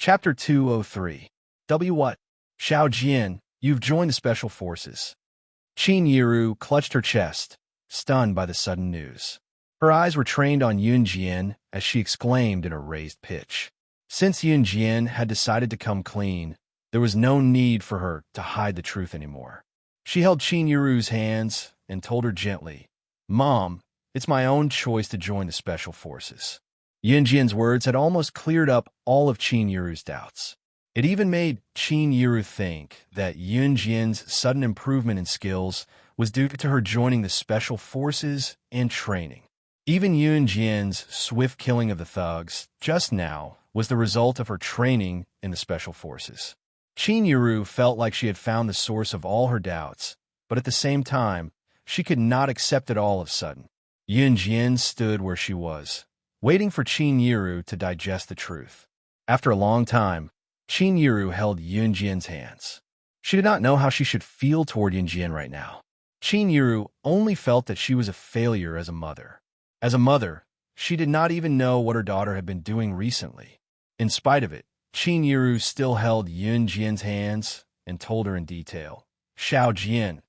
Chapter 203. What? Xiao Jian, you've joined the Special Forces. Qin Yiru clutched her chest, stunned by the sudden news. Her eyes were trained on Yun Jian as she exclaimed in a raised pitch. Since Yun Jian had decided to come clean, there was no need for her to hide the truth anymore. She held Qin Yiru's hands and told her gently, "Mom, it's my own choice to join the Special Forces." Yun Jian's words had almost cleared up all of Qin Yiru's doubts. It even made Qin Yiru think that Yun Jian's sudden improvement in skills was due to her joining the Special Forces and training. Even Yun Jian's swift killing of the thugs just now was the result of her training in the Special Forces. Qin Yiru felt like she had found the source of all her doubts, but at the same time, she could not accept it all of a sudden. Yun Jian stood where she was, waiting for Qin Yiru to digest the truth. After a long time, Qin Yiru held Yun Jian's hands. She did not know how she should feel toward Yun Jian right now. Qin Yiru only felt that she was a failure as a mother. As a mother, she did not even know what her daughter had been doing recently. In spite of it, Qin Yiru still held Yun Jian's hands and told her in detail, "Xiao Jian,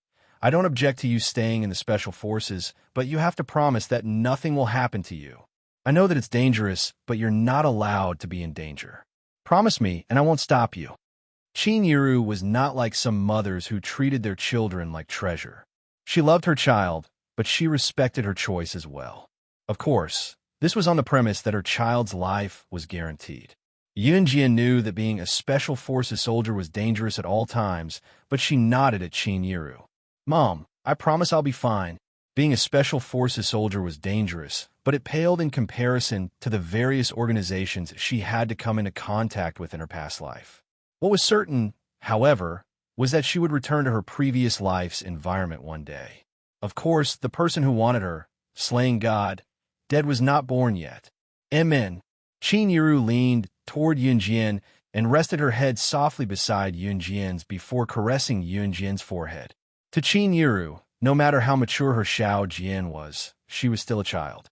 I don't object to you staying in the Special Forces, but you have to promise that nothing will happen to you. I know that it's dangerous, but you're not allowed to be in danger. Promise me, and I won't stop you." Qin Yiru was not like some mothers who treated their children like treasure. She loved her child, but she respected her choice as well. Of course, this was on the premise that her child's life was guaranteed. Yun Jian knew that being a Special Forces soldier was dangerous at all times, but she nodded at Qin Yiru. "Mom, I promise I'll be fine." Being a Special Forces soldier was dangerous, but it paled in comparison to the various organizations she had to come into contact with in her past life. What was certain, however, was that she would return to her previous life's environment one day. Of course, the person who wanted her, slaying God, dead, was not born yet. Amen. Qin Yiru leaned toward Yun Jian and rested her head softly beside Yun Jian's before caressing Yun Jian's forehead. To Qin Yiru, no matter how mature her Xiao Jian was, she was still a child.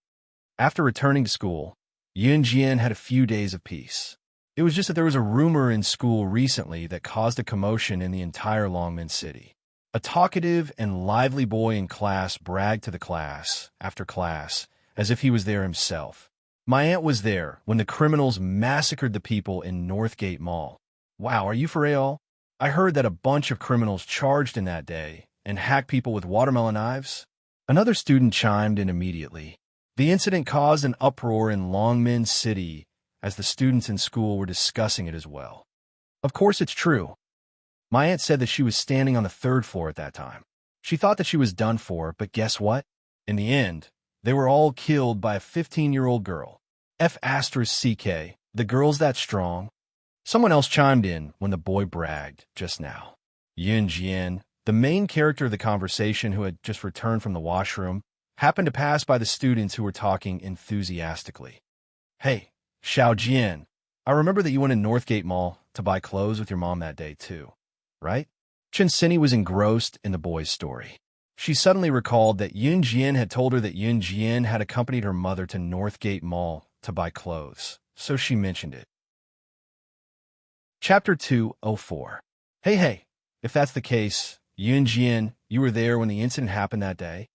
After returning to school, Yun Jian had a few days of peace. It was just that there was a rumor in school recently that caused a commotion in the entire Longmen city. A talkative and lively boy in class bragged to the class after class as if he was there himself. "My aunt was there when the criminals massacred the people in Northgate Mall." "Wow, are you for real? I heard that a bunch of criminals charged in that day and hacked people with watermelon knives." Another student chimed in immediately. The incident caused an uproar in Longmen City as the students in school were discussing it as well. "Of course it's true. My aunt said that she was standing on the 3rd floor at that time. She thought that she was done for, but guess what? In the end, they were all killed by a 15-year-old girl. F***, the girl's that strong." Someone else chimed in when the boy bragged just now. Yun Jian, the main character of the conversation who had just returned from the washroom, happened to pass by the students who were talking enthusiastically. "Hey, Xiao Jian, I remember that you went in Northgate Mall to buy clothes with your mom that day too, right?" Chen Sini was engrossed in the boy's story. She suddenly recalled that Yun Jian had told her that Yun Jian had accompanied her mother to Northgate Mall to buy clothes, so she mentioned it. Chapter 204. Hey, if that's the case, Yun Jian, you were there when the incident happened that day?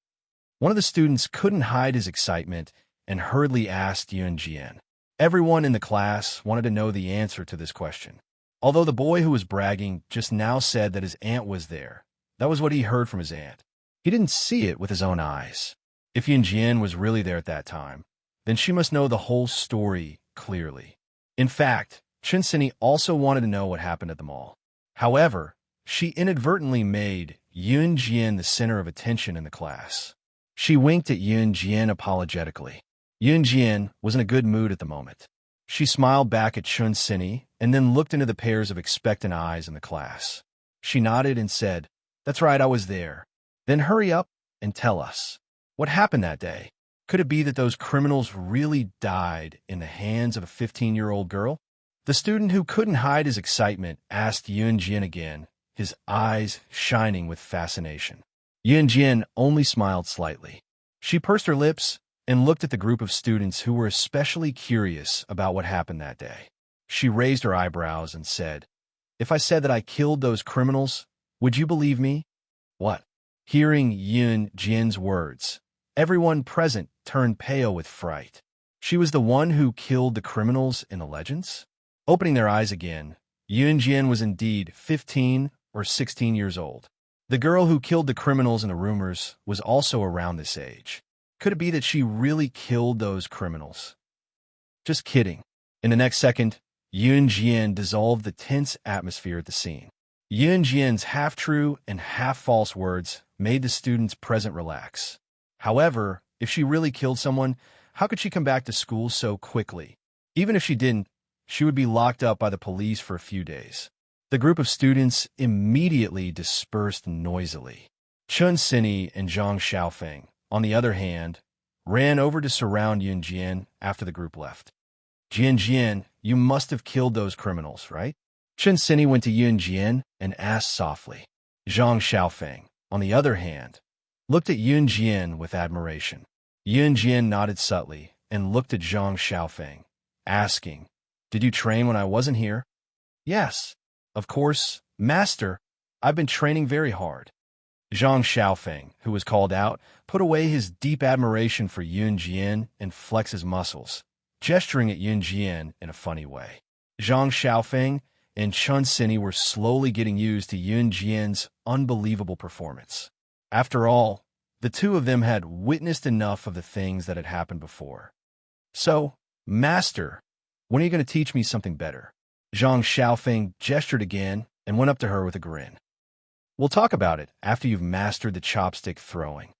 One of the students couldn't hide his excitement and hurriedly asked Yun Jian. Everyone in the class wanted to know the answer to this question. Although the boy who was bragging just now said that his aunt was there, that was what he heard from his aunt. He didn't see it with his own eyes. If Yun Jian was really there at that time, then she must know the whole story clearly. In fact, Chen Sini also wanted to know what happened at the mall. However, she inadvertently made Yun Jian the center of attention in the class. She winked at Yun Jian apologetically. Yun Jian was in a good mood at the moment. She smiled back at Chen Sini and then looked into the pairs of expectant eyes in the class. She nodded and said, "That's right, I was there." "Then hurry up and tell us. What happened that day? Could it be that those criminals really died in the hands of a 15-year-old girl?" The student who couldn't hide his excitement asked Yun Jian again, his eyes shining with fascination. Yun Jian only smiled slightly. She pursed her lips and looked at the group of students who were especially curious about what happened that day. She raised her eyebrows and said, "If I said that I killed those criminals, would you believe me?" What? Hearing Yun Jin's words, everyone present turned pale with fright. She was the one who killed the criminals in the legends? Opening their eyes again, Yun Jin was indeed 15 or 16 years old. The girl who killed the criminals in the rumors was also around this age. Could it be that she really killed those criminals? Just kidding. In the next second, Yun Jin dissolved the tense atmosphere at the scene. Yun Jin's half-true and half-false words made the students present relax. However, if she really killed someone, how could she come back to school so quickly? Even if she didn't, she would be locked up by the police for a few days. The group of students immediately dispersed noisily. Chun Sini and Zhang Xiaofeng, on the other hand, ran over to surround Yun Jin after the group left. "Jian Jian, you must have killed those criminals, right?" Chun Sini went to Yun Jin and asked softly. Zhang Xiaofeng, on the other hand, looked at Yun Jin with admiration. Yun Jin nodded subtly and looked at Zhang Xiaofeng, asking, "Did you train when I wasn't here?" "Yes, of course, master. I've been training very hard." Zhang Xiaofeng, who was called out, put away his deep admiration for Yun Jin and flexed his muscles, gesturing at Yun Jin in a funny way. Zhang Xiaofeng and Chun Sini were slowly getting used to Yun Jin's unbelievable performance. After all, the two of them had witnessed enough of the things that had happened before. "So, master, when are you going to teach me something better?" Zhang Xiaofeng gestured again and went up to her with a grin. "We'll talk about it after you've mastered the chopstick throwing."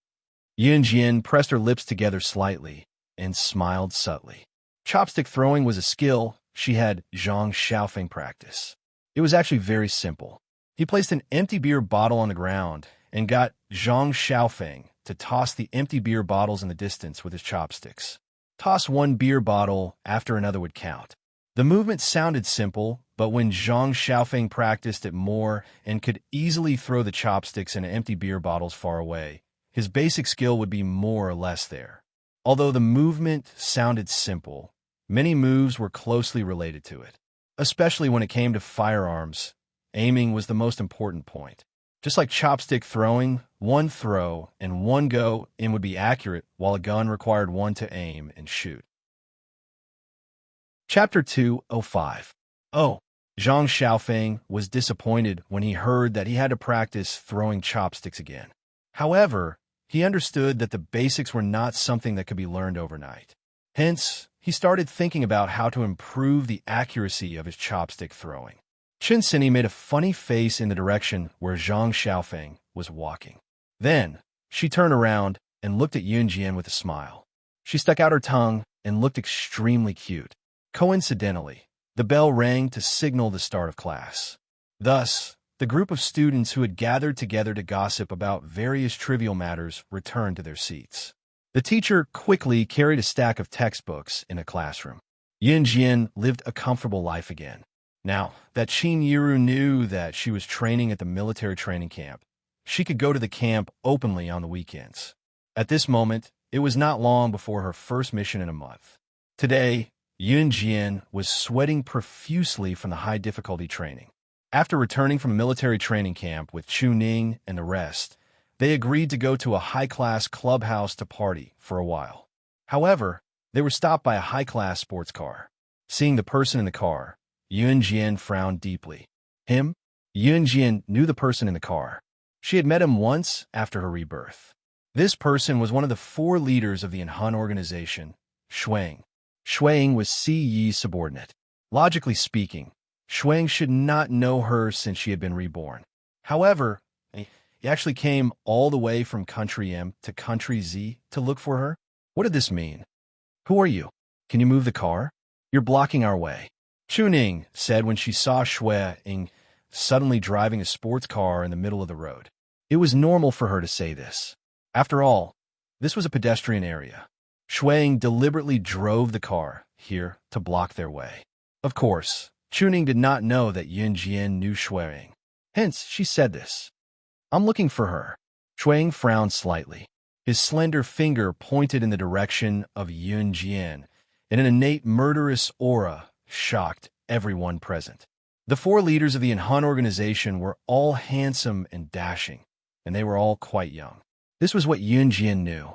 Yun Jin pressed her lips together slightly and smiled subtly. Chopstick throwing was a skill she had Zhang Xiaofeng practice. It was actually very simple. He placed an empty beer bottle on the ground and got Zhang Xiaofeng to toss the empty beer bottles in the distance with his chopsticks. Toss one beer bottle after another would count. The movement sounded simple, but when Zhang Xiaofeng practiced it more and could easily throw the chopsticks and empty beer bottles far away, his basic skill would be more or less there. Although the movement sounded simple, many moves were closely related to it. Especially when it came to firearms, aiming was the most important point. Just like chopstick throwing, one throw and one go in would be accurate, while a gun required one to aim and shoot. Chapter 205. Oh, Zhang Xiaofeng was disappointed when he heard that he had to practice throwing chopsticks again. However, he understood that the basics were not something that could be learned overnight. Hence, he started thinking about how to improve the accuracy of his chopstick throwing. Chun Sini made a funny face in the direction where Zhang Xiaofeng was walking. Then, she turned around and looked at Yun Jin with a smile. She stuck out her tongue and looked extremely cute. Coincidentally, the bell rang to signal the start of class. Thus, the group of students who had gathered together to gossip about various trivial matters returned to their seats. The teacher quickly carried a stack of textbooks in a classroom. Yun Jin lived a comfortable life again. Now that Qin Yiru knew that she was training at the military training camp, she could go to the camp openly on the weekends. At this moment, it was not long before her first mission in a month. Today, Yun Jin was sweating profusely from the high-difficulty training. After returning from a military training camp with Chu Ning and the rest, they agreed to go to a high-class clubhouse to party for a while. However, they were stopped by a high-class sports car. Seeing the person in the car, Yun Jin frowned deeply. Him? Yun Jin knew the person in the car. She had met him once after her rebirth. This person was one of the 4 leaders of the Enhan organization, Shuang. Shuang was Si Yi's subordinate. Logically speaking, Shuang should not know her since she had been reborn. However, he actually came all the way from Country M to Country Z to look for her? What did this mean? "Who are you? Can you move the car? You're blocking our way," Chu Ning said when she saw Shuang suddenly driving a sports car in the middle of the road. It was normal for her to say this. After all, this was a pedestrian area. Shuang deliberately drove the car here to block their way. Of course, Chu Ning did not know that Yun Jin knew Shuang. Hence, she said this. "I'm looking for her." Shuang frowned slightly. His slender finger pointed in the direction of Yun Jin, and an innate murderous aura shocked everyone present. The four leaders of the Enhan organization were all handsome and dashing, and they were all quite young. This was what Yunjian knew.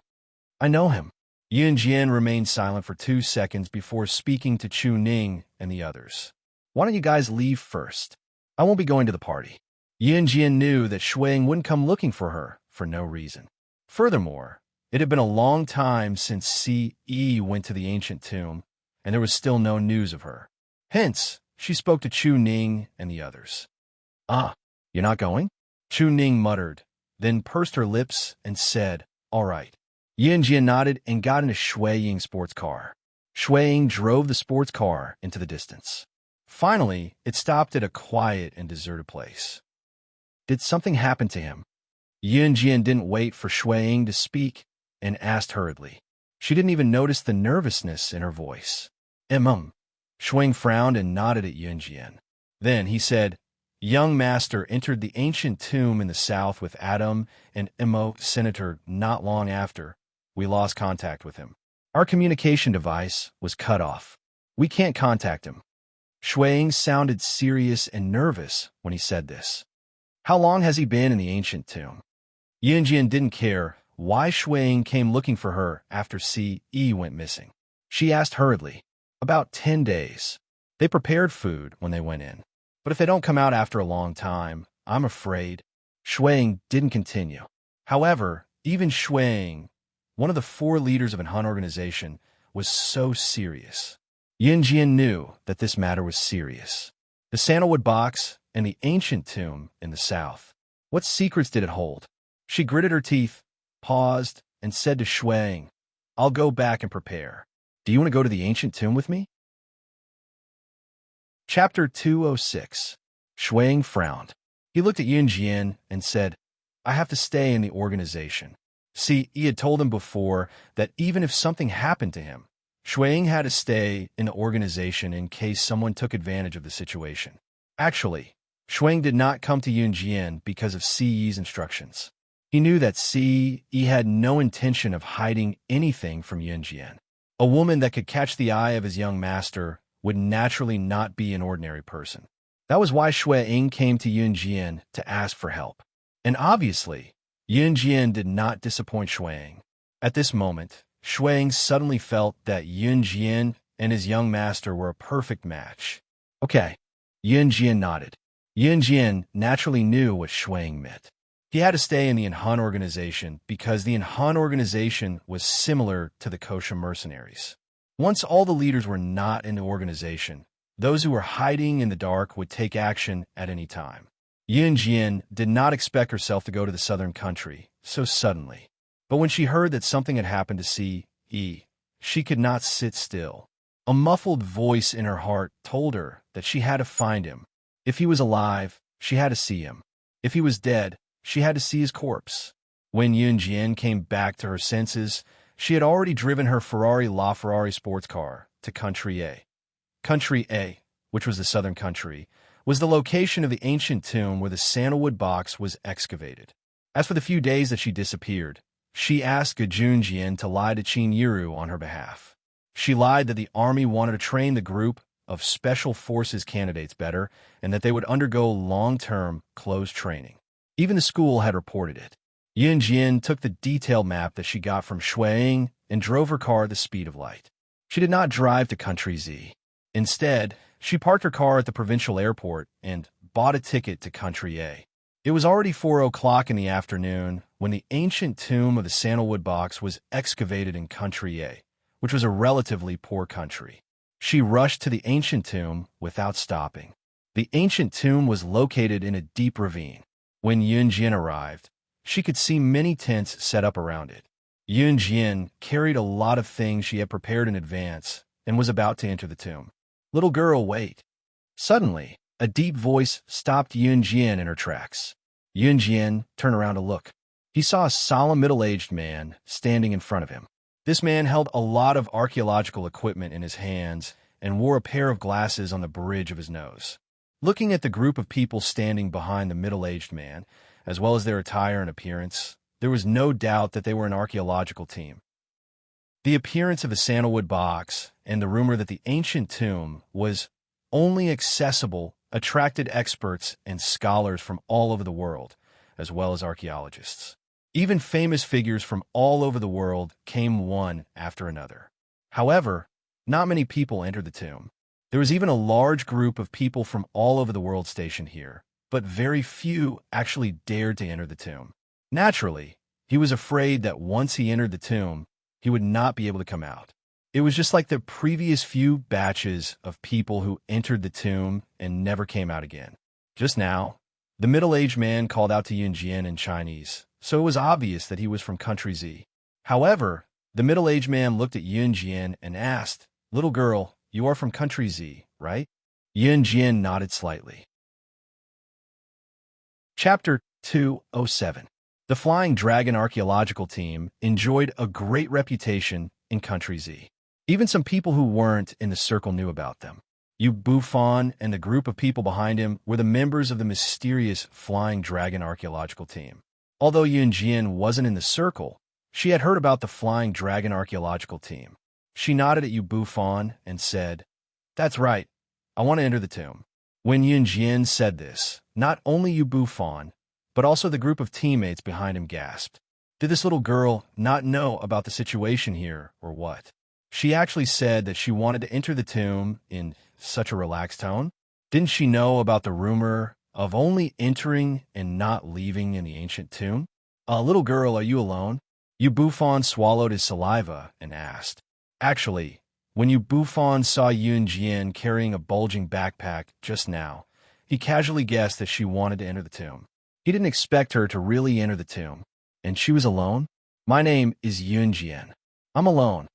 I know him. Yunjian remained silent for 2 seconds before speaking to Chu Ning and the others. Why don't you guys leave first? I won't be going to the party. Yunjian knew that Shuang wouldn't come looking for her for no reason. Furthermore, it had been a long time since C.E. went to the ancient tomb, and there was still no news of her. Hence, she spoke to Chu Ning and the others. Ah, you're not going? Chu Ning muttered, then pursed her lips and said, all right. Yunjian nodded and got into Shui Ying's sports car. Shui Ying drove the sports car into the distance. Finally, it stopped at a quiet and deserted place. Did something happen to him? Yunjian didn't wait for Shui Ying to speak and asked hurriedly. She didn't even notice the nervousness in her voice. Shui Ying frowned and nodded at Yunjian. Then he said, Young Master entered the ancient tomb in the south with Adam and Imo Senator not long after. We lost contact with him. Our communication device was cut off. We can't contact him. Shui Ying sounded serious and nervous when he said this. How long has he been in the ancient tomb? Yunjian didn't care why Shui Ying came looking for her after C.E. went missing. She asked hurriedly. About 10 days. They prepared food when they went in. But if they don't come out after a long time, I'm afraid. Shui Ying didn't continue. However, even Shui Ying, one of the four leaders of an Han organization, was so serious. Yunjian knew that this matter was serious. The sandalwood box and the ancient tomb in the south. What secrets did it hold? She gritted her teeth, paused, and said to Shui Ying, I'll go back and prepare. Do you want to go to the ancient tomb with me? Chapter 206. Shui Ying frowned. He looked at Yunjian and said, I have to stay in the organization. See, he had told him before that even if something happened to him, Shui Ying had to stay in the organization in case someone took advantage of the situation. Actually, Shui Ying did not come to Yunjian because of C.E.'s instructions. He knew that C.E. had no intention of hiding anything from Yunjian. A woman that could catch the eye of his young master would naturally not be an ordinary person. That was why Shui Ying came to Yunjian to ask for help. And obviously, Yunjian did not disappoint Shui Ying. At this moment, Shui Ying suddenly felt that Yunjian and his young master were a perfect match. Okay, Yunjian nodded. Yunjian naturally knew what Shui Ying meant. He had to stay in the Enhan organization because the Enhan organization was similar to the Kosha mercenaries. Once all the leaders were not in the organization, those who were hiding in the dark would take action at any time. Yunjian did not expect herself to go to the southern country so suddenly. But when she heard that something had happened to C.E., she could not sit still. A muffled voice in her heart told her that she had to find him. If he was alive, she had to see him. If he was dead, she had to see his corpse. When Yunjian came back to her senses, she had already driven her LaFerrari sports car to Country A. Country A, which was the southern country, was the location of the ancient tomb where the sandalwood box was excavated. As for the few days that she disappeared, she asked Gajunjian to lie to Qin Yiru on her behalf. She lied that the army wanted to train the group of special forces candidates better and that they would undergo long-term closed training. Even the school had reported it. Yunjian took the detail map that she got from Shui Ying and drove her car at the speed of light. She did not drive to Country Z. Instead, she parked her car at the provincial airport and bought a ticket to Country A. It was already 4 o'clock in the afternoon when the ancient tomb of the sandalwood box was excavated in Country A, which was a relatively poor country. She rushed to the ancient tomb without stopping. The ancient tomb was located in a deep ravine. When Yunjian arrived, she could see many tents set up around it. Yunjian carried a lot of things she had prepared in advance and was about to enter the tomb. Little girl, wait. Suddenly, a deep voice stopped Yunjian in her tracks. Yunjian turned around to look. He saw a solemn middle-aged man standing in front of him. This man held a lot of archaeological equipment in his hands and wore a pair of glasses on the bridge of his nose. Looking at the group of people standing behind the middle-aged man, as well as their attire and appearance, there was no doubt that they were an archaeological team. The appearance of the sandalwood box and the rumor that the ancient tomb was only accessible attracted experts and scholars from all over the world, as well as archaeologists. Even famous figures from all over the world came one after another. However, not many people entered the tomb. There was even a large group of people from all over the world stationed here, but very few actually dared to enter the tomb. Naturally, he was afraid that once he entered the tomb, he would not be able to come out. It was just like the previous few batches of people who entered the tomb and never came out again. Just now, the middle-aged man called out to Yunjian in Chinese, so it was obvious that he was from country Z. However, the middle-aged man looked at Yunjian and asked, "Little girl, you are from country Z, right?" Yunjian nodded slightly. Chapter 207. The Flying Dragon Archaeological Team enjoyed a great reputation in country Z. Even some people who weren't in the circle knew about them. Yu Bufan and the group of people behind him were the members of the mysterious Flying Dragon Archaeological Team. Although Yunjian wasn't in the circle, she had heard about the Flying Dragon Archaeological Team. She nodded at Yu Bufan and said, "That's right, I want to enter the tomb." When Yunjian said this, not only Yu Bufan, but also the group of teammates behind him gasped. Did this little girl not know about the situation here, or what? She actually said that she wanted to enter the tomb in such a relaxed tone. Didn't she know about the rumor of only entering and not leaving in the ancient tomb? Little girl, are you alone?" Yu Bufan swallowed his saliva and asked. Actually, when Yu Bufan saw Yunjian carrying a bulging backpack just now, he casually guessed that she wanted to enter the tomb. He didn't expect her to really enter the tomb. And she was alone? "My name is Yunjian. I'm alone."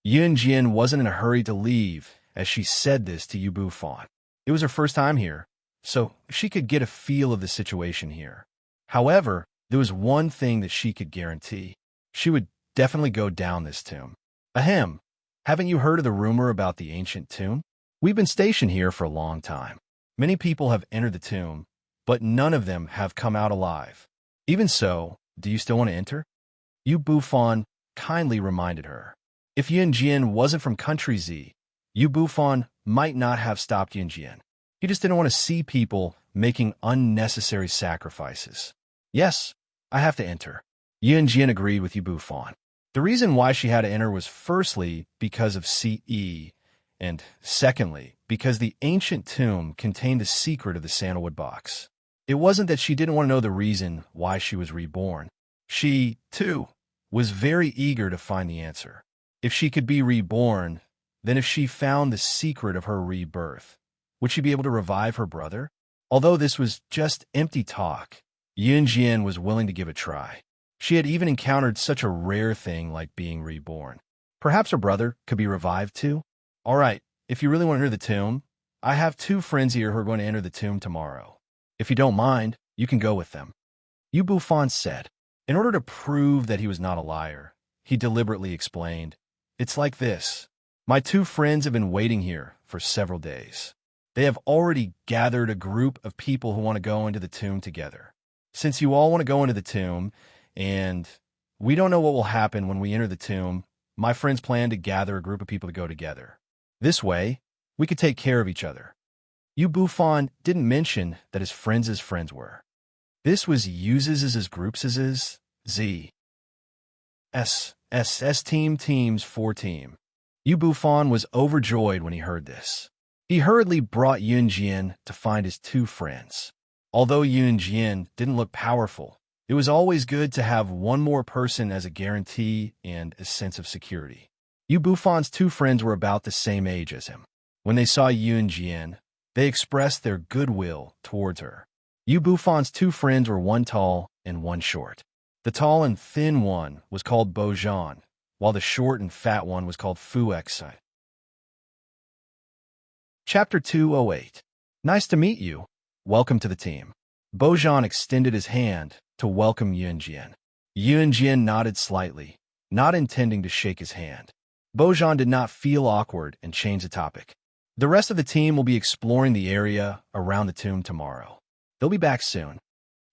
Yunjian wasn't in a hurry to leave as she said this to Yu Bufan. It was her first time here, so she could get a feel of the situation here. However, there was one thing that she could guarantee. She would definitely go down this tomb. Ahem, haven't you heard of the rumor about the ancient tomb? We've been stationed here for a long time. Many people have entered the tomb, but none of them have come out alive. Even so, do you still want to enter? Yu Bufan kindly reminded her. If Yunjian wasn't from country Z, Yu Bufan might not have stopped Yunjian. He just didn't want to see people making unnecessary sacrifices. Yes, I have to enter. Yunjian agreed with Yu Bufan. The reason why she had to enter was firstly because of CE, and secondly, because the ancient tomb contained the secret of the sandalwood box. It wasn't that she didn't want to know the reason why she was reborn. She, too, was very eager to find the answer. If she could be reborn, then if she found the secret of her rebirth, would she be able to revive her brother? Although this was just empty talk, Yunjian was willing to give it a try. She had even encountered such a rare thing like being reborn. Perhaps her brother could be revived too? All right, if you really want to enter the tomb, I have 2 friends here who are going to enter the tomb tomorrow. If you don't mind, you can go with them. Yu Bufan said. In order to prove that he was not a liar, he deliberately explained, "It's like this. My 2 friends have been waiting here for several days. They have already gathered a group of people who want to go into the tomb together. Since you all want to go into the tomb, and we don't know what will happen when we enter the tomb, my friends plan to gather a group of people to go together. This way, we could take care of each other." Yu Bufan didn't mention that his friends' were. This was Uses' groups' Z. S teams 4 team. Yu Bufan was overjoyed when he heard this. He hurriedly brought Yunjian to find his 2 friends. Although Yunjian didn't look powerful, it was always good to have one more person as a guarantee and a sense of security. Yu Bufan's 2 friends were about the same age as him. When they saw Yunjian, they expressed their goodwill towards her. Yu Bufan's 2 friends were one tall and one short. The tall and thin one was called Bojan, while the short and fat one was called Fuexai. Chapter 208. Nice to meet you. Welcome to the team. Bojan extended his hand to welcome Yunjian. Yunjian nodded slightly, not intending to shake his hand. Bojan did not feel awkward and changed the topic. The rest of the team will be exploring the area around the tomb tomorrow. They'll be back soon.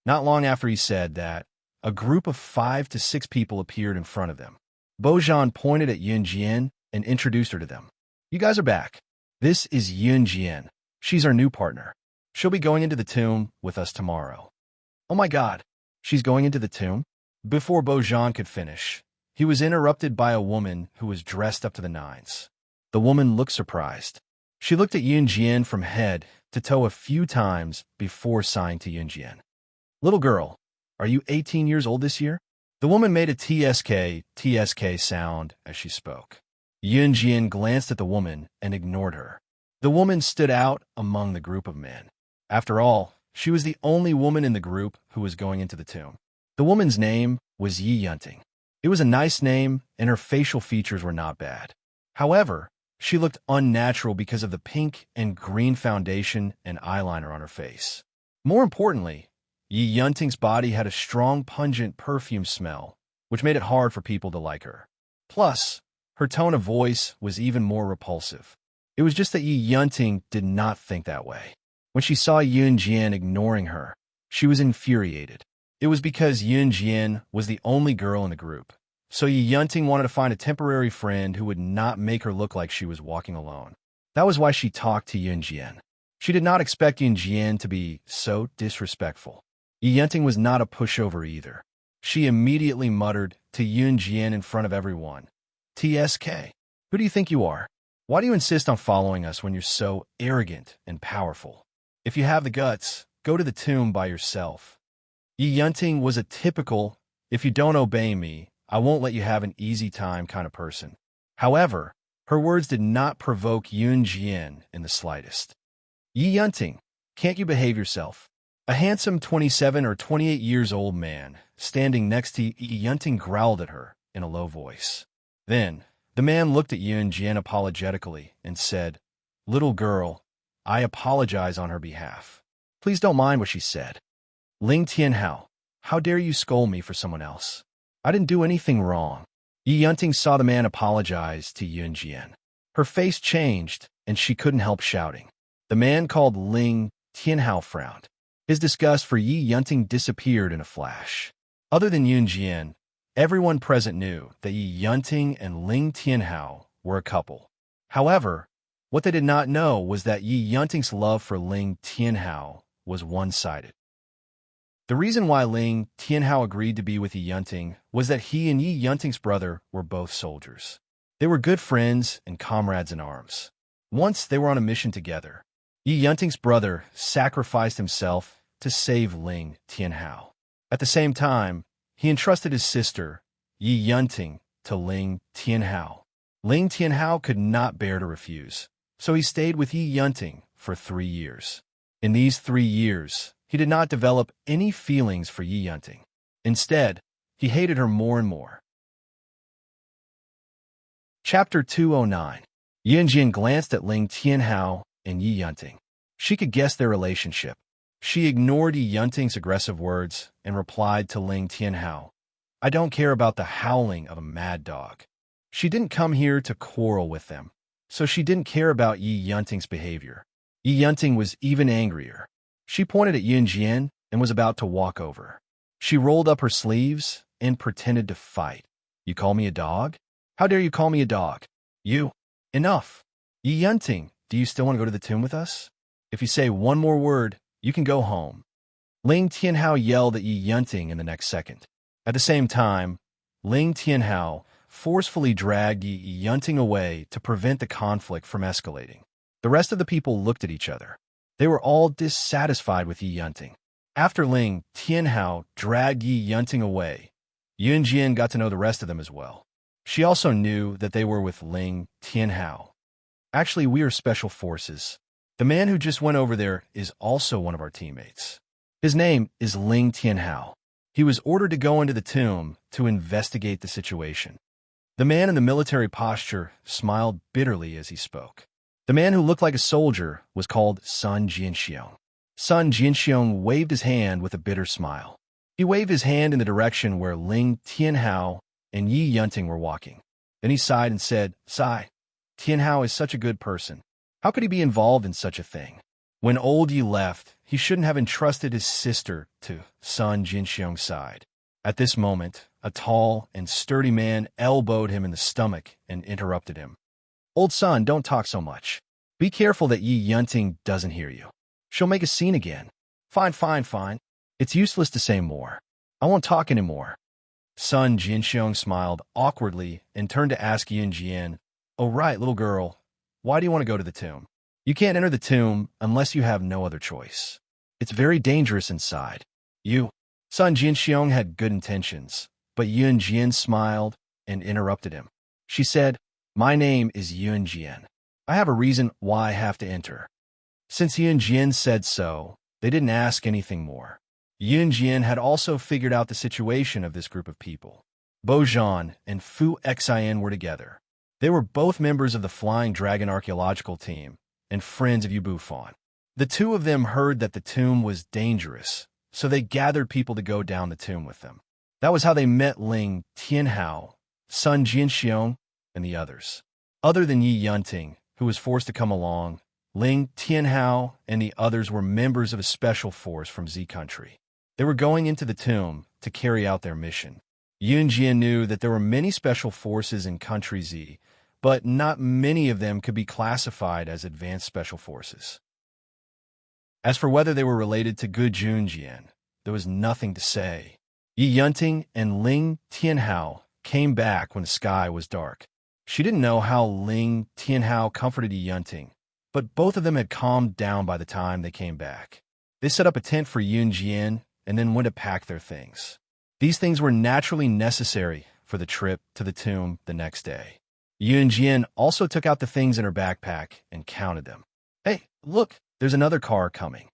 Not long after he said that, a group of 5 to 6 people appeared in front of them. Bojan pointed at Yunjian and introduced her to them. You guys are back. This is Yunjian, She's our new partner. She'll be going into the tomb with us tomorrow. Oh my God, she's going into the tomb? Before Bojan could finish, he was interrupted by a woman who was dressed up to the nines. The woman looked surprised. She looked at Yunjian from head to toe a few times before sighing to Yunjian. Little girl, are you 18 years old this year? The woman made a TSK sound as she spoke. Yunjian glanced at the woman and ignored her. The woman stood out among the group of men. After all, she was the only woman in the group who was going into the tomb. The woman's name was Yunting. It was a nice name, and her facial features were not bad. However, she looked unnatural because of the pink and green foundation and eyeliner on her face. More importantly, Yunting's body had a strong, pungent perfume smell, which made it hard for people to like her. Plus, her tone of voice was even more repulsive. It was just that Yunting did not think that way. When she saw Yunjian ignoring her, she was infuriated. It was because Yunjian was the only girl in the group, so Yunting wanted to find a temporary friend who would not make her look like she was walking alone. That was why she talked to Yunjian. She did not expect Yunjian to be so disrespectful. Yunting was not a pushover either. She immediately muttered to Yunjian in front of everyone, "TSK, who do you think you are? Why do you insist on following us when you're so arrogant and powerful? If you have the guts, go to the tomb by yourself." Yunting was a typical, "if you don't obey me, I won't let you have an easy time" kind of person. However, her words did not provoke Yunjian in the slightest. "Yunting, can't you behave yourself?" A handsome 27 or 28 years old man standing next to Yunting growled at her in a low voice. Then, the man looked at Yunjian apologetically and said, "Little girl, I apologize on her behalf. Please don't mind what she said. Ling Tianhao, how dare you scold me for someone else? I didn't do anything wrong." Yunting saw the man apologize to Yunjian. Her face changed, and she couldn't help shouting. The man called Ling Tianhao frowned. His disgust for Yunting disappeared in a flash. Other than Yunjian, everyone present knew that Yunting and Ling Tianhao were a couple. However, what they did not know was that Yunting's love for Ling Tianhao was one-sided. The reason why Ling Tianhao agreed to be with Yunting was that he and Yunting's brother were both soldiers. They were good friends and comrades in arms. Once they were on a mission together. Yunting's brother sacrificed himself to save Ling Tianhao. At the same time, he entrusted his sister, Yunting, to Ling Tianhao. Ling Tianhao could not bear to refuse, so he stayed with Yunting for 3 years. In these 3 years, he did not develop any feelings for Yunting. Instead, he hated her more and more. Chapter 209. Yunjian glanced at Ling Tianhao and Yunting. She could guess their relationship. She ignored Yunting's aggressive words and replied to Ling Tianhao, "I don't care about the howling of a mad dog." She didn't come here to quarrel with them, so she didn't care about Yunting's behavior. Yunting was even angrier. She pointed at Yunjian and was about to walk over. She rolled up her sleeves and pretended to fight. "You call me a dog? How dare you call me a dog? You! Enough! Yunting, do you still want to go to the tomb with us? If you say one more word, you can go home." Ling Tianhao yelled at Yunting in the next second. At the same time, Ling Tianhao forcefully dragged Yunting away to prevent the conflict from escalating. The rest of the people looked at each other. They were all dissatisfied with Yunting. After Ling Tianhao dragged Yunting away, Yunjian got to know the rest of them as well. She also knew that they were with Ling Tianhao. "Actually, we are special forces. The man who just went over there is also one of our teammates. His name is Ling Tianhao. He was ordered to go into the tomb to investigate the situation." The man in the military posture smiled bitterly as he spoke. The man who looked like a soldier was called Sun Jinxiong. Sun Jinxiong waved his hand with a bitter smile. He waved his hand in the direction where Ling Tianhao and Yunting were walking. Then he sighed and said, "Sigh, Tianhao is such a good person. How could he be involved in such a thing?" When old Yi left, he shouldn't have entrusted his sister to Sun Jinxiong's side. At this moment, a tall and sturdy man elbowed him in the stomach and interrupted him. "Old Sun, don't talk so much. Be careful that Yi Yunting doesn't hear you. She'll make a scene again. Fine, fine, fine. It's useless to say more. I won't talk anymore. Sun Jinxiong smiled awkwardly and turned to ask Yun Jian, "Oh right, little girl, why do you want to go to the tomb? You can't enter the tomb unless you have no other choice. It's very dangerous inside." Sun Jinxiong had good intentions, but Yun Jian smiled and interrupted him. She said, "My name is Yun Jian. I have a reason why I have to enter." Since Yun Jian said so, they didn't ask anything more. Yun Jian had also figured out the situation of this group of people. Bo Zhan and Fu Xian were together. They were both members of the Flying Dragon archaeological team and friends of Yu Bufan. The two of them heard that the tomb was dangerous, so they gathered people to go down the tomb with them. That was how they met Ling Tianhao, Sun Jinxiong, and the others. Other than Yi Yunting, who was forced to come along, Ling Tianhao and the others were members of a special force from Z Country. They were going into the tomb to carry out their mission. Yun Jian knew that there were many special forces in Country Z, but not many of them could be classified as advanced special forces. As for whether they were related to Gu Junjian, there was nothing to say. Yi Yunting and Ling Tianhao came back when the sky was dark. She didn't know how Ling Tianhao comforted Yi Yunting, but both of them had calmed down by the time they came back. They set up a tent for Yun Jian and then went to pack their things. These things were naturally necessary for the trip to the tomb the next day. Yun Jian also took out the things in her backpack and counted them. "Hey, look, there's another car coming."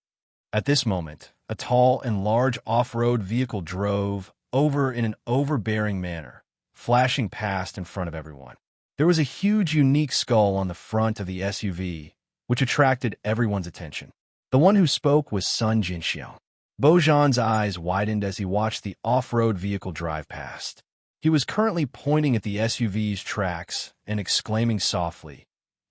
At this moment, a tall and large off-road vehicle drove over in an overbearing manner, flashing past in front of everyone. There was a huge unique skull on the front of the SUV, which attracted everyone's attention. The one who spoke was Sun Jinxiong. Bo Zhan's eyes widened as he watched the off-road vehicle drive past. He was currently pointing at the SUV's tracks and exclaiming softly,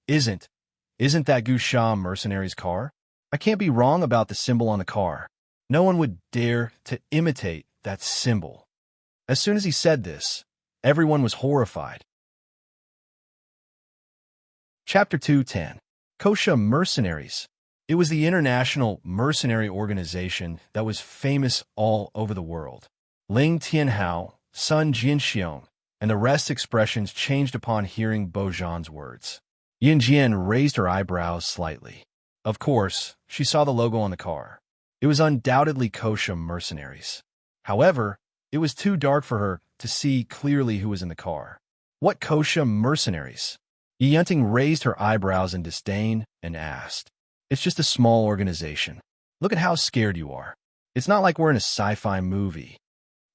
Isn't that Gu Sha mercenary's car? I can't be wrong about the symbol on the car. No one would dare to imitate that symbol." As soon as he said this, everyone was horrified. Chapter 210. Kosha Mercenaries. It was the international mercenary organization that was famous all over the world. Ling Tianhao, Sun Jinxiong, and the rest's expressions changed upon hearing Bo Zhan's words. Yun Jian raised her eyebrows slightly. Of course, she saw the logo on the car. It was undoubtedly Kosha Mercenaries. However, it was too dark for her to see clearly who was in the car. What Kosha Mercenaries? Yi Yunting raised her eyebrows in disdain and asked, "It's just a small organization. Look at how scared you are. It's not like we're in a sci-fi movie."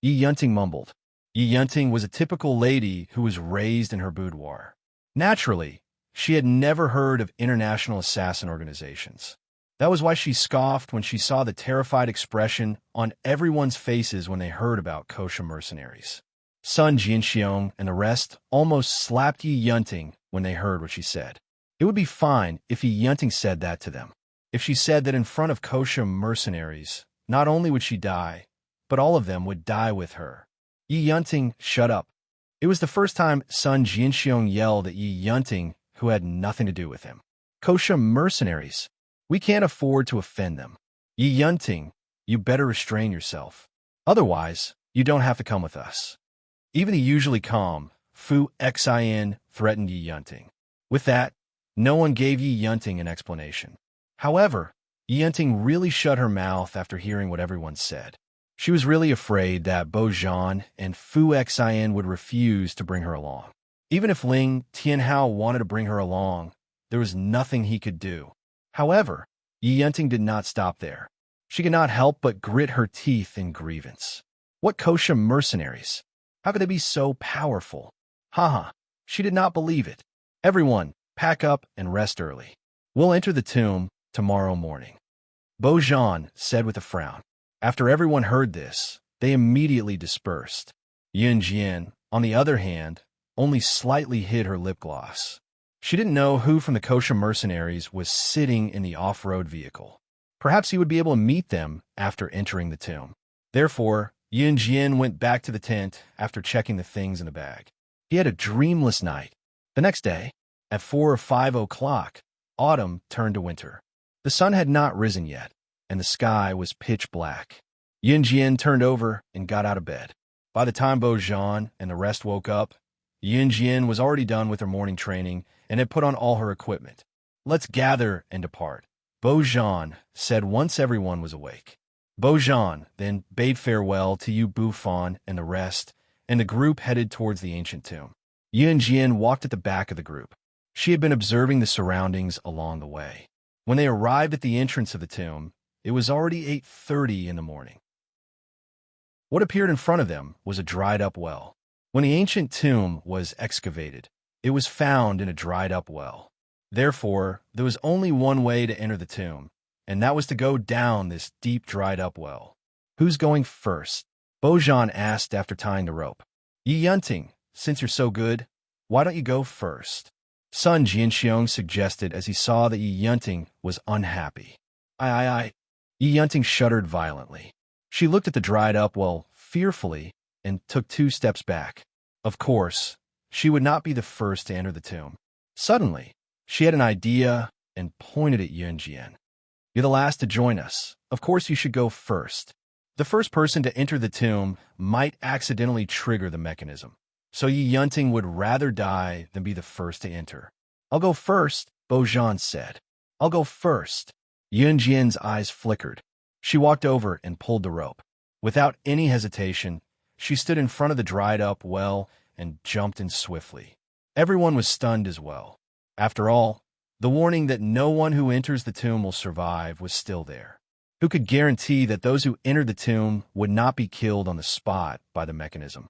Yi Yunting mumbled. Yi Yunting was a typical lady who was raised in her boudoir. Naturally, she had never heard of international assassin organizations. That was why she scoffed when she saw the terrified expression on everyone's faces when they heard about Kosha Mercenaries. Sun Jinxiong and the rest almost slapped Yi Yunting when they heard what she said. It would be fine if Yi Yunting said that to them. If she said that in front of Kosha Mercenaries, not only would she die, but all of them would die with her. Yi Yunting, shut up. It was the first time Sun Jinxiong yelled at Yi Yunting, who had nothing to do with him. Kosha Mercenaries. We can't afford to offend them. Yi Yunting, you better restrain yourself. Otherwise, you don't have to come with us. Even the usually calm Fu Xian threatened Yi Yunting. With that, no one gave Yi Yunting an explanation. However, Yi Yunting really shut her mouth after hearing what everyone said. She was really afraid that Bo Zhan and Fu Xian would refuse to bring her along. Even if Ling Tianhao wanted to bring her along, there was nothing he could do. However, Yi Yunting did not stop there. She could not help but grit her teeth in grievance. What Kosha Mercenaries? How could they be so powerful? Haha, she did not believe it. Everyone, pack up and rest early. We'll enter the tomb tomorrow morning. Bo Zhan said with a frown. After everyone heard this, they immediately dispersed. Yun Jian, on the other hand, only slightly hid her lip gloss. She didn't know who from the Kosha Mercenaries was sitting in the off-road vehicle. Perhaps he would be able to meet them after entering the tomb. Therefore, Yun Jian went back to the tent after checking the things in the bag. He had a dreamless night. The next day, at 4 or 5 o'clock, autumn turned to winter. The sun had not risen yet, and the sky was pitch black. Yin Jian turned over and got out of bed. By the time Bo Zhan and the rest woke up, Yin Jian was already done with her morning training and had put on all her equipment. "Let's gather and depart," Bo Zhan said once everyone was awake. Bo Zhan then bade farewell to Yu Bufan and the rest, and the group headed towards the ancient tomb. Yin Jian walked at the back of the group. She had been observing the surroundings along the way. When they arrived at the entrance of the tomb, it was already 8:30 in the morning. What appeared in front of them was a dried-up well. When the ancient tomb was excavated, it was found in a dried-up well. Therefore, there was only one way to enter the tomb, and that was to go down this deep dried-up well. "Who's going first?" Bo Zhan asked after tying the rope. "Yi Yunting, since you're so good, why don't you go first?" Sun Jianxiong suggested as he saw that Yi Yunting was unhappy. I. Yi Yunting shuddered violently. She looked at the dried-up well fearfully and took 2 steps back. Of course, she would not be the first to enter the tomb. Suddenly, she had an idea and pointed at Yun Jian. "You're the last to join us. Of course you should go first. The first person to enter the tomb might accidentally trigger the mechanism, so Yi Yunting would rather die than be the first to enter." "I'll go first," Bo Zhan said. "I'll go first." Yun Jian's eyes flickered. She walked over and pulled the rope. Without any hesitation, she stood in front of the dried-up well and jumped in swiftly. Everyone was stunned as well. After all, the warning that no one who enters the tomb will survive was still there. Who could guarantee that those who entered the tomb would not be killed on the spot by the mechanism?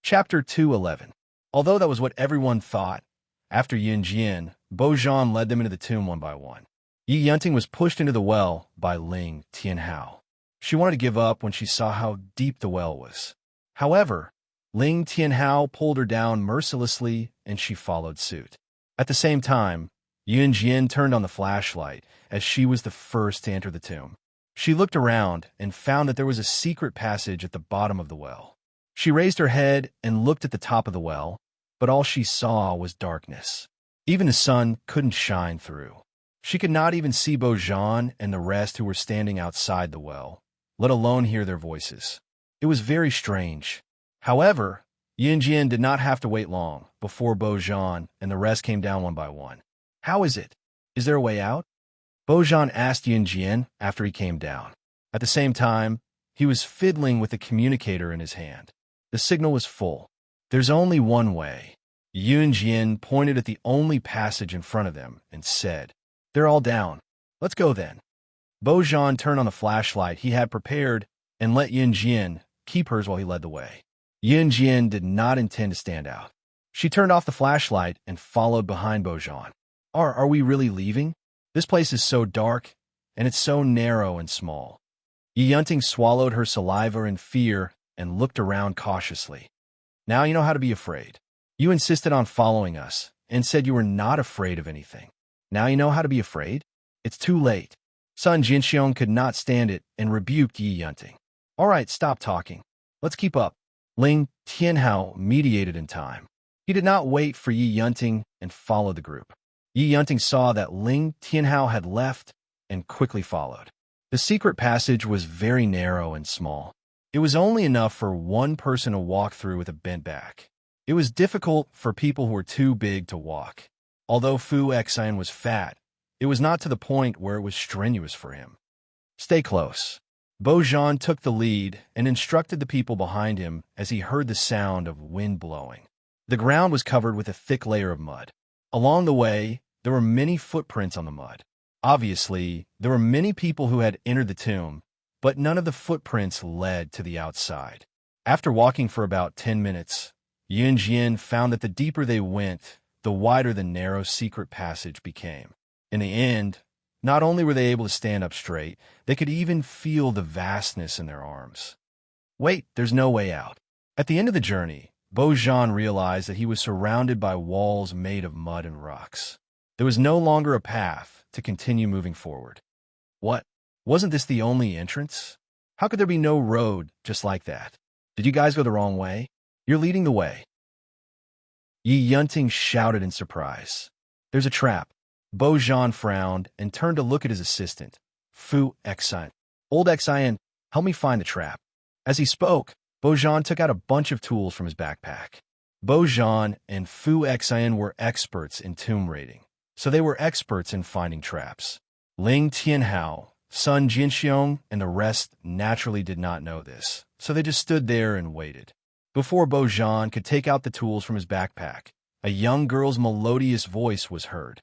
Chapter 211. Although that was what everyone thought, after Yin Jian, Bo Zhan led them into the tomb one by one. Yi Yunting was pushed into the well by Ling Tianhao. She wanted to give up when she saw how deep the well was. However, Ling Tianhao pulled her down mercilessly, and she followed suit. At the same time, Yun Jian turned on the flashlight, as she was the first to enter the tomb. She looked around and found that there was a secret passage at the bottom of the well. She raised her head and looked at the top of the well, but all she saw was darkness. Even the sun couldn't shine through. She could not even see Bo Zhan and the rest who were standing outside the well, let alone hear their voices. It was very strange. However, Yin Jian did not have to wait long before Bo Zhan and the rest came down one by one. "How is it? Is there a way out?" Bo Zhan asked Yin Jian after he came down. At the same time, he was fiddling with the communicator in his hand. The signal was full. "There's only one way." Yun Jian pointed at the only passage in front of them and said, "They're all down. Let's go then." Bo Zhan turned on the flashlight he had prepared and let Yin Jian keep hers while he led the way. Yin Jian did not intend to stand out. She turned off the flashlight and followed behind Bo Zhan. Are we really leaving? This place is so dark, and it's so narrow and small." Yi Yunting swallowed her saliva in fear and looked around cautiously. "Now you know how to be afraid. You insisted on following us and said you were not afraid of anything. Now you know how to be afraid? It's too late." Sun Jinxiong could not stand it and rebuked Yi Yunting. "All right, stop talking. Let's keep up." Ling Tianhao mediated in time. He did not wait for Yi Yunting and followed the group. Yi Yunting saw that Ling Tianhao had left and quickly followed. The secret passage was very narrow and small. It was only enough for one person to walk through with a bent back. It was difficult for people who were too big to walk. Although Fu Xian was fat, it was not to the point where it was strenuous for him. "Stay close." Bo Zhan took the lead and instructed the people behind him as he heard the sound of wind blowing. The ground was covered with a thick layer of mud. Along the way, there were many footprints on the mud. Obviously, there were many people who had entered the tomb, but none of the footprints led to the outside. After walking for about 10 minutes, Yun Jian found that the deeper they went, the wider the narrow secret passage became. In the end, not only were they able to stand up straight, they could even feel the vastness in their arms. Wait, there's no way out. At the end of the journey, Bo Zhan realized that he was surrounded by walls made of mud and rocks. There was no longer a path to continue moving forward. What? Wasn't this the only entrance? How could there be no road just like that? Did you guys go the wrong way? You're leading the way. Yunting shouted in surprise. There's a trap. Bojan frowned and turned to look at his assistant. Fu Xian. Old Xian, help me find the trap. As he spoke, Bojan took out a bunch of tools from his backpack. Bojan and Fu Xian were experts in tomb raiding, so they were experts in finding traps. Ling Tianhao, Sun Jinxiong, and the rest naturally did not know this, so they just stood there and waited. Before Bojan could take out the tools from his backpack, a young girl's melodious voice was heard.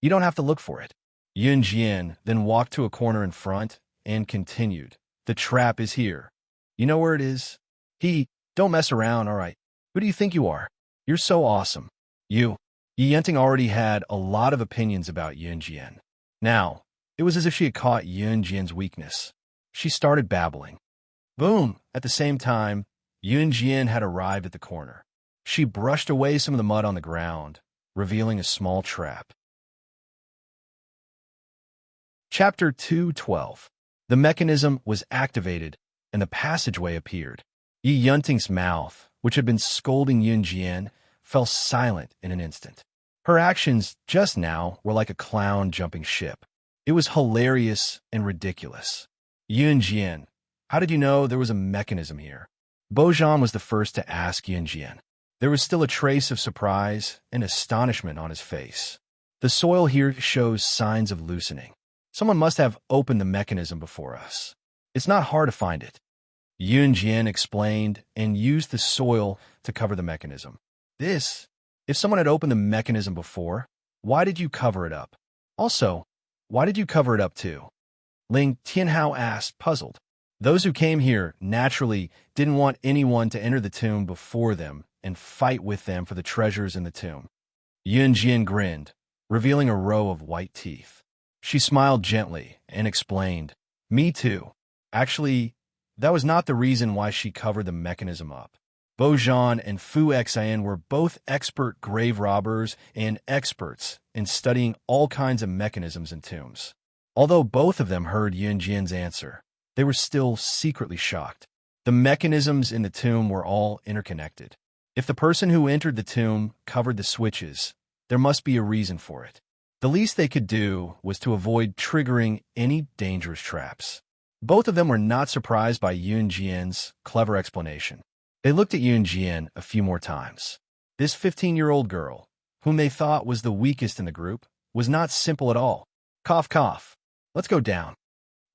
You don't have to look for it. Yun Jian then walked to a corner in front and continued. The trap is here. You know where it is? Don't mess around, all right. Who do you think you are? You're so awesome. Yi Yunting already had a lot of opinions about Yun Jian. Now, it was as if she had caught Yun Jian's weakness. She started babbling. Boom! At the same time, Yun Jian had arrived at the corner. She brushed away some of the mud on the ground, revealing a small trap. Chapter 2:12. The mechanism was activated, and the passageway appeared. Yi Yunting's mouth, which had been scolding Yun Jian, fell silent in an instant. Her actions just now were like a clown jumping ship. It was hilarious and ridiculous. Yun Jian, how did you know there was a mechanism here? Bojan was the first to ask Yun Jian. There was still a trace of surprise and astonishment on his face. The soil here shows signs of loosening. Someone must have opened the mechanism before us. It's not hard to find it. Yun Jian explained and used the soil to cover the mechanism. If someone had opened the mechanism before, why did you cover it up? Also, why did you cover it up too? Ling Tianhao asked, puzzled. Those who came here naturally didn't want anyone to enter the tomb before them and fight with them for the treasures in the tomb. Yun Jian grinned, revealing a row of white teeth. She smiled gently and explained, Me too. Actually, that was not the reason why she covered the mechanism up. Bojan and Fu Xian were both expert grave robbers and experts in studying all kinds of mechanisms in tombs. Although both of them heard Yun Jian's answer, they were still secretly shocked. The mechanisms in the tomb were all interconnected. If the person who entered the tomb covered the switches, there must be a reason for it. The least they could do was to avoid triggering any dangerous traps. Both of them were not surprised by Yun Jian's clever explanation. They looked at Yun Jian a few more times. This 15-year-old girl, whom they thought was the weakest in the group, was not simple at all. Cough, cough. Let's go down.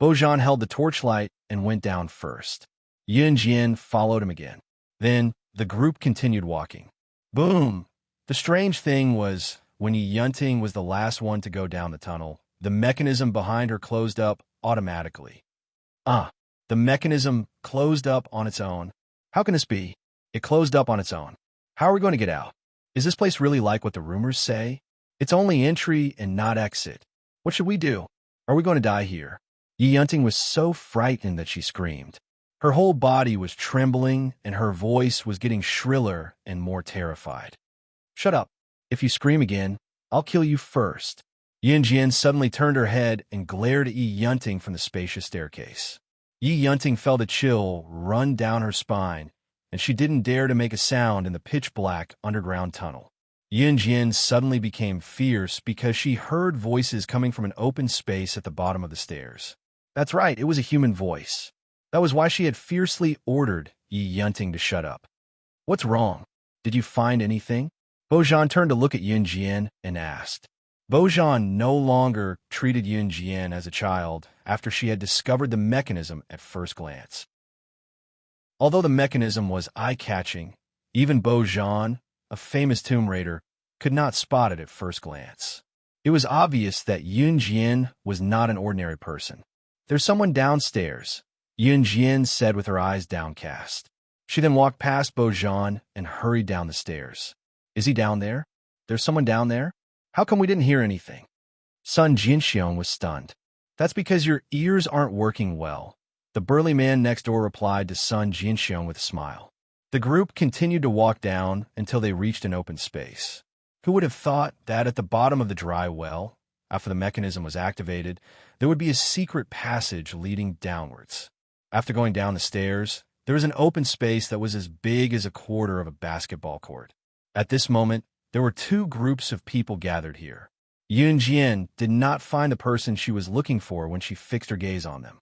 Bojan held the torchlight and went down first. Yun Jian followed him again. Then the group continued walking. Boom! The strange thing was, when Yi Yunting was the last one to go down the tunnel, the mechanism behind her closed up automatically. The mechanism closed up on its own. How can this be? It closed up on its own. How are we going to get out? Is this place really like what the rumors say? It's only entry and not exit. What should we do? Are we going to die here? Yi Yunting was so frightened that she screamed. Her whole body was trembling, and her voice was getting shriller and more terrified. Shut up. If you scream again, I'll kill you first. Yun Jian suddenly turned her head and glared at Yi Yunting from the spacious staircase. Yi Yunting felt a chill run down her spine, and she didn't dare to make a sound in the pitch-black underground tunnel. Yun Jian suddenly became fierce because she heard voices coming from an open space at the bottom of the stairs. That's right, it was a human voice. That was why she had fiercely ordered Yi Yunting to shut up. What's wrong? Did you find anything? Bojan turned to look at Yun Jian and asked. Bojan no longer treated Yun Jian as a child after she had discovered the mechanism at first glance. Although the mechanism was eye-catching, even Bojan, a famous tomb raider, could not spot it at first glance. It was obvious that Yun Jian was not an ordinary person. There's someone downstairs, Yun Jian said with her eyes downcast. She then walked past Bojan and hurried down the stairs. Is he down there? There's someone down there? How come we didn't hear anything? Sun Jinxiong was stunned. That's because your ears aren't working well, the burly man next door replied to Sun Jinxiong with a smile. The group continued to walk down until they reached an open space. Who would have thought that at the bottom of the dry well, after the mechanism was activated, there would be a secret passage leading downwards? After going down the stairs, there was an open space that was as big as a quarter of a basketball court. At this moment, there were two groups of people gathered here. Yun Jian did not find the person she was looking for when she fixed her gaze on them.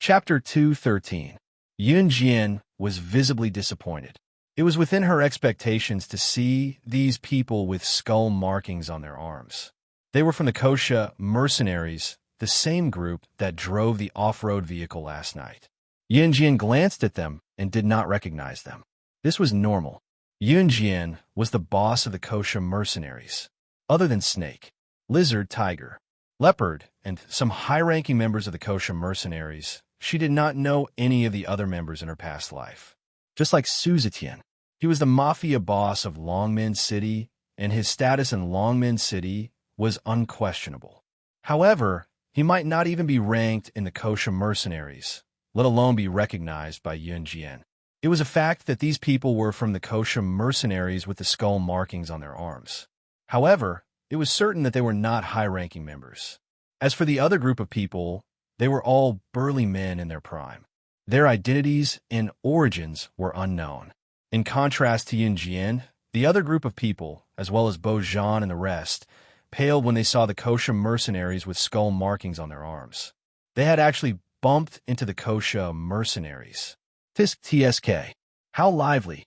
Chapter 2:13. Yun Jian was visibly disappointed. It was within her expectations to see these people with skull markings on their arms. They were from the Kosha mercenaries, the same group that drove the off-road vehicle last night. Yun Jian glanced at them and did not recognize them. This was normal. Yun Jian was the boss of the Kosha mercenaries. Other than Snake, Lizard, Tiger, Leopard, and some high-ranking members of the Kosha mercenaries, she did not know any of the other members in her past life. Just like Su Zetian, he was the mafia boss of Longmen City, and his status in Longmen City was unquestionable. However, he might not even be ranked in the Kosha mercenaries, let alone be recognized by Yun Jian. It was a fact that these people were from the Kosha mercenaries with the skull markings on their arms. However, it was certain that they were not high-ranking members. As for the other group of people, they were all burly men in their prime. Their identities and origins were unknown. In contrast to Yun Jian, the other group of people, as well as Bo Zhan and the rest, paled when they saw the Kosha mercenaries with skull markings on their arms. They had actually bumped into the Kosha mercenaries. Tisk TSK. How lively.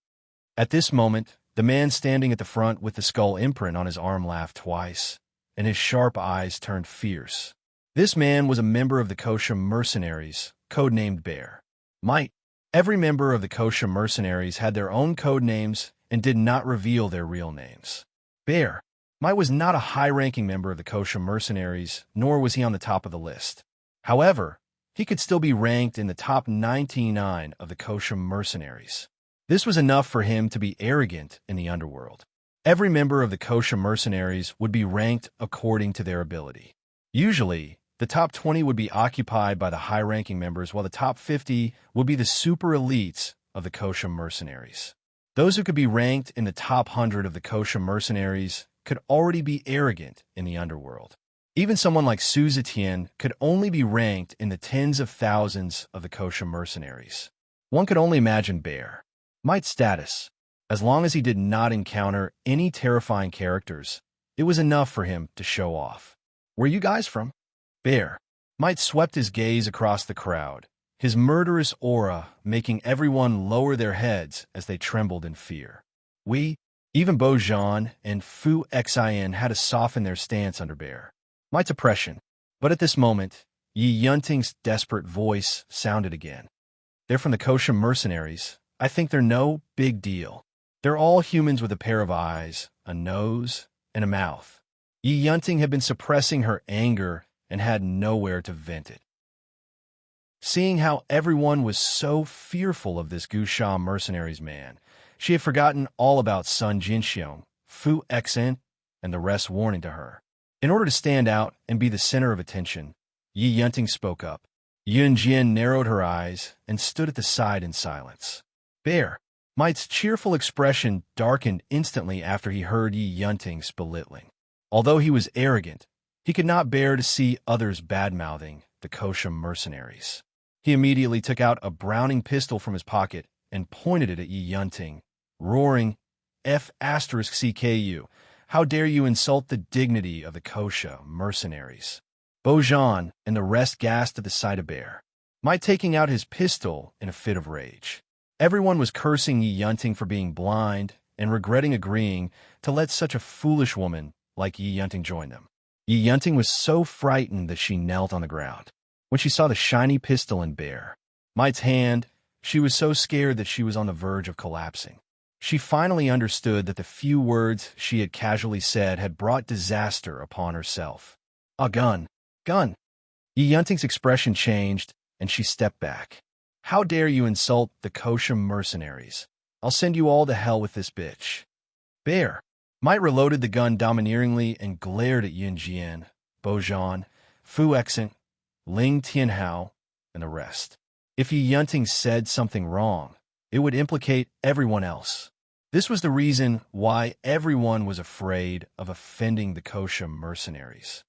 At this moment, the man standing at the front with the skull imprint on his arm laughed twice, and his sharp eyes turned fierce. This man was a member of the Kosha mercenaries, codenamed Bear. Every member of the Kosha mercenaries had their own code names and did not reveal their real names. Bear was not a high-ranking member of the Kosha mercenaries, nor was he on the top of the list. However, he could still be ranked in the top 99 of the Kosha mercenaries. This was enough for him to be arrogant in the underworld. Every member of the Kosha mercenaries would be ranked according to their ability. Usually, the top 20 would be occupied by the high-ranking members, while the top 50 would be the super elites of the Kosha mercenaries. Those who could be ranked in the top 100 of the Kosha mercenaries could already be arrogant in the underworld. Even someone like Su Zetian could only be ranked in the tens of thousands of the Kosha mercenaries. One could only imagine Bear Might's status. As long as he did not encounter any terrifying characters, it was enough for him to show off. Where you guys from? Bear Might swept his gaze across the crowd, his murderous aura making everyone lower their heads as they trembled in fear. Even Bo Zhan and Fu Xin had to soften their stance under Bear Might's oppression. But at this moment, Yi Yunting's desperate voice sounded again. They're from the Kosha mercenaries. I think they're no big deal. They're all humans with a pair of eyes, a nose, and a mouth. Yi Yunting had been suppressing her anger and had nowhere to vent it. Seeing how everyone was so fearful of this Gusha mercenaries man, she had forgotten all about Sun Jinxiong, Fu Xin, and the rest warning to her. In order to stand out and be the center of attention, Yi Yunting spoke up. Yun Jian narrowed her eyes and stood at the side in silence. Bear Might's cheerful expression darkened instantly after he heard Yi Yunting's belittling. Although he was arrogant, he could not bear to see others bad-mouthing the Kosha mercenaries. He immediately took out a Browning pistol from his pocket and pointed it at Yi Yunting, roaring, F***CKU, how dare you insult the dignity of the Kosha mercenaries? Bo Zhan and the rest gasped at the sight of Bear Might taking out his pistol in a fit of rage. Everyone was cursing Yi Yunting for being blind and regretting agreeing to let such a foolish woman like Yi Yunting join them. Yi Yunting was so frightened that she knelt on the ground. When she saw the shiny pistol in Bear Might's hand, she was so scared that she was on the verge of collapsing. She finally understood that the few words she had casually said had brought disaster upon herself. A gun. Yi Yunting's expression changed, and she stepped back. How dare you insult the Kosha mercenaries? I'll send you all to hell with this bitch. Bear Might reloaded the gun domineeringly and glared at Yun Jian, Bo Zhan, Fu Xin, Ling Tianhao, and the rest. If Yi Yunting said something wrong, it would implicate everyone else. This was the reason why everyone was afraid of offending the Kosha mercenaries.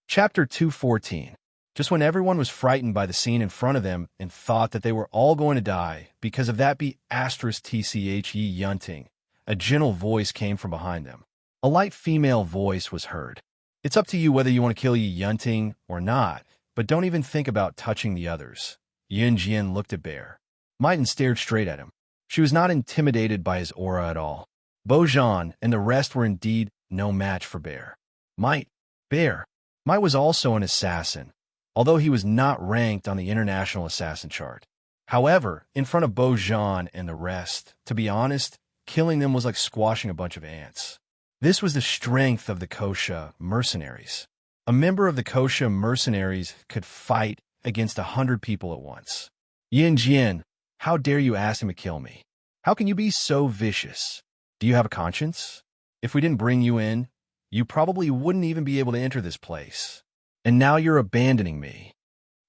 Chapter 2:14. Just when everyone was frightened by the scene in front of them and thought that they were all going to die because of that *TCH Yi Yunting, a gentle voice came from behind them. A light female voice was heard. It's up to you whether you want to kill Yi Yunting or not, but don't even think about touching the others. Yun Jian looked at Bear Might and stared straight at him. She was not intimidated by his aura at all. Bo Zhan and the rest were indeed no match for Bear Might. Bear Might was also an assassin, although he was not ranked on the international assassin chart. However, in front of Bo Zhan and the rest, to be honest, killing them was like squashing a bunch of ants. This was the strength of the Kosha mercenaries. A member of the Kosha mercenaries could fight against 100 people at once. Yin Jian, how dare you ask him to kill me? How can you be so vicious? Do you have a conscience? If we didn't bring you in, you probably wouldn't even be able to enter this place. And now you're abandoning me.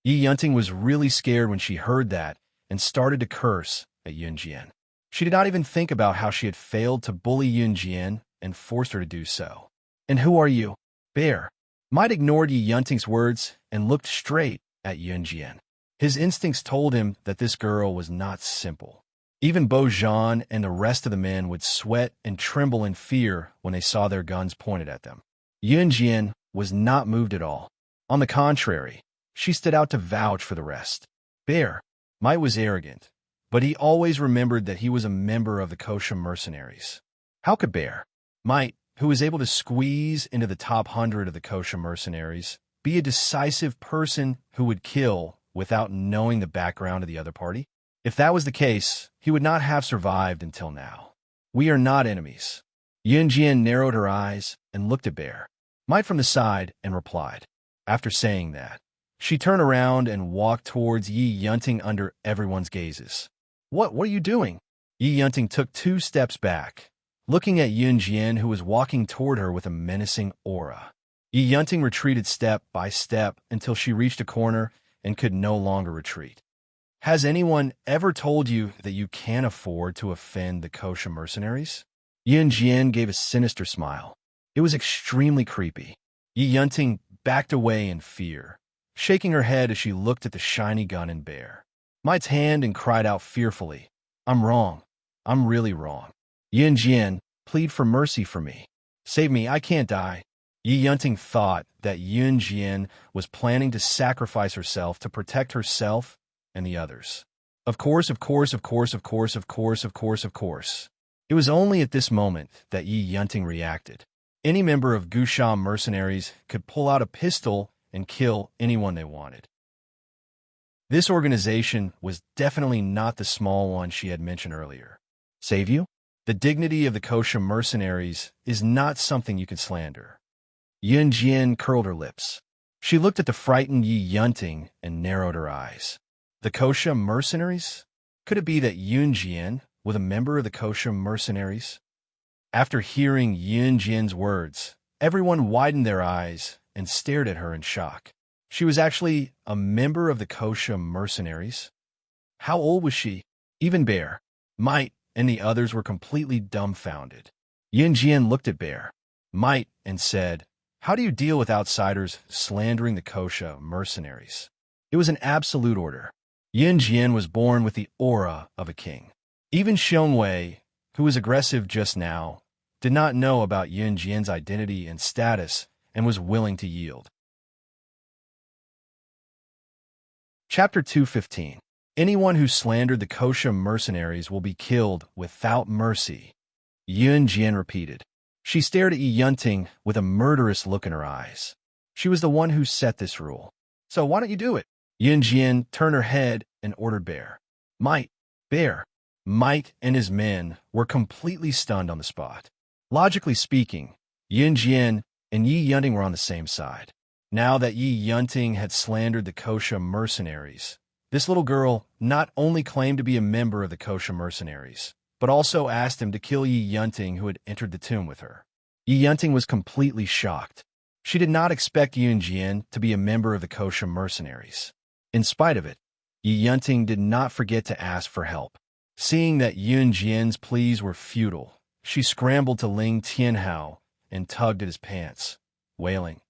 Yi Yunting was really scared when she heard that and started to curse at Yun Jian. She did not even think about how she had failed to bully Yun Jian and forced her to do so. And who are you? Bear Might ignored Yi Yunting's words and looked straight at Yun Jian. His instincts told him that this girl was not simple. Even Bo Zhan and the rest of the men would sweat and tremble in fear when they saw their guns pointed at them. Yun Jian was not moved at all. On the contrary, she stood out to vouch for the rest. Bear Might was arrogant, but he always remembered that he was a member of the Kosha mercenaries. How could Bear Might, who was able to squeeze into the top 100 of the Kosha mercenaries, be a decisive person who would kill without knowing the background of the other party? If that was the case, he would not have survived until now. We are not enemies. Yun Jian narrowed her eyes and looked at Bear Might from the side and replied. After saying that, she turned around and walked towards Yi Yunting under everyone's gazes. What are you doing? Yi Yunting took 2 steps back, looking at Yun Jian, who was walking toward her with a menacing aura. Yi Yunting retreated step by step until she reached a corner and could no longer retreat. Has anyone ever told you that you can't afford to offend the Kosha mercenaries? Yun Jian gave a sinister smile. It was extremely creepy. Yi Yunting backed away in fear, shaking her head as she looked at the shiny gun in Bear Might's hand and cried out fearfully, I'm wrong. I'm really wrong. Yun Jian, plead for mercy for me. Save me, I can't die. Yi Yunting thought that Yun Jian was planning to sacrifice herself to protect herself and the others. Of course. It was only at this moment that Yi Yunting reacted. Any member of Gusha mercenaries could pull out a pistol and kill anyone they wanted. This organization was definitely not the small one she had mentioned earlier. Save you? The dignity of the Kosha mercenaries is not something you can slander. Yun Jian curled her lips. She looked at the frightened Yi Yunting and narrowed her eyes. The Kosha mercenaries? Could it be that Yun Jian was a member of the Kosha mercenaries? After hearing Yun Jian's words, everyone widened their eyes and stared at her in shock. She was actually a member of the Kosha mercenaries? How old was she? Even Bear Might and the others were completely dumbfounded. Yun Jian looked at Bear Might and said, How do you deal with outsiders slandering the Kosha mercenaries? It was an absolute order. Yun Jian was born with the aura of a king. Even Xiongwei, who was aggressive just now, did not know about Yun Jian's identity and status and was willing to yield. Chapter 215. Anyone who slandered the Kosha mercenaries will be killed without mercy, Yun Jian repeated. She stared at Yi Yunting with a murderous look in her eyes. She was the one who set this rule. So why don't you do it? Yun Jian turned her head and ordered Bear Might. Bear Might and his men were completely stunned on the spot. Logically speaking, Yun Jian and Yi Yunting were on the same side. Now that Yi Yunting had slandered the Kosha mercenaries, this little girl not only claimed to be a member of the Kosha mercenaries, but also asked him to kill Yi Yunting, who had entered the tomb with her. Yi Yunting was completely shocked. She did not expect Yun Jian to be a member of the Kosha mercenaries. In spite of it, Yi Yunting did not forget to ask for help. Seeing that Yun Jian's pleas were futile, she scrambled to Ling Tianhao and tugged at his pants, wailing,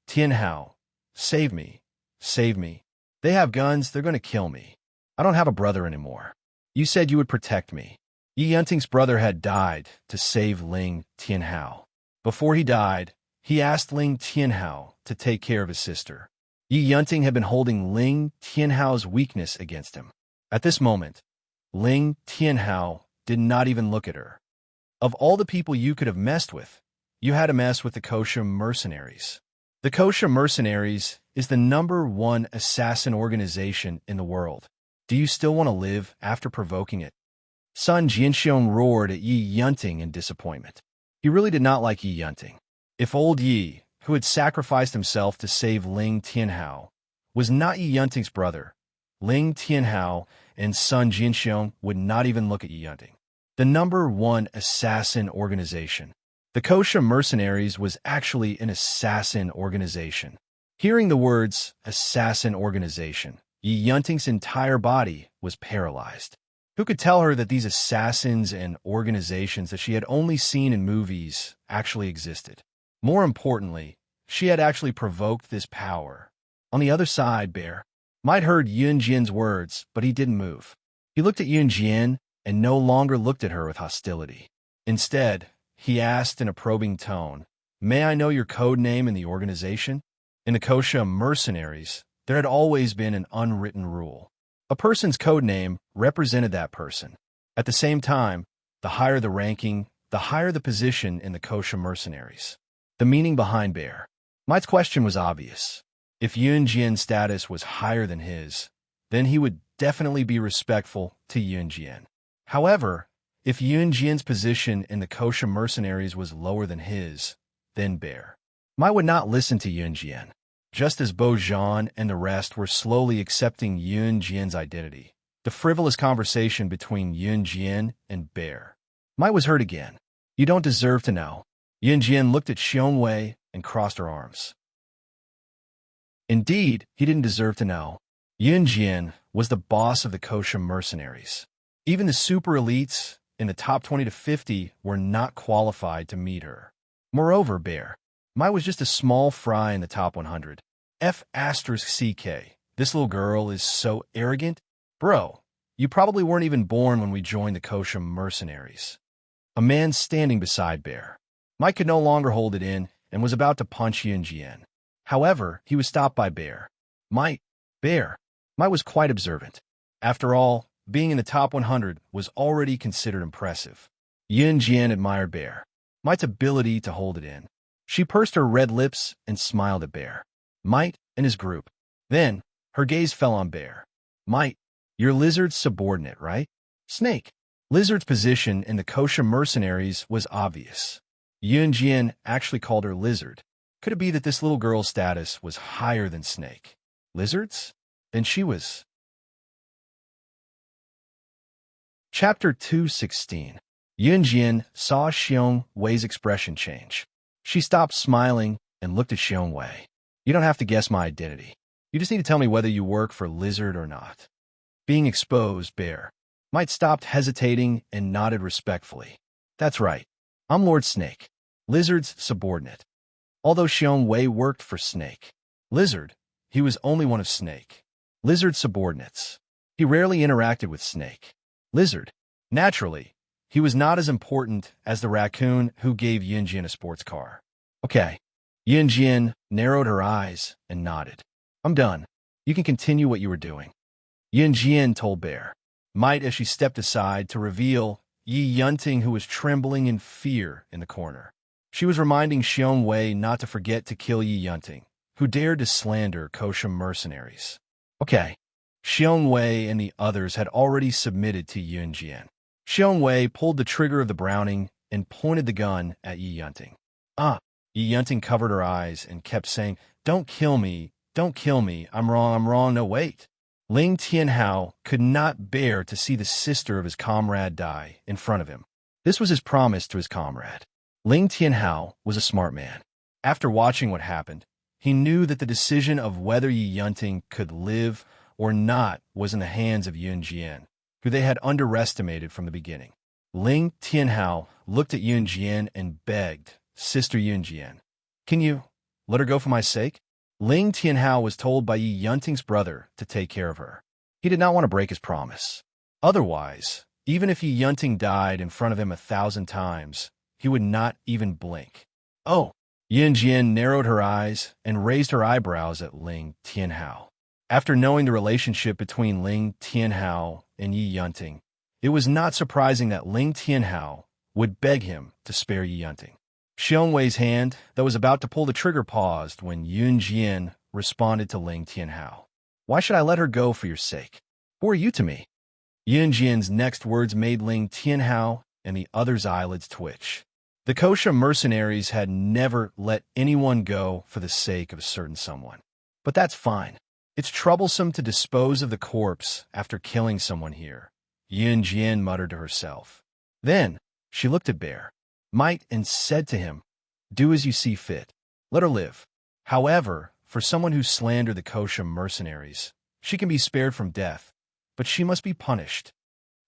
Tianhao, save me, save me. They have guns, they're going to kill me. I don't have a brother anymore. You said you would protect me. Yi Yunting's brother had died to save Ling Tianhao. Before he died, he asked Ling Tianhao to take care of his sister. Yi Yunting had been holding Ling Tianhao's weakness against him. At this moment, Ling Tianhao did not even look at her. Of all the people you could have messed with, you had to mess with the Kosha mercenaries. The Kosha mercenaries is the #1 assassin organization in the world. Do you still want to live after provoking it? Sun Jianxiong roared at Yi Yunting in disappointment. He really did not like Yi Yunting. If old Yi, who had sacrificed himself to save Ling Tianhao, was not Yi Yunting's brother, Ling Tianhao and Sun Jianxiong would not even look at Yi Yunting. The #1 assassin organization. The Kosha mercenaries was actually an assassin organization. Hearing the words assassin organization, Yi Yunting's entire body was paralyzed. Who could tell her that these assassins and organizations that she had only seen in movies actually existed? More importantly, she had actually provoked this power. On the other side, Bear might heard Yun Jian's words, but he didn't move. He looked at Yun Jian and no longer looked at her with hostility. Instead, he asked in a probing tone, "May I know your code name in the organization?" In the Kosha mercenaries, there had always been an unwritten rule. A person's code name represented that person. At the same time, the higher the ranking, the higher the position in the Kosha mercenaries. The meaning behind Bear Might's question was obvious. If Yun Jian's status was higher than his, then he would definitely be respectful to Yun Jian. However, if Yun Jian's position in the Kosha mercenaries was lower than his, then Bear Might would not listen to Yun Jian. Just as Bo Zhan and the rest were slowly accepting Yun Jian's identity, the frivolous conversation between Yun Jian and Bear Might was heard again. "You don't deserve to know." Yun Jian looked at Xiong Wei and crossed her arms. Indeed, he didn't deserve to know. Yun Jian was the boss of the Kosha mercenaries. Even the super elites in the top 20 to 50 were not qualified to meet her. Moreover, Bear Might was just a small fry in the top 100. F***CK. This little girl is so arrogant. Bro, you probably weren't even born when we joined the Kosha mercenaries. A man standing beside Bear Might could no longer hold it in and was about to punch Yun Jian. However, he was stopped by Bear Might was quite observant. After all, being in the top 100 was already considered impressive. Yun Jian admired Bear Might's ability to hold it in. She pursed her red lips and smiled at Bear Might and his group. Then, her gaze fell on Bear Might. You're Lizard's subordinate, right? Snake. Lizard's position in the Kosha mercenaries was obvious. Yun Jian actually called her Lizard. Could it be that this little girl's status was higher than Snake? Lizard's? Then she was. Chapter 216. Yun Jian saw Xiong Wei's expression change. She stopped smiling and looked at Xiong Wei. "You don't have to guess my identity. You just need to tell me whether you work for Lizard or not." Being exposed, Bear Might stopped hesitating and nodded respectfully. "That's right. I'm Lord Snake, Lizard's subordinate." Although Xiong Wei worked for Snake, Lizard, he was only one of Snake, Lizard's subordinates. He rarely interacted with Snake, Lizard. Naturally, he was not as important as the raccoon who gave Yun Jian a sports car. "Okay." Yun Jian narrowed her eyes and nodded. "I'm done. You can continue what you were doing." Yun Jian told Bear Might as she stepped aside to reveal Yi Yunting, who was trembling in fear in the corner. She was reminding Xiong Wei not to forget to kill Yi Yunting, who dared to slander Kosha mercenaries. Okay. Xiong Wei and the others had already submitted to Yun Jian. Xiong Wei pulled the trigger of the Browning and pointed the gun at Yi Yunting. Yi Yunting covered her eyes and kept saying, "Don't kill me, don't kill me, I'm wrong, no wait." Ling Tianhao could not bear to see the sister of his comrade die in front of him. This was his promise to his comrade. Ling Tianhao was a smart man. After watching what happened, he knew that the decision of whether Yi Yunting could live or not was in the hands of Yun Jian, who they had underestimated from the beginning. Ling Tianhao looked at Yun Jian and begged, "Sister Yun Jian, can you let her go for my sake?" Ling Tianhao was told by Yi Yunting's brother to take care of her. He did not want to break his promise. Otherwise, even if Yi Yunting died in front of him 1,000 times, he would not even blink. Oh! Yin Jian narrowed her eyes and raised her eyebrows at Ling Tianhao. After knowing the relationship between Ling Tianhao and Yi Yunting, it was not surprising that Ling Tianhao would beg him to spare Yi Yunting. Xiong Wei's hand that was about to pull the trigger paused when Yun Jian responded to Ling Tianhao. Why should I let her go for your sake? Who are you to me? Yun Jian's next words made Ling Tianhao and the other's eyelids twitch. The Kosha mercenaries had never let anyone go for the sake of a certain someone. But that's fine. It's troublesome to dispose of the corpse after killing someone here, Yun Jian muttered to herself. Then, she looked at Bear Might and said to him, do as you see fit. Let her live. However, for someone who slandered the Kosha mercenaries, she can be spared from death, but she must be punished.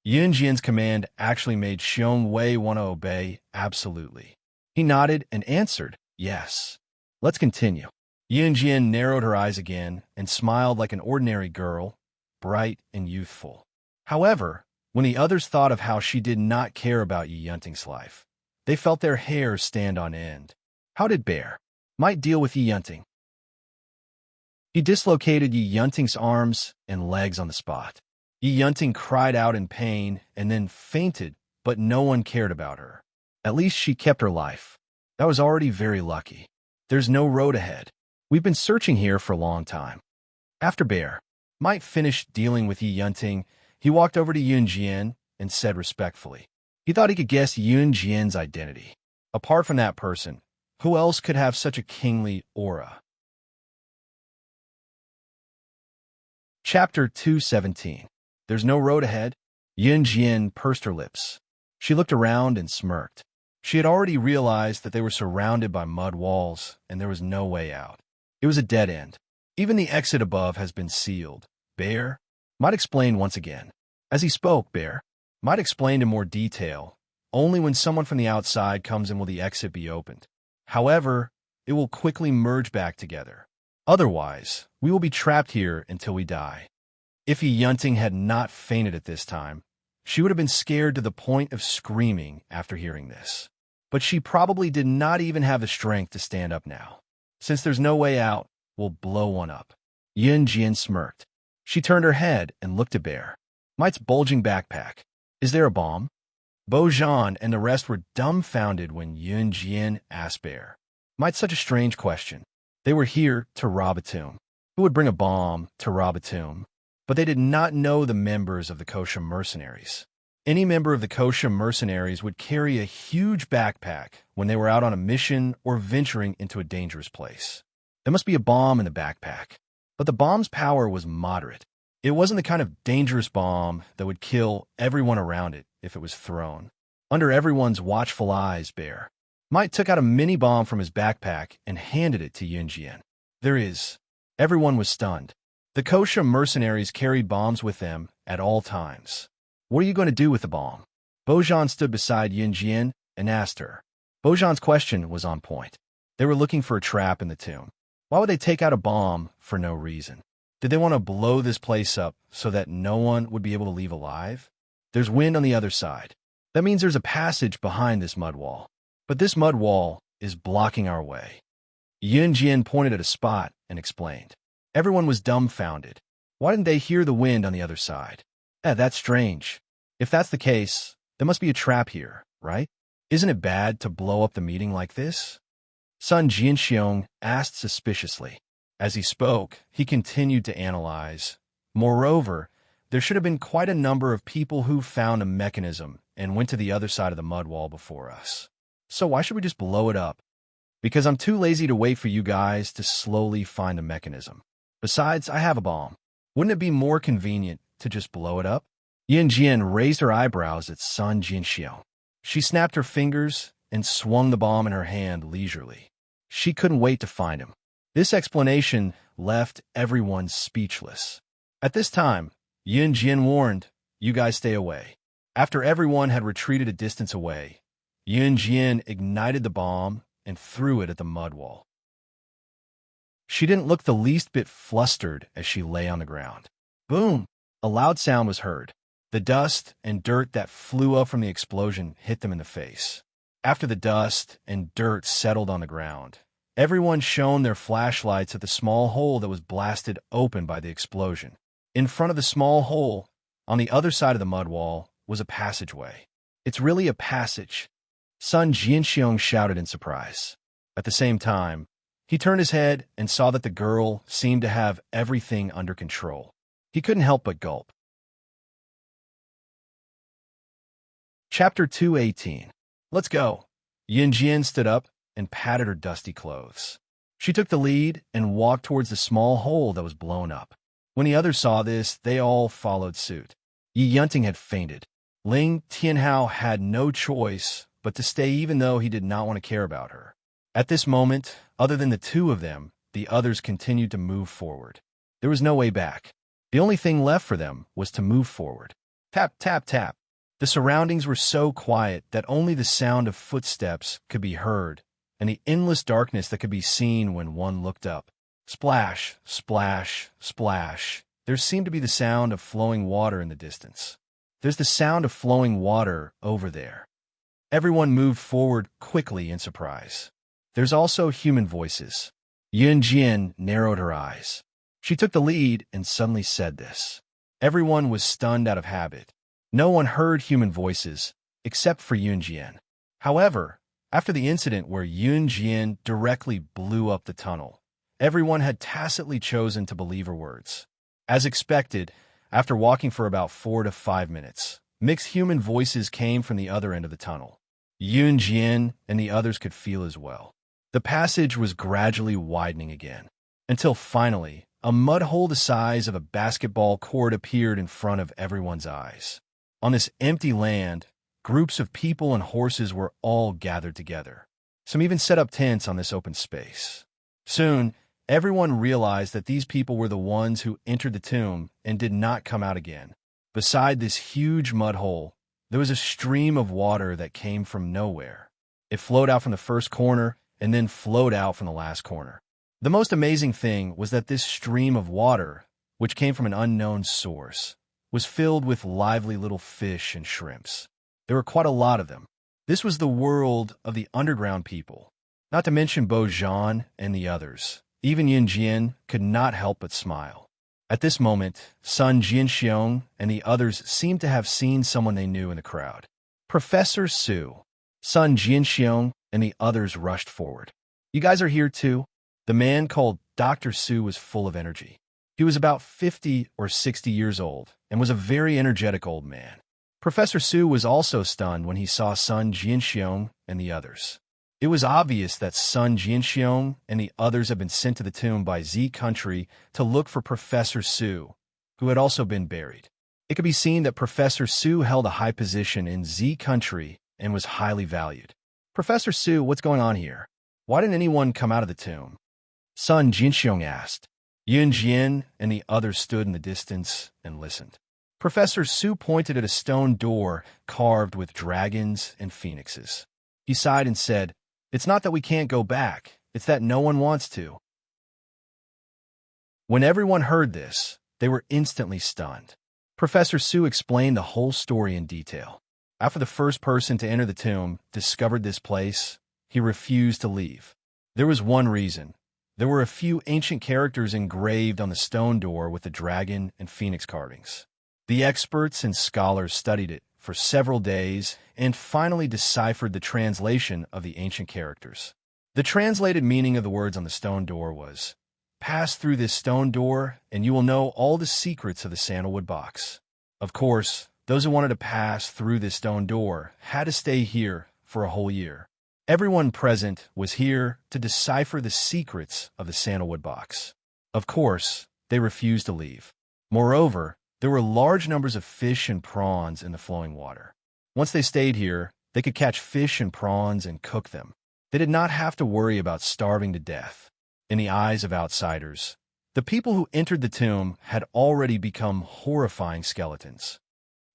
Yun Jian's command actually made Xiong Wei want to obey absolutely. He nodded and answered, yes. Let's continue. Yun Jian narrowed her eyes again and smiled like an ordinary girl, bright and youthful. However, when the others thought of how she did not care about Yi Yunting's life, they felt their hair stand on end. How did Bear Might deal with Yi Yunting? He dislocated Yi Yunting's arms and legs on the spot. Yi Yunting cried out in pain and then fainted, but no one cared about her. At least she kept her life. That was already very lucky. There's no road ahead. We've been searching here for a long time. After Bear Might finished dealing with Yi Yunting, he walked over to Yun Jian and said respectfully. He thought he could guess Yun Jian's identity. Apart from that person, who else could have such a kingly aura? Chapter 217. There's no road ahead. Yun Jian pursed her lips. She looked around and smirked. She had already realized that they were surrounded by mud walls and there was no way out. It was a dead end. Even the exit above has been sealed. Bear Might explain once again. As he spoke, Bear Might explain in more detail. Only when someone from the outside comes in will the exit be opened. However, it will quickly merge back together. Otherwise, we will be trapped here until we die. If Yi Yunting had not fainted at this time, she would have been scared to the point of screaming after hearing this. But she probably did not even have the strength to stand up now. Since there's no way out, we'll blow one up. Yun Jian smirked. She turned her head and looked at Bear Might's bulging backpack. Is there a bomb? Bo Zhan and the rest were dumbfounded when Yun Jian asked Bear Might such a strange question. They were here to rob a tomb. Who would bring a bomb to rob a tomb? But they did not know the members of the Kosha mercenaries. Any member of the Kosha mercenaries would carry a huge backpack when they were out on a mission or venturing into a dangerous place. There must be a bomb in the backpack. But the bomb's power was moderate. It wasn't the kind of dangerous bomb that would kill everyone around it if it was thrown. Under everyone's watchful eyes, Bear Might took out a mini bomb from his backpack and handed it to Yun Jian. There is. Everyone was stunned. The Kosha mercenaries carried bombs with them at all times. What are you going to do with the bomb? Bo Zhan stood beside Yun Jian and asked her. Bo Zhan's question was on point. They were looking for a trap in the tomb. Why would they take out a bomb for no reason? Did they want to blow this place up so that no one would be able to leave alive? There's wind on the other side. That means there's a passage behind this mud wall. But this mud wall is blocking our way. Yun Jian pointed at a spot and explained. Everyone was dumbfounded. Why didn't they hear the wind on the other side? That's strange. If that's the case, there must be a trap here, right? Isn't it bad to blow up the meeting like this? Sun Jianxiong asked suspiciously. As he spoke, he continued to analyze. Moreover, there should have been quite a number of people who found a mechanism and went to the other side of the mud wall before us. So why should we just blow it up? Because I'm too lazy to wait for you guys to slowly find a mechanism. Besides, I have a bomb. Wouldn't it be more convenient to just blow it up? Yin Jian raised her eyebrows at Sun Jianxiong. She snapped her fingers and swung the bomb in her hand leisurely. She couldn't wait to find him. This explanation left everyone speechless. At this time, Yun Jian warned, you guys stay away. After everyone had retreated a distance away, Yun Jian ignited the bomb and threw it at the mud wall. She didn't look the least bit flustered as she lay on the ground. Boom! A loud sound was heard. The dust and dirt that flew up from the explosion hit them in the face. After the dust and dirt settled on the ground, everyone shone their flashlights at the small hole that was blasted open by the explosion. In front of the small hole, on the other side of the mud wall, was a passageway. It's really a passage, Sun Jianxiong shouted in surprise. At the same time, he turned his head and saw that the girl seemed to have everything under control. He couldn't help but gulp. Chapter 218. Let's go. Yin Jian stood up and patted her dusty clothes. She took the lead and walked towards the small hole that was blown up. When the others saw this, they all followed suit. Yi Yunting had fainted. Ling Tianhao had no choice but to stay even though he did not want to care about her. At this moment, other than the two of them, the others continued to move forward. There was no way back. The only thing left for them was to move forward. Tap, tap, tap. The surroundings were so quiet that only the sound of footsteps could be heard, and the endless darkness that could be seen when one looked up. Splash, splash, splash. There seemed to be the sound of flowing water in the distance. There's the sound of flowing water over there. Everyone moved forward quickly in surprise. There's also human voices. Yun Jian narrowed her eyes. She took the lead and suddenly said this. Everyone was stunned out of habit. No one heard human voices, except for Yun Jian. However, after the incident where Yun Jian directly blew up the tunnel, everyone had tacitly chosen to believe her words. As expected, after walking for about 4 to 5 minutes, mixed human voices came from the other end of the tunnel. Yun Jian and the others could feel as well. The passage was gradually widening again, until finally, a mud hole the size of a basketball court appeared in front of everyone's eyes. On this empty land, groups of people and horses were all gathered together. Some even set up tents on this open space. Soon, everyone realized that these people were the ones who entered the tomb and did not come out again. Beside this huge mud hole, there was a stream of water that came from nowhere. It flowed out from the first corner and then flowed out from the last corner. The most amazing thing was that this stream of water, which came from an unknown source, was filled with lively little fish and shrimps. There were quite a lot of them. This was the world of the underground people, not to mention Bo Zhan and the others. Even Yin Jian could not help but smile. At this moment, Sun Jianxiong and the others seemed to have seen someone they knew in the crowd. Professor Su. Sun Jianxiong and the others rushed forward. You guys are here too? The man called Dr. Su was full of energy. He was about 50 or 60 years old and was a very energetic old man. Professor Su was also stunned when he saw Sun Jianxiong and the others. It was obvious that Sun Jianxiong and the others had been sent to the tomb by Z Country to look for Professor Su, who had also been buried. It could be seen that Professor Su held a high position in Z Country and was highly valued. Professor Su, what's going on here? Why didn't anyone come out of the tomb? Sun Jianxiong asked. Yun Jian and the others stood in the distance and listened. Professor Su pointed at a stone door carved with dragons and phoenixes. He sighed and said, "It's not that we can't go back, it's that no one wants to." When everyone heard this, they were instantly stunned. Professor Su explained the whole story in detail. After the first person to enter the tomb discovered this place, he refused to leave. There was one reason. There were a few ancient characters engraved on the stone door with the dragon and phoenix carvings. The experts and scholars studied it for several days and finally deciphered the translation of the ancient characters. The translated meaning of the words on the stone door was, "Pass through this stone door and you will know all the secrets of the sandalwood box." Of course, those who wanted to pass through this stone door had to stay here for a whole year. Everyone present was here to decipher the secrets of the sandalwood box. Of course, they refused to leave. Moreover, there were large numbers of fish and prawns in the flowing water. Once they stayed here, they could catch fish and prawns and cook them. They did not have to worry about starving to death. In the eyes of outsiders, the people who entered the tomb had already become horrifying skeletons.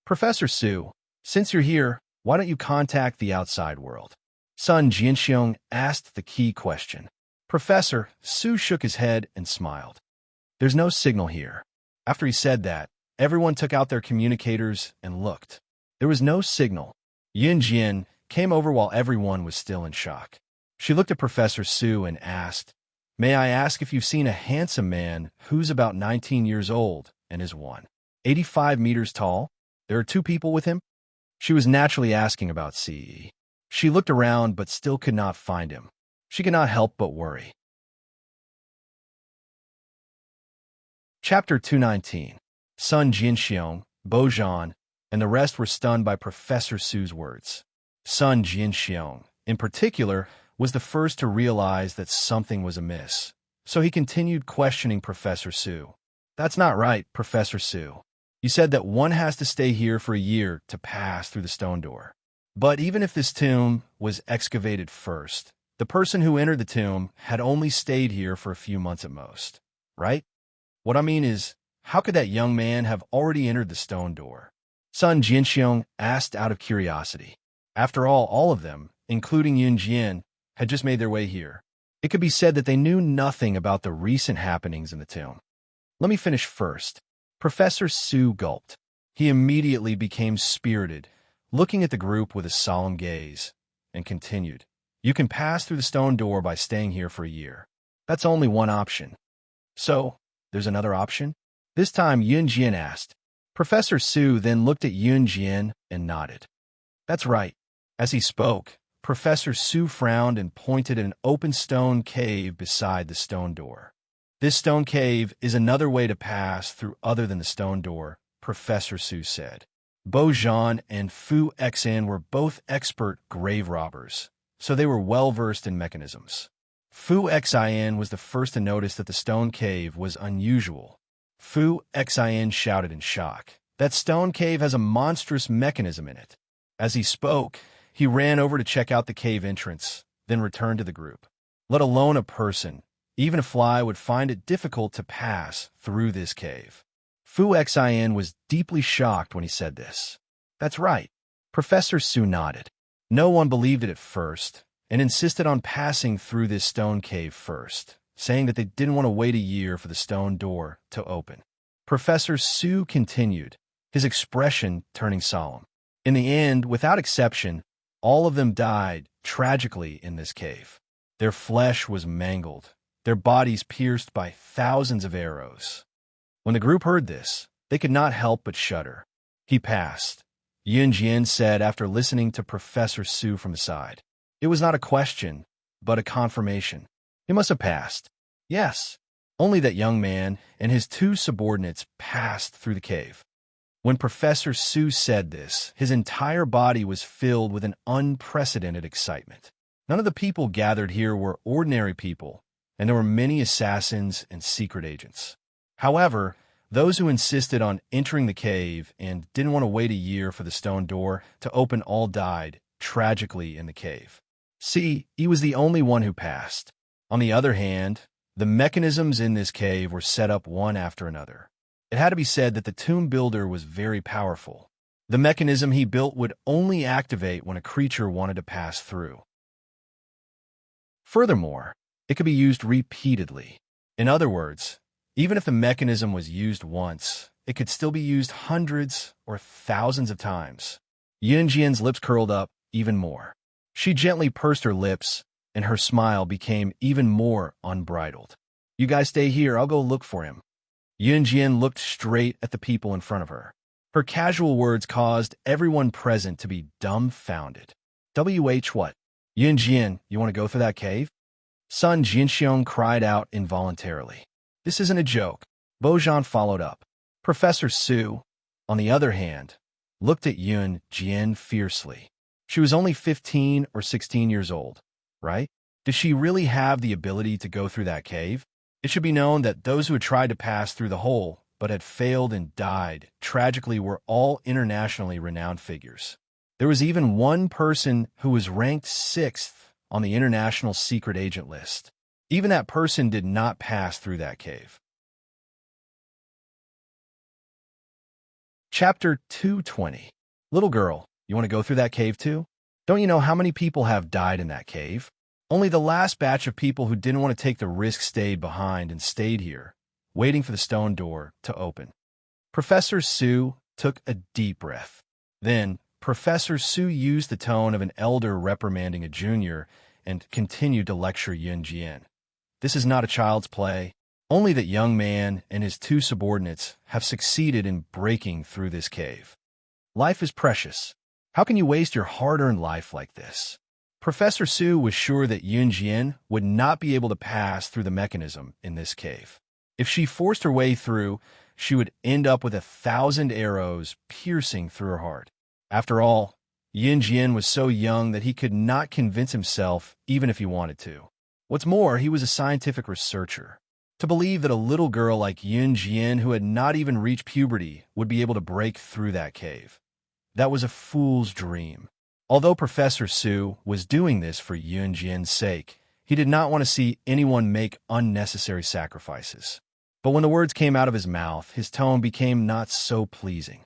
Professor Su, since you're here, why don't you contact the outside world? Sun Jianxiong asked the key question. Professor Su shook his head and smiled. There's no signal here. After he said that, everyone took out their communicators and looked. There was no signal. Yun Jian came over while everyone was still in shock. She looked at Professor Su and asked, "May I ask if you've seen a handsome man who's about 19 years old and is 185 meters tall? There are 2 people with him?" She was naturally asking about CE. She looked around but still could not find him. She could not help but worry. Chapter 219. Sun Jianxiong, Bo Zhan, and the rest were stunned by Professor Su's words. Sun Jianxiong, in particular, was the first to realize that something was amiss, so he continued questioning Professor Su. "That's not right, Professor Su. You said that one has to stay here for a year to pass through the stone door. But even if this tomb was excavated first, the person who entered the tomb had only stayed here for a few months at most, right? What I mean is, how could that young man have already entered the stone door?" Sun Jianxiong asked out of curiosity. After all of them, including Yun Jian, had just made their way here. It could be said that they knew nothing about the recent happenings in the tomb. "Let me finish first." Professor Su gulped. He immediately became spirited, looking at the group with a solemn gaze, and continued, "You can pass through the stone door by staying here for a year. That's only one option." "So, there's another option?" This time Yun Jian asked. Professor Su then looked at Yun Jian and nodded. "That's right." As he spoke, Professor Su frowned and pointed at an open stone cave beside the stone door. "This stone cave is another way to pass through other than the stone door," Professor Su said. Bo Zhan and Fu Xan were both expert grave robbers, so they were well-versed in mechanisms. Fu Xian was the first to notice that the stone cave was unusual. Fu Xian shouted in shock. "That stone cave has a monstrous mechanism in it." As he spoke, he ran over to check out the cave entrance, then returned to the group. Let alone a person, even a fly would find it difficult to pass through this cave. Fu Xian was deeply shocked when he said this. "That's right." Professor Su nodded. No one believed it at first, and insisted on passing through this stone cave first, saying that they didn't want to wait a year for the stone door to open. Professor Su continued, his expression turning solemn. In the end, without exception, all of them died tragically in this cave. Their flesh was mangled, their bodies pierced by thousands of arrows. When the group heard this, they could not help but shudder. "He passed," Yun Jian said after listening to Professor Su from the side. It was not a question, but a confirmation. He must have passed. Yes, only that young man and his 2 subordinates passed through the cave. When Professor Su said this, his entire body was filled with an unprecedented excitement. None of the people gathered here were ordinary people, and there were many assassins and secret agents. However, those who insisted on entering the cave and didn't want to wait a year for the stone door to open all died tragically in the cave. See, he was the only one who passed. On the other hand, the mechanisms in this cave were set up one after another. It had to be said that the tomb builder was very powerful. The mechanism he built would only activate when a creature wanted to pass through. Furthermore, it could be used repeatedly. In other words, even if the mechanism was used once, it could still be used hundreds or thousands of times. Yun Jian's lips curled up even more. She gently pursed her lips, and her smile became even more unbridled. "You guys stay here, I'll go look for him." Yun Jian looked straight at the people in front of her. Her casual words caused everyone present to be dumbfounded. What? Yun Jian, you want to go through that cave?" Sun Jianxiong cried out involuntarily. "This isn't a joke." Bo Zhan followed up. Professor Su, on the other hand, looked at Yun Jian fiercely. She was only 15 or 16 years old, right? Did she really have the ability to go through that cave? It should be known that those who had tried to pass through the hole but had failed and died tragically were all internationally renowned figures. There was even one person who was ranked 6th on the international secret agent list. Even that person did not pass through that cave. Chapter 220. Little girl, you want to go through that cave too? Don't you know how many people have died in that cave? Only the last batch of people who didn't want to take the risk stayed behind and stayed here, waiting for the stone door to open. Professor Sue took a deep breath. Then, Professor Sue used the tone of an elder reprimanding a junior and continued to lecture Yun Jian. This is not a child's play. Only that young man and his two subordinates have succeeded in breaking through this cave. Life is precious. How can you waste your hard-earned life like this? Professor Sue was sure that Yun Jian would not be able to pass through the mechanism in this cave. If she forced her way through, she would end up with 1,000 arrows piercing through her heart. After all, Yun Jian was so young that he could not convince himself even if he wanted to. What's more, he was a scientific researcher. To believe that a little girl like Yun Jian, who had not even reached puberty, would be able to break through that cave. That was a fool's dream. Although Professor Sue was doing this for Yun Jian's sake, he did not want to see anyone make unnecessary sacrifices. But when the words came out of his mouth, his tone became not so pleasing.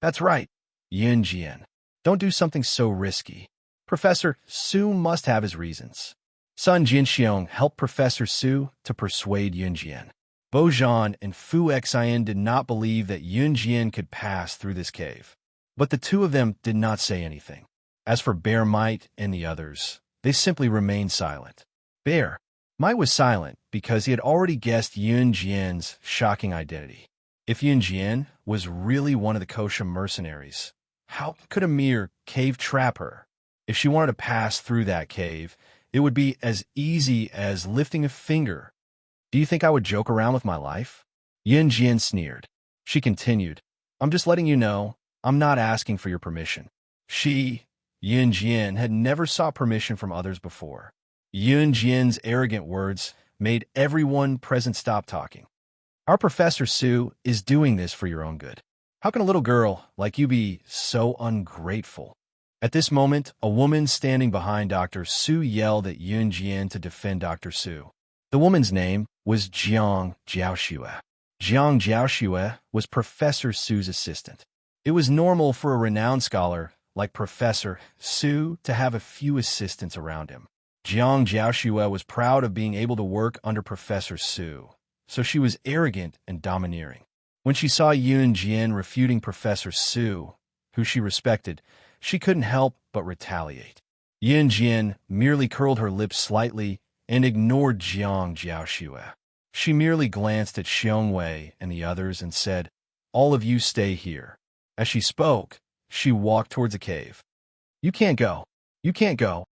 That's right, Yun Jian. Don't do something so risky. Professor Sue must have his reasons. Sun Jinxiong helped Professor Sue to persuade Yun Jian. Bo Zhan and Fu Xian did not believe that Yun Jian could pass through this cave. But the two of them did not say anything. As for Bear Might and the others, they simply remained silent. Bear Might was silent because he had already guessed Yun Jian's shocking identity. If Yun Jian was really one of the Kosha mercenaries, how could a mere cave trap her? If she wanted to pass through that cave, it would be as easy as lifting a finger. Do you think I would joke around with my life? Yun Jian sneered. She continued, I'm just letting you know, I'm not asking for your permission. Yun Jian, had never sought permission from others before. Yun Jian's arrogant words made everyone present stop talking. Our Professor Sue is doing this for your own good. How can a little girl like you be so ungrateful? At this moment, a woman standing behind Dr. Sue yelled at Yun Jian to defend Dr. Sue. The woman's name was Jiang Jiaoxue. Jiang Jiaoxue was Professor Sue's assistant. It was normal for a renowned scholar like Professor Sue to have a few assistants around him. Jiang Jiaoxue was proud of being able to work under Professor Sue, so she was arrogant and domineering. When she saw Yun Jian refuting Professor Sue, who she respected, she couldn't help but retaliate. Yun Jian merely curled her lips slightly and ignored Jiang Jiaoxue. She merely glanced at Xiong Wei and the others and said, All of you stay here. As she spoke, she walked towards the cave. You can't go. You can't go.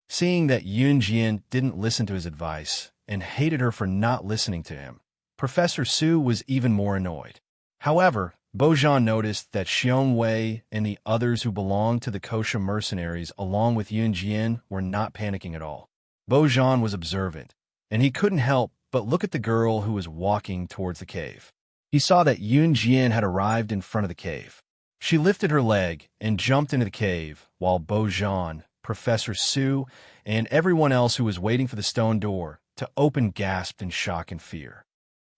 Seeing that Yun Jian didn't listen to his advice and hated her for not listening to him, Professor Sue was even more annoyed. However, Bo Zhan noticed that Xiong Wei and the others who belonged to the Kosha mercenaries along with Yun Jian were not panicking at all. Bo Zhan was observant, and he couldn't help but look at the girl who was walking towards the cave. He saw that Yun Jian had arrived in front of the cave. She lifted her leg and jumped into the cave, while Bo Zhan, Professor Sue, and everyone else who was waiting for the stone door to open gasped in shock and fear.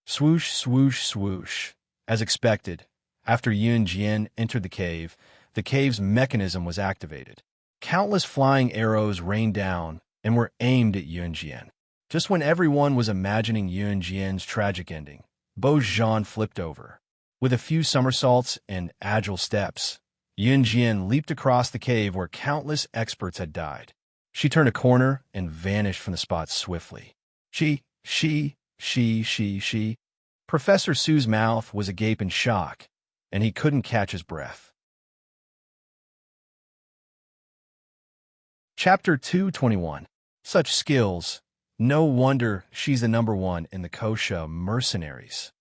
Swoosh, swoosh, swoosh. As expected, after Yun Jian entered the cave's mechanism was activated. Countless flying arrows rained down and were aimed at Yun Jian. Just when everyone was imagining Yun Jian's tragic ending, Bo Zhan flipped over. With a few somersaults and agile steps, Yun Jian leaped across the cave where countless experts had died. She turned a corner and vanished from the spot swiftly. She. Professor Sue's mouth was agape in shock, and he couldn't catch his breath. Chapter 221. Such skills. No wonder she's the #1 in the Kosha mercenaries.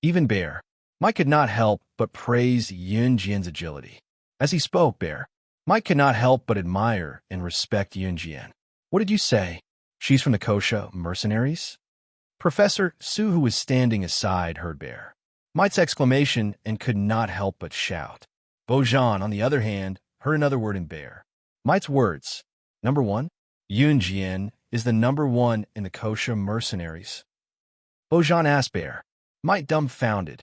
Even Bear Might could not help but praise Yun Jian's agility. As he spoke, Bear Might could not help but admire and respect Yun Jian. What did you say? She's from the Kosha mercenaries? Professor Sue, who was standing aside, heard Bear Might's exclamation and could not help but shout. Bo Zhan, on the other hand, heard another word in Bear Might's words. #1, Yun Jian is the #1 in the Kosha mercenaries. Bo Zhan asked Bear Might, dumbfounded.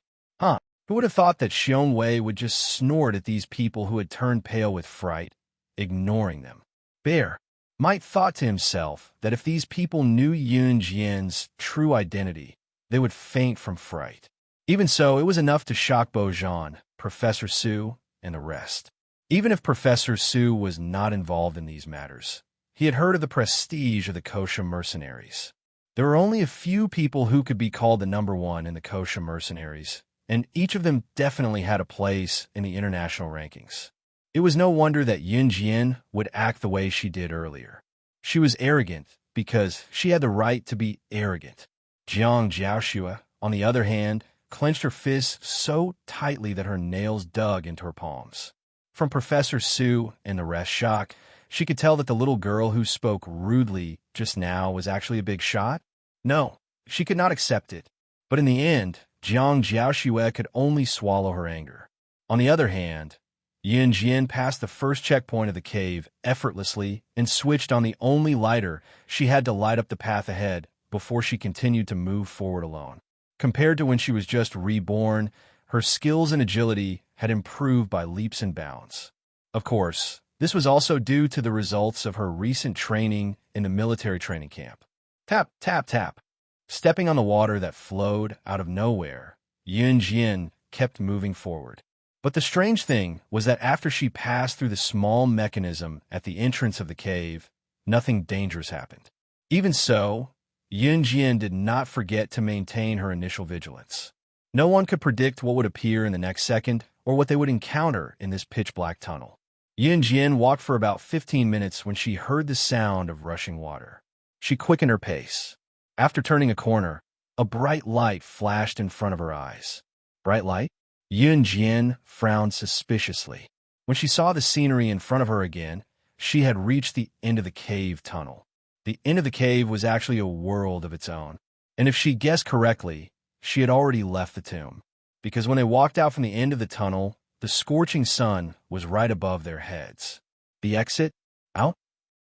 Who would have thought that Xiong Wei would just snort at these people who had turned pale with fright, ignoring them? Bear Might thought to himself that if these people knew Yun Jian's true identity, they would faint from fright. Even so, it was enough to shock Bojan, Professor Su, and the rest. Even if Professor Su was not involved in these matters, he had heard of the prestige of the Kosha mercenaries. There were only a few people who could be called the number one in the Kosha mercenaries, and each of them definitely had a place in the international rankings. It was no wonder that Yun Jian would act the way she did earlier. She was arrogant because she had the right to be arrogant. Jiang Jiaoxue, on the other hand, clenched her fists so tightly that her nails dug into her palms. From Professor Su and the rest's shock, she could tell that the little girl who spoke rudely just now was actually a big shot. No, she could not accept it. But in the end, Jiang Jiaoxue could only swallow her anger. On the other hand, Yun Jian passed the first checkpoint of the cave effortlessly and switched on the only lighter she had to light up the path ahead before she continued to move forward alone. Compared to when she was just reborn, her skills and agility had improved by leaps and bounds. Of course, this was also due to the results of her recent training in the military training camp. Tap, tap, tap. Stepping on the water that flowed out of nowhere, Yun Jian kept moving forward. But the strange thing was that after she passed through the small mechanism at the entrance of the cave, nothing dangerous happened. Even so, Yun Jian did not forget to maintain her initial vigilance. No one could predict what would appear in the next second or what they would encounter in this pitch-black tunnel. Yun Jian walked for about 15 minutes when she heard the sound of rushing water. She quickened her pace. After turning a corner, a bright light flashed in front of her eyes. Bright light? Yun Jian frowned suspiciously. When she saw the scenery in front of her again, she had reached the end of the cave tunnel. The end of the cave was actually a world of its own. And if she guessed correctly, she had already left the tomb. Because when they walked out from the end of the tunnel, the scorching sun was right above their heads. The exit? Out?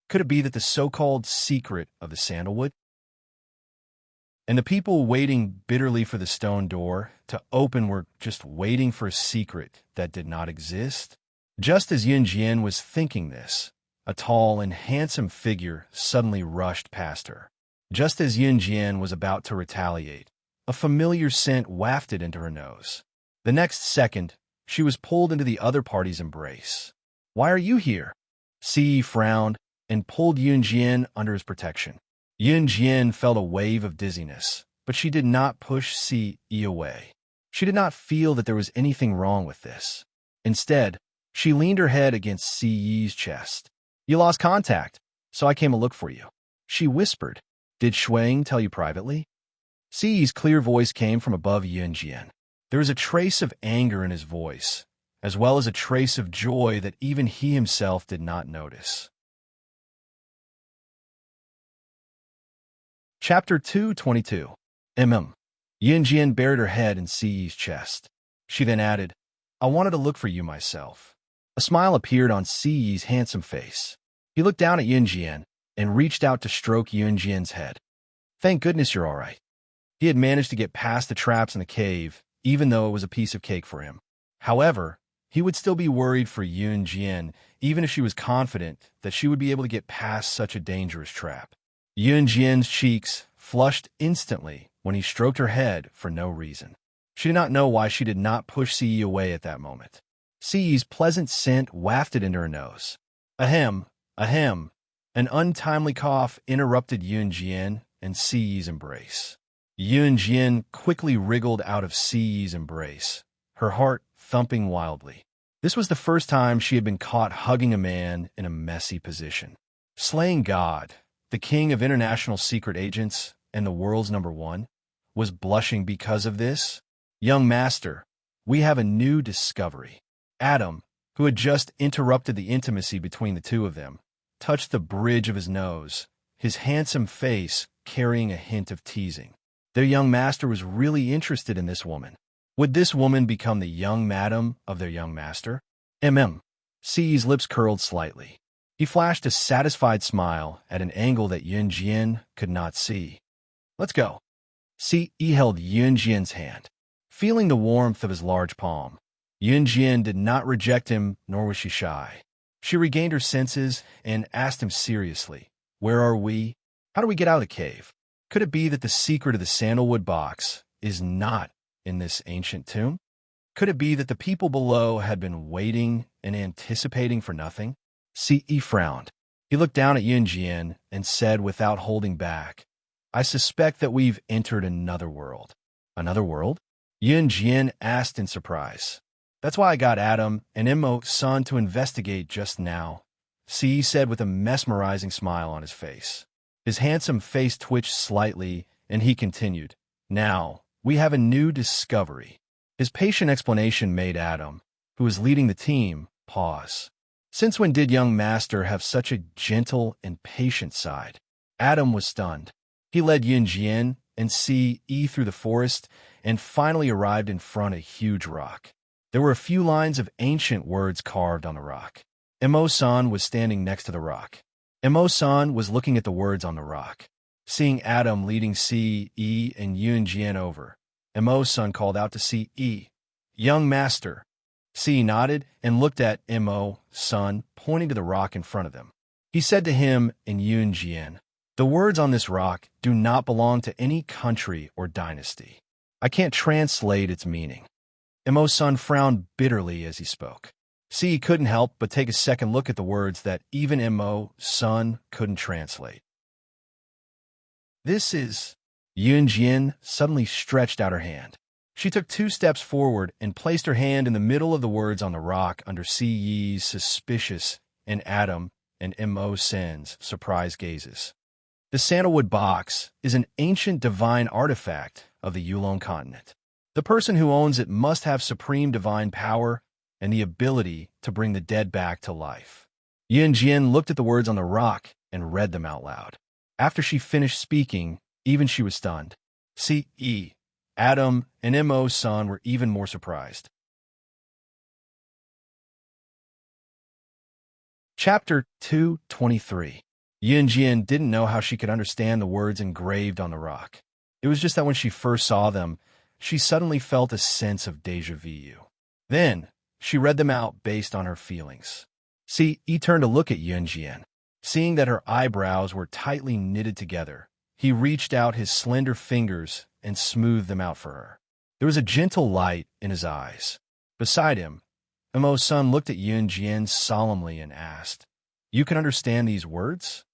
Could it be that the so-called secret of the sandalwood? And the people waiting bitterly for the stone door to open were just waiting for a secret that did not exist? Just as Yun Jian was thinking this, a tall and handsome figure suddenly rushed past her. Just as Yun Jian was about to retaliate, a familiar scent wafted into her nose. The next second, she was pulled into the other party's embrace. "Why are you here?" Si frowned and pulled Yun Jian under his protection. Yun Jian felt a wave of dizziness, but she did not push Si away. She did not feel that there was anything wrong with this. Instead, she leaned her head against Si Yi's chest. "You lost contact, so I came to look for you," she whispered. "Did Shuang tell you privately?" Si Yi's clear voice came from above Yun Jian. There was a trace of anger in his voice, as well as a trace of joy that even he himself did not notice. Chapter 222. Yun Jian buried her head in Si Yi's chest. She then added, "I wanted to look for you myself." A smile appeared on Si Yi's handsome face. He looked down at Yun Jian and reached out to stroke Yun Jian's head. "Thank goodness you're all right." He had managed to get past the traps in the cave, even though it was a piece of cake for him. However, he would still be worried for Yun Jian, even if she was confident that she would be able to get past such a dangerous trap. Yun Jian's cheeks flushed instantly when he stroked her head for no reason. She did not know why she did not push Si Yi away at that moment. Si Yi's pleasant scent wafted into her nose. Ahem, ahem. An untimely cough interrupted Yun Jian and Si Yi's embrace. Yun Jian quickly wriggled out of Si Yi's embrace, her heart thumping wildly. This was the first time she had been caught hugging a man in a messy position. Slaying God, the king of international secret agents and the world's number one, was blushing because of this. "Young master, we have a new discovery." Adam, who had just interrupted the intimacy between the two of them, touched the bridge of his nose, his handsome face carrying a hint of teasing. Their young master was really interested in this woman. Would this woman become the young madam of their young master? Si's lips curled slightly. He flashed a satisfied smile at an angle that Yun Jian could not see. "Let's go." Si held Yun Jian's hand. Feeling the warmth of his large palm, Yun Jian did not reject him, nor was she shy. She regained her senses and asked him seriously, "Where are we? How do we get out of the cave? Could it be that the secret of the sandalwood box is not in this ancient tomb? Could it be that the people below had been waiting and anticipating for nothing?" Ce frowned. He looked down at Yunjian and said without holding back, "I suspect that we've entered another world." "Another world?" Yunjian asked in surprise. "That's why I got Adam and Immo-san to investigate just now," Ce said with a mesmerizing smile on his face. His handsome face twitched slightly, and he continued, "Now, we have a new discovery." His patient explanation made Adam, who was leading the team, pause. Since when did young master have such a gentle and patient side? Adam was stunned. He led Yunjian and Ce through the forest and finally arrived in front of a huge rock. There were a few lines of ancient words carved on the rock. Immo-san was standing next to the rock. Immo-san was looking at the words on the rock. Seeing Adam leading Ce and Yunjian over, Immo-san called out to Ce, "Young master." Ce nodded and looked at Immo-san, pointing to the rock in front of them. He said to him and Yunjian, "The words on this rock do not belong to any country or dynasty. I can't translate its meaning." Immo-san frowned bitterly as he spoke. Ce couldn't help but take a second look at the words that even Immo-san couldn't translate. "This is..." Yunjian suddenly stretched out her hand. She took 2 steps forward and placed her hand in the middle of the words on the rock under Ce's suspicious and Adam and Immo-san's surprised gazes. "The sandalwood box is an ancient divine artifact of the Yulon continent. The person who owns it must have supreme divine power and the ability to bring the dead back to life." Yunjian looked at the words on the rock and read them out loud. After she finished speaking, even she was stunned. Ce, Adam, and Immo-san were even more surprised. Chapter 223. Yunjian didn't know how she could understand the words engraved on the rock. It was just that when she first saw them, she suddenly felt a sense of déjà vu. Then, she read them out based on her feelings. Ce turned to look at Yunjian. Seeing that her eyebrows were tightly knitted together, he reached out his slender fingers and smoothed them out for her. There was a gentle light in his eyes. Beside him, Immo-san looked at Yunjian solemnly and asked, "You can understand these words?"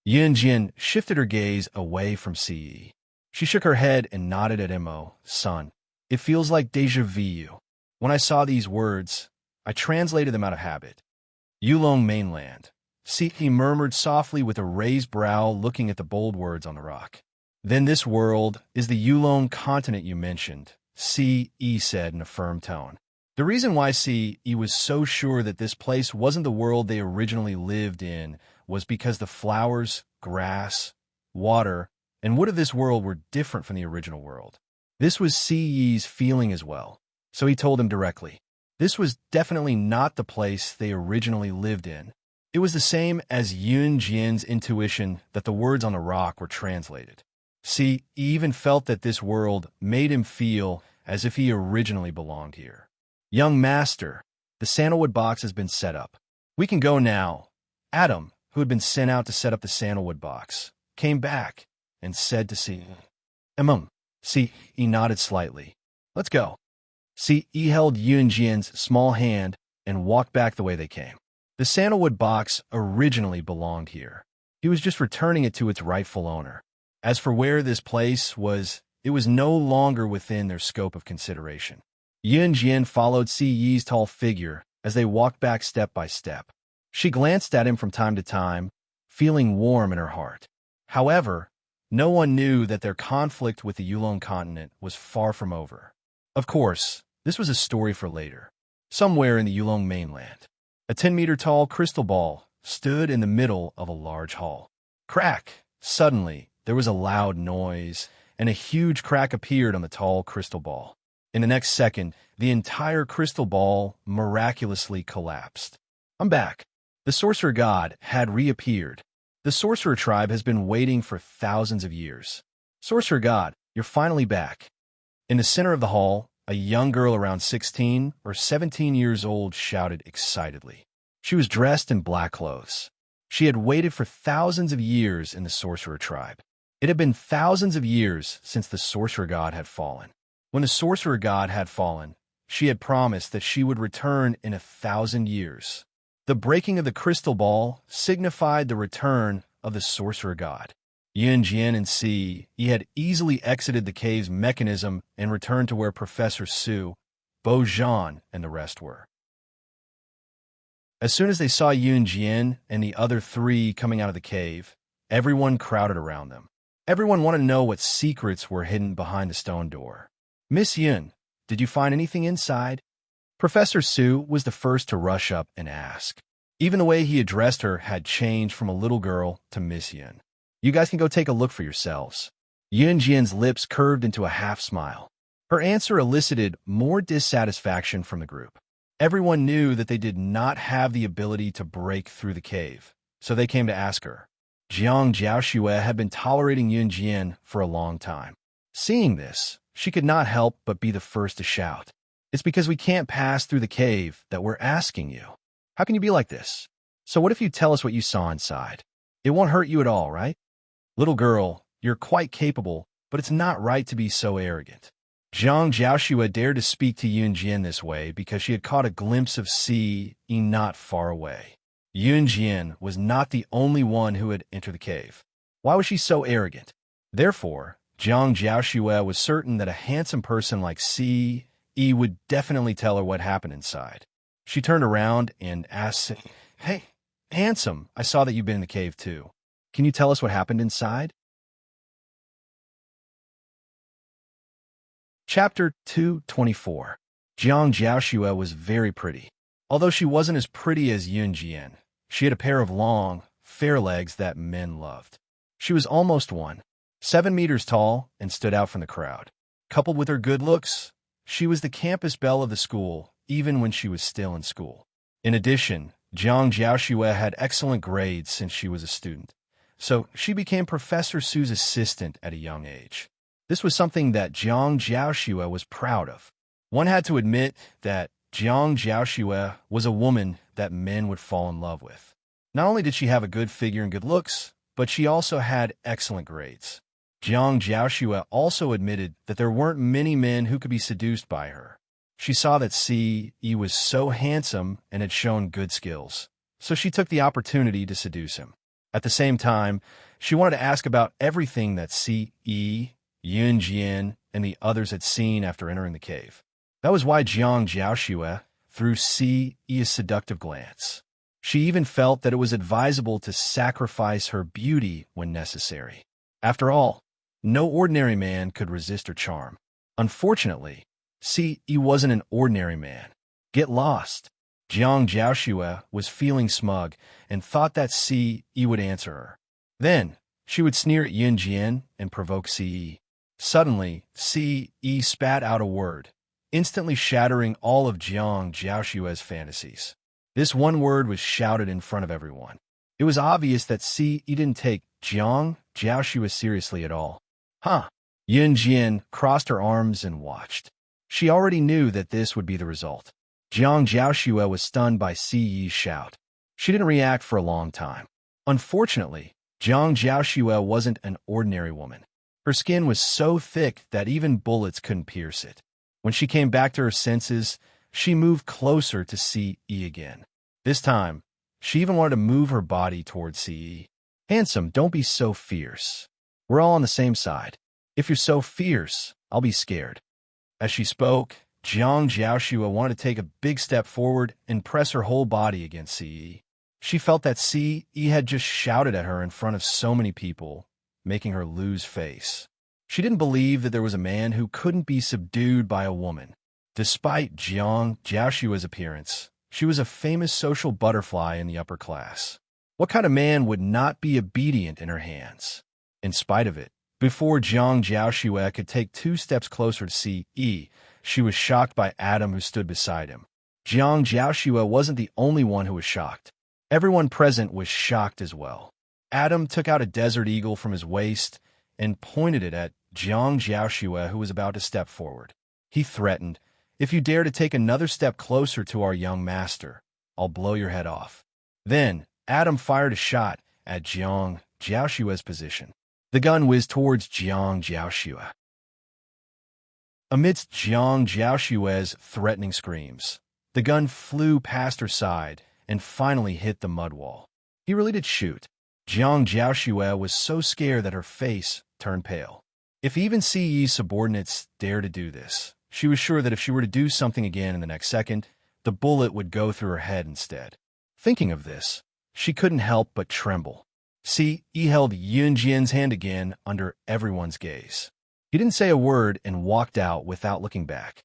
Yunjian shifted her gaze away from Ce. She shook her head and nodded at Immo-san. "It feels like déjà vu. When I saw these words, I translated them out of habit." "Yulon mainland," Ce murmured softly with a raised brow looking at the bold words on the rock. "Then this world is the Yulon continent you mentioned," Ce said in a firm tone. The reason why Ce was so sure that this place wasn't the world they originally lived in was because the flowers, grass, water, and wood of this world were different from the original world. This was Ce's feeling as well, so he told him directly. This was definitely not the place they originally lived in. It was the same as Yunjian's intuition that the words on the rock were translated. Ce even felt that this world made him feel as if he originally belonged here. "Young master, the sandalwood box has been set up. We can go now." Adam, who had been sent out to set up the sandalwood box, came back and said to Ce, Ce nodded slightly. "Let's go." Ce held Yunjian's small hand and walked back the way they came. The sandalwood box originally belonged here. He was just returning it to its rightful owner. As for where this place was, it was no longer within their scope of consideration. Yunjian followed Ce's tall figure as they walked back step by step. She glanced at him from time to time, feeling warm in her heart. However, no one knew that their conflict with the Yulon continent was far from over. Of course, this was a story for later. Somewhere in the Yulon mainland, a 10-meter-tall crystal ball stood in the middle of a large hall. Crack! Suddenly, there was a loud noise, and a huge crack appeared on the tall crystal ball. In the next second, the entire crystal ball miraculously collapsed. "I'm back." The sorcerer god had reappeared. The sorcerer tribe has been waiting for thousands of years. "Sorcerer god, you're finally back." In the center of the hall, a young girl around 16 or 17 years old shouted excitedly. She was dressed in black clothes. She had waited for thousands of years in the sorcerer tribe. It had been thousands of years since the sorcerer god had fallen. When the sorcerer god had fallen, she had promised that she would return in 1,000 years. The breaking of the crystal ball signified the return of the sorcerer god. Yunjian and Si had easily exited the cave's mechanism and returned to where Professor Su, Bo Zhan, and the rest were. As soon as they saw Yunjian and the other three coming out of the cave, everyone crowded around them. Everyone wanted to know what secrets were hidden behind the stone door. "Miss Yun, did you find anything inside?" Professor Su was the first to rush up and ask. Even the way he addressed her had changed from a little girl to Miss Yun. "You guys can go take a look for yourselves." Yunjian's lips curved into a half-smile. Her answer elicited more dissatisfaction from the group. Everyone knew that they did not have the ability to break through the cave, so they came to ask her. Jiang Jiaoxue had been tolerating Yunjian for a long time. Seeing this, she could not help but be the first to shout. "It's because we can't pass through the cave that we're asking you. How can you be like this? So what if you tell us what you saw inside? It won't hurt you at all, right? Little girl, you're quite capable, but it's not right to be so arrogant." Jiang Jiaoxue dared to speak to Yunjian this way because she had caught a glimpse of Si not far away. Yunjian was not the only one who had entered the cave. Why was she so arrogant? Therefore, Jiang Jiaoxue was certain that a handsome person like Si would definitely tell her what happened inside. She turned around and asked, "Hey, handsome, I saw that you've been in the cave too. Can you tell us what happened inside?" Chapter 224. Jiang Jiaoxue was very pretty. Although she wasn't as pretty as Yunjian, she had a pair of long, fair legs that men loved. She was almost 1.7 meters tall and stood out from the crowd. Coupled with her good looks, she was the campus belle of the school, even when she was still in school. In addition, Jiang Jiaoxue had excellent grades since she was a student, so she became Professor Su's assistant at a young age. This was something that Jiang Jiaoxue was proud of. One had to admit that Jiang Jiaoxue was a woman that men would fall in love with. Not only did she have a good figure and good looks, but she also had excellent grades. Jiang Jiaoxue also admitted that there weren't many men who could be seduced by her. She saw that Si was so handsome and had shown good skills, so she took the opportunity to seduce him. At the same time, she wanted to ask about everything that Si, Yunjian, and the others had seen after entering the cave. That was why Jiang Jiaoxue threw Si a seductive glance. She even felt that it was advisable to sacrifice her beauty when necessary. After all, no ordinary man could resist her charm. Unfortunately, Si wasn't an ordinary man. Get lost. Jiang Jiaoxue was feeling smug and thought that Si would answer her. Then, she would sneer at Yunjian and provoke Si. Suddenly, Si spat out a word, instantly shattering all of Jiang Jiaoxue's fantasies. This one word was shouted in front of everyone. It was obvious that Si didn't take Jiang Jiaoxue seriously at all. "Huh." Yunjian crossed her arms and watched. She already knew that this would be the result. Jiang Jiaoxue was stunned by Si's shout. She didn't react for a long time. Unfortunately, Jiang Jiaoxue wasn't an ordinary woman. Her skin was so thick that even bullets couldn't pierce it. When she came back to her senses, she moved closer to Si again. This time, she even wanted to move her body towards Si. "Handsome, don't be so fierce. We're all on the same side. If you're so fierce, I'll be scared." As she spoke, Jiang Jiaoxue wanted to take a big step forward and press her whole body against Si. She felt that Si had just shouted at her in front of so many people, making her lose face. She didn't believe that there was a man who couldn't be subdued by a woman. Despite Jiang Jiaoxue's appearance, she was a famous social butterfly in the upper class. What kind of man would not be obedient in her hands? In spite of it, before Jiang Jiaoxue could take 2 steps closer to Si, she was shocked by Adam, who stood beside him. Jiang Jiaoxue wasn't the only one who was shocked. Everyone present was shocked as well. Adam took out a desert eagle from his waist and pointed it at Jiang Jiaoxue, who was about to step forward. He threatened, "If you dare to take another step closer to our young master, I'll blow your head off." Then, Adam fired a shot at Jiang Jiaoshua's position. The gun whizzed towards Jiang Jiaoshua. Amidst Jiang Jiaoshua's threatening screams, the gun flew past her side and finally hit the mud wall. He really did shoot. Jiang Jiaoshua was so scared that her face turned pale. If even CE's subordinates dared to do this, she was sure that if she were to do something again in the next second, the bullet would go through her head instead. Thinking of this, she couldn't help but tremble. CE held Yun Jian's hand again under everyone's gaze. He didn't say a word and walked out without looking back.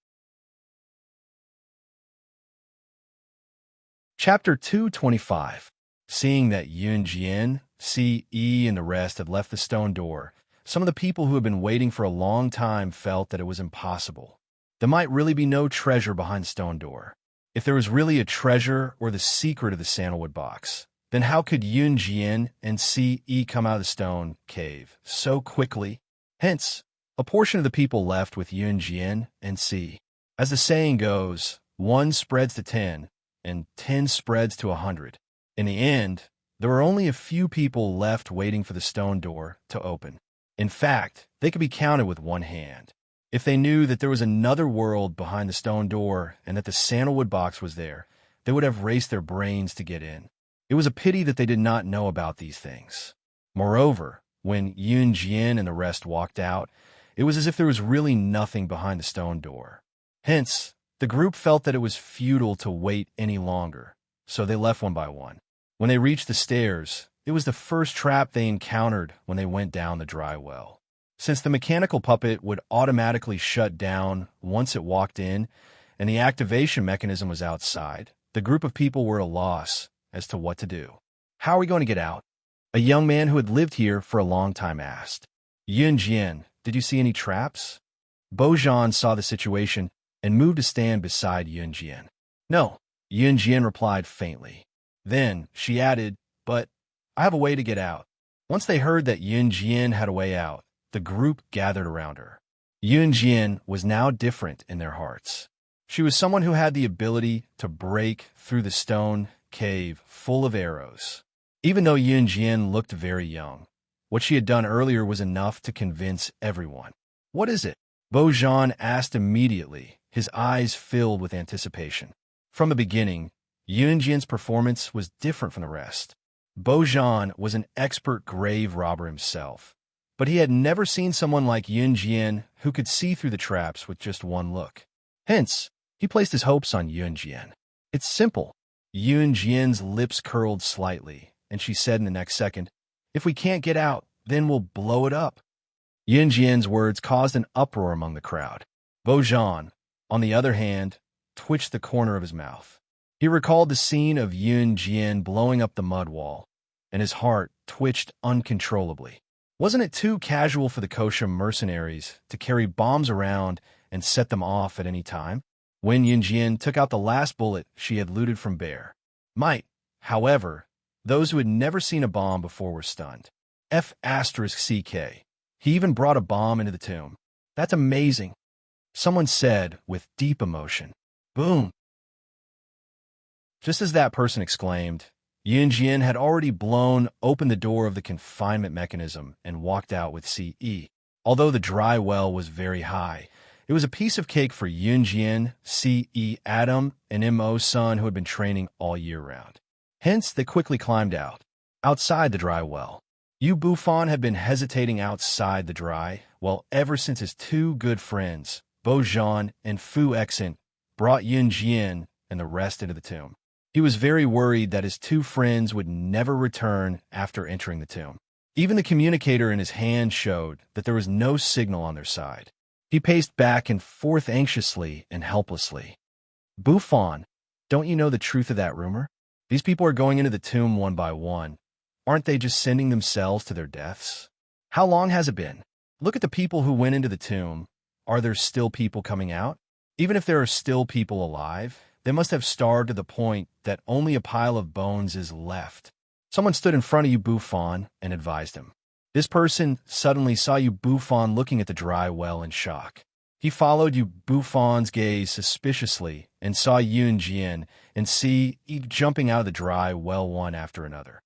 Chapter 225. Seeing that Yun Jian, CE, and the rest had left the stone door, some of the people who had been waiting for a long time felt that it was impossible. There might really be no treasure behind the stone door. If there was really a treasure or the secret of the sandalwood box, then how could Yun Jian and CE come out of the stone cave so quickly? Hence, a portion of the people left with Yun Jian and CE. As the saying goes, 1 spreads to 10, and 10 spreads to 100. In the end, there were only a few people left waiting for the stone door to open. In fact, they could be counted with one hand. If they knew that there was another world behind the stone door and that the sandalwood box was there, they would have raced their brains to get in. It was a pity that they did not know about these things. Moreover, when Yun Jian and the rest walked out, it was as if there was really nothing behind the stone door. Hence, the group felt that it was futile to wait any longer, so they left one by one. When they reached the stairs, it was the first trap they encountered when they went down the dry well. Since the mechanical puppet would automatically shut down once it walked in, and the activation mechanism was outside, the group of people were at a loss as to what to do. "How are we going to get out?" a young man who had lived here for a long time asked. "Yun Jian, did you see any traps?" Bojan saw the situation and moved to stand beside Yun Jian. "No," Yun Jian replied faintly. Then she added, "But I have a way to get out." Once they heard that Yun Jian had a way out, the group gathered around her. Yun Jian was now different in their hearts. She was someone who had the ability to break through the stone cave full of arrows. Even though Yun Jian looked very young, what she had done earlier was enough to convince everyone. "What is it?" Bojan asked immediately, his eyes filled with anticipation. From the beginning, Yun Jian's performance was different from the rest. Bojan was an expert grave robber himself, but he had never seen someone like Yun Jian who could see through the traps with just one look. Hence, he placed his hopes on Yun Jian. "It's simple." Yun Jian's lips curled slightly, and she said in the next second, "If we can't get out, then we'll blow it up." Yun Jian's words caused an uproar among the crowd. Bojan, on the other hand, twitched the corner of his mouth. He recalled the scene of Yun Jian blowing up the mud wall, and his heart twitched uncontrollably. Wasn't it too casual for the kosher mercenaries to carry bombs around and set them off at any time? When Yun Jian took out the last bullet she had looted from Bear. However, those who had never seen a bomb before were stunned. F***CK. He even brought a bomb into the tomb. "That's amazing," someone said with deep emotion. "Boom." Just as that person exclaimed, Yun Jian had already blown open the door of the confinement mechanism and walked out with CE. Although the dry well was very high, it was a piece of cake for Yun Jian, CE, Adam, and Mo's son who had been training all year round. Hence, they quickly climbed out. Outside the dry well, Yu Bufan had been hesitating outside the dry well ever since his two good friends, Bojan and Fu Exant, brought Yun Jian and the rest into the tomb. He was very worried that his two friends would never return after entering the tomb. Even the communicator in his hand showed that there was no signal on their side. He paced back and forth anxiously and helplessly. "Bufan, don't you know the truth of that rumor? These people are going into the tomb one by one. Aren't they just sending themselves to their deaths? How long has it been? Look at the people who went into the tomb. Are there still people coming out? Even if there are still people alive, they must have starved to the point that only a pile of bones is left." Someone stood in front of Yu Bufan and advised him. This person suddenly saw Yu Bufan looking at the dry well in shock. He followed Yu Bufon's gaze suspiciously and saw Yun Jian and Si jumping out of the dry well one after another.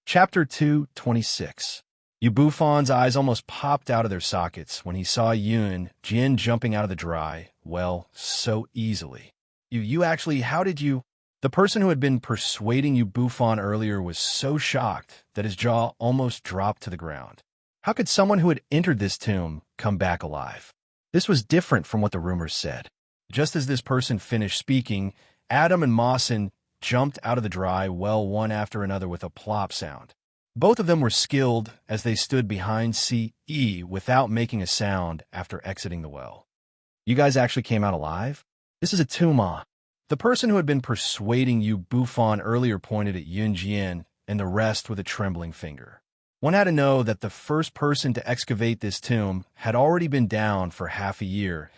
Chapter 226. Yu Bufon's eyes almost popped out of their sockets when he saw Yun Jian jumping out of the dry well so easily. You actually, how did you? The person who had been persuading Yu Bufon earlier was so shocked that his jaw almost dropped to the ground. How could someone who had entered this tomb come back alive? This was different from what the rumors said. Just as this person finished speaking, Adam and Mawson jumped out of the dry well one after another with a plop sound. Both of them were skilled as they stood behind CE without making a sound after exiting the well. You guys actually came out alive? This is a tomb. The person who had been persuading Yu Bufon earlier pointed at Yun Jian and the rest with a trembling finger. One had to know that the first person to excavate this tomb had already been down for half a year.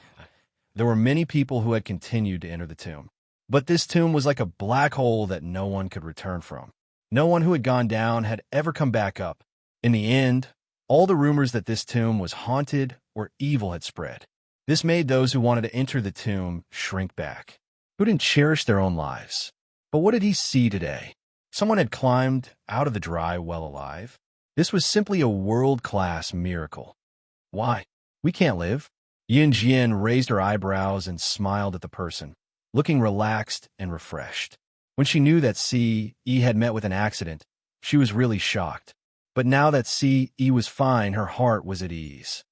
There were many people who had continued to enter the tomb. But this tomb was like a black hole that no one could return from. No one who had gone down had ever come back up. In the end, all the rumors that this tomb was haunted or evil had spread. This made those who wanted to enter the tomb shrink back, who didn't cherish their own lives. But what did he see today? Someone had climbed out of the dry well alive. This was simply a world-class miracle. Why? We can't live. Yun Jian raised her eyebrows and smiled at the person, looking relaxed and refreshed. When she knew that CE had met with an accident, she was really shocked. But now that CE was fine, her heart was at ease.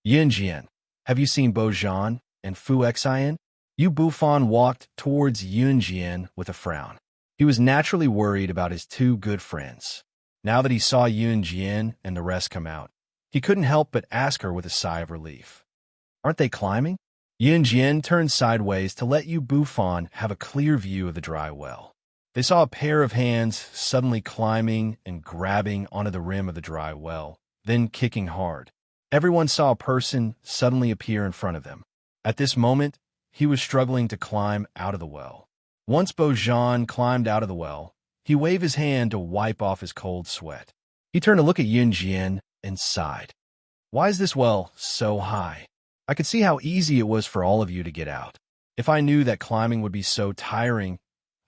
Yun Jian, have you seen Bo Zhan and Fu Xian? Yu Bufon walked towards Yun Jian with a frown. He was naturally worried about his two good friends. Now that he saw Yun Jian and the rest come out, he couldn't help but ask her with a sigh of relief. Aren't they climbing? Yun Jian turned sideways to let Yu Bufon have a clear view of the dry well. They saw a pair of hands suddenly climbing and grabbing onto the rim of the dry well, then kicking hard. Everyone saw a person suddenly appear in front of them. At this moment, he was struggling to climb out of the well. Once Bo Zhan climbed out of the well, he waved his hand to wipe off his cold sweat. He turned to look at Yun Jian and sighed. Why is this well so high? I could see how easy it was for all of you to get out. If I knew that climbing would be so tiring,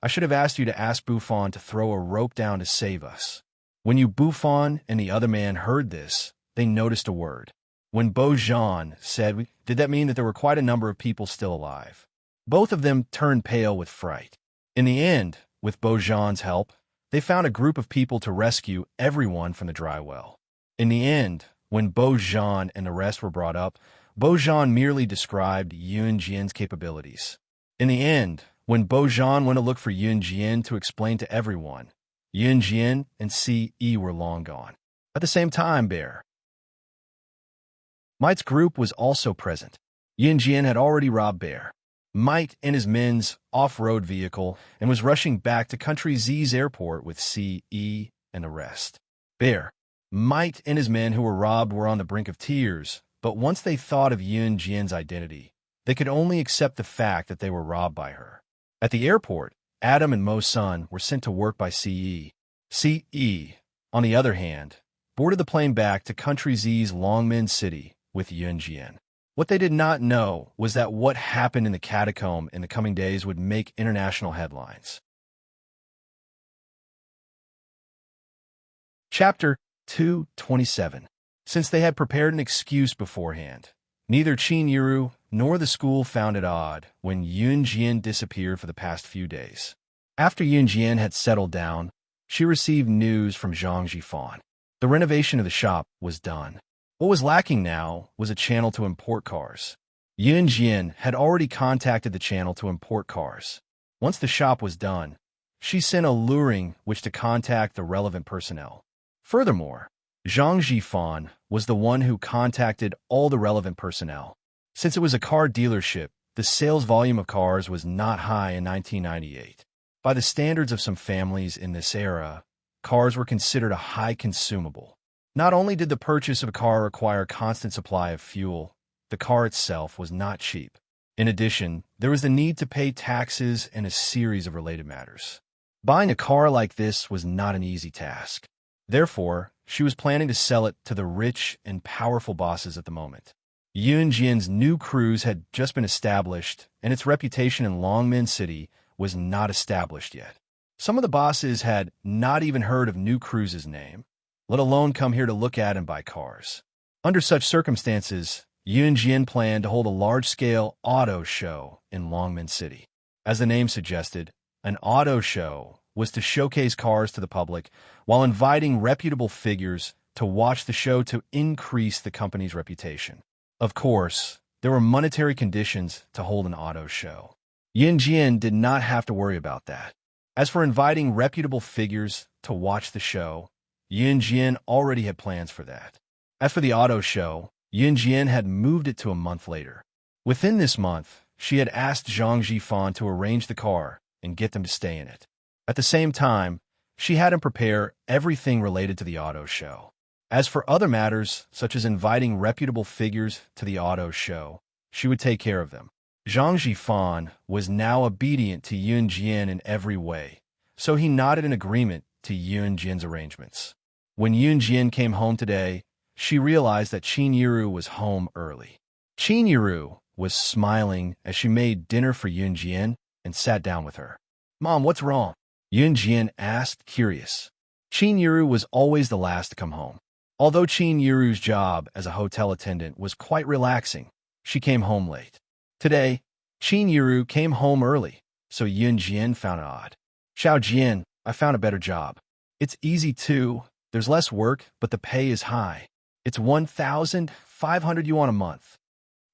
I should have asked you to ask Bufon to throw a rope down to save us. When Yu Bufon and the other man heard this, they noticed a word. When Bo Zhan said, did that mean that there were quite a number of people still alive? Both of them turned pale with fright. In the end, with Bo Zhan's help, they found a group of people to rescue everyone from the dry well. In the end, when Bo Zhan and the rest were brought up, Bo Zhan merely described Yun Jian's capabilities. In the end, when Bo Zhan went to look for Yun Jian to explain to everyone, Yun Jian and CE were long gone. At the same time, Mite's group was also present. Yun Jian had already robbed Bear, Mite and his men's off-road vehicle and was rushing back to Country Z's airport with CE and the rest. Bear, Mite and his men who were robbed were on the brink of tears, but once they thought of Yun Jian's identity, they could only accept the fact that they were robbed by her. At the airport, Adam and Mo Sun were sent to work by CE. CE, on the other hand, boarded the plane back to Country Z's Longmen City with Yun Jian. What they did not know was that what happened in the catacomb in the coming days would make international headlines. Chapter 227. Since they had prepared an excuse beforehand, neither Qin Yiru nor the school found it odd when Yun Jian disappeared for the past few days. After Yun Jian had settled down, she received news from Zhang Jifan. The renovation of the shop was done. What was lacking now was a channel to import cars. Yun Jian had already contacted the channel to import cars. Once the shop was done, she sent a luring which to contact the relevant personnel. Furthermore, Zhang Jifan was the one who contacted all the relevant personnel. Since it was a car dealership, the sales volume of cars was not high in 1998. By the standards of some families in this era, cars were considered a high consumable. Not only did the purchase of a car require a constant supply of fuel, the car itself was not cheap. In addition, there was the need to pay taxes and a series of related matters. Buying a car like this was not an easy task. Therefore, she was planning to sell it to the rich and powerful bosses at the moment. Yunjian's new cruise had just been established, and its reputation in Longmen City was not established yet. Some of the bosses had not even heard of New Cruise's name, let alone come here to look at and buy cars. Under such circumstances, Yunjian planned to hold a large-scale auto show in Longmen City. As the name suggested, an auto show was to showcase cars to the public while inviting reputable figures to watch the show to increase the company's reputation. Of course, there were monetary conditions to hold an auto show. Yunjian did not have to worry about that. As for inviting reputable figures to watch the show, Yunjian already had plans for that. As for the auto show, Yunjian had moved it to a month later. Within this month, she had asked Zhang Jifan to arrange the car and get them to stay in it. At the same time, she had him prepare everything related to the auto show. As for other matters, such as inviting reputable figures to the auto show, she would take care of them. Zhang Jifan was now obedient to Yunjian in every way, so he nodded in agreement to Yunjian's arrangements. When Yunjian came home today, she realized that Qin Yiru was home early. Qin Yiru was smiling as she made dinner for Yunjian and sat down with her. "Mom, what's wrong?" Yunjian asked, curious. Qin Yiru was always the last to come home. Although Qin Yiru's job as a hotel attendant was quite relaxing, she came home late. Today, Qin Yiru came home early, so Yunjian found it odd. "Xiao Jian, I found a better job. It's easy too. There's less work, but the pay is high. It's 1,500 yuan a month."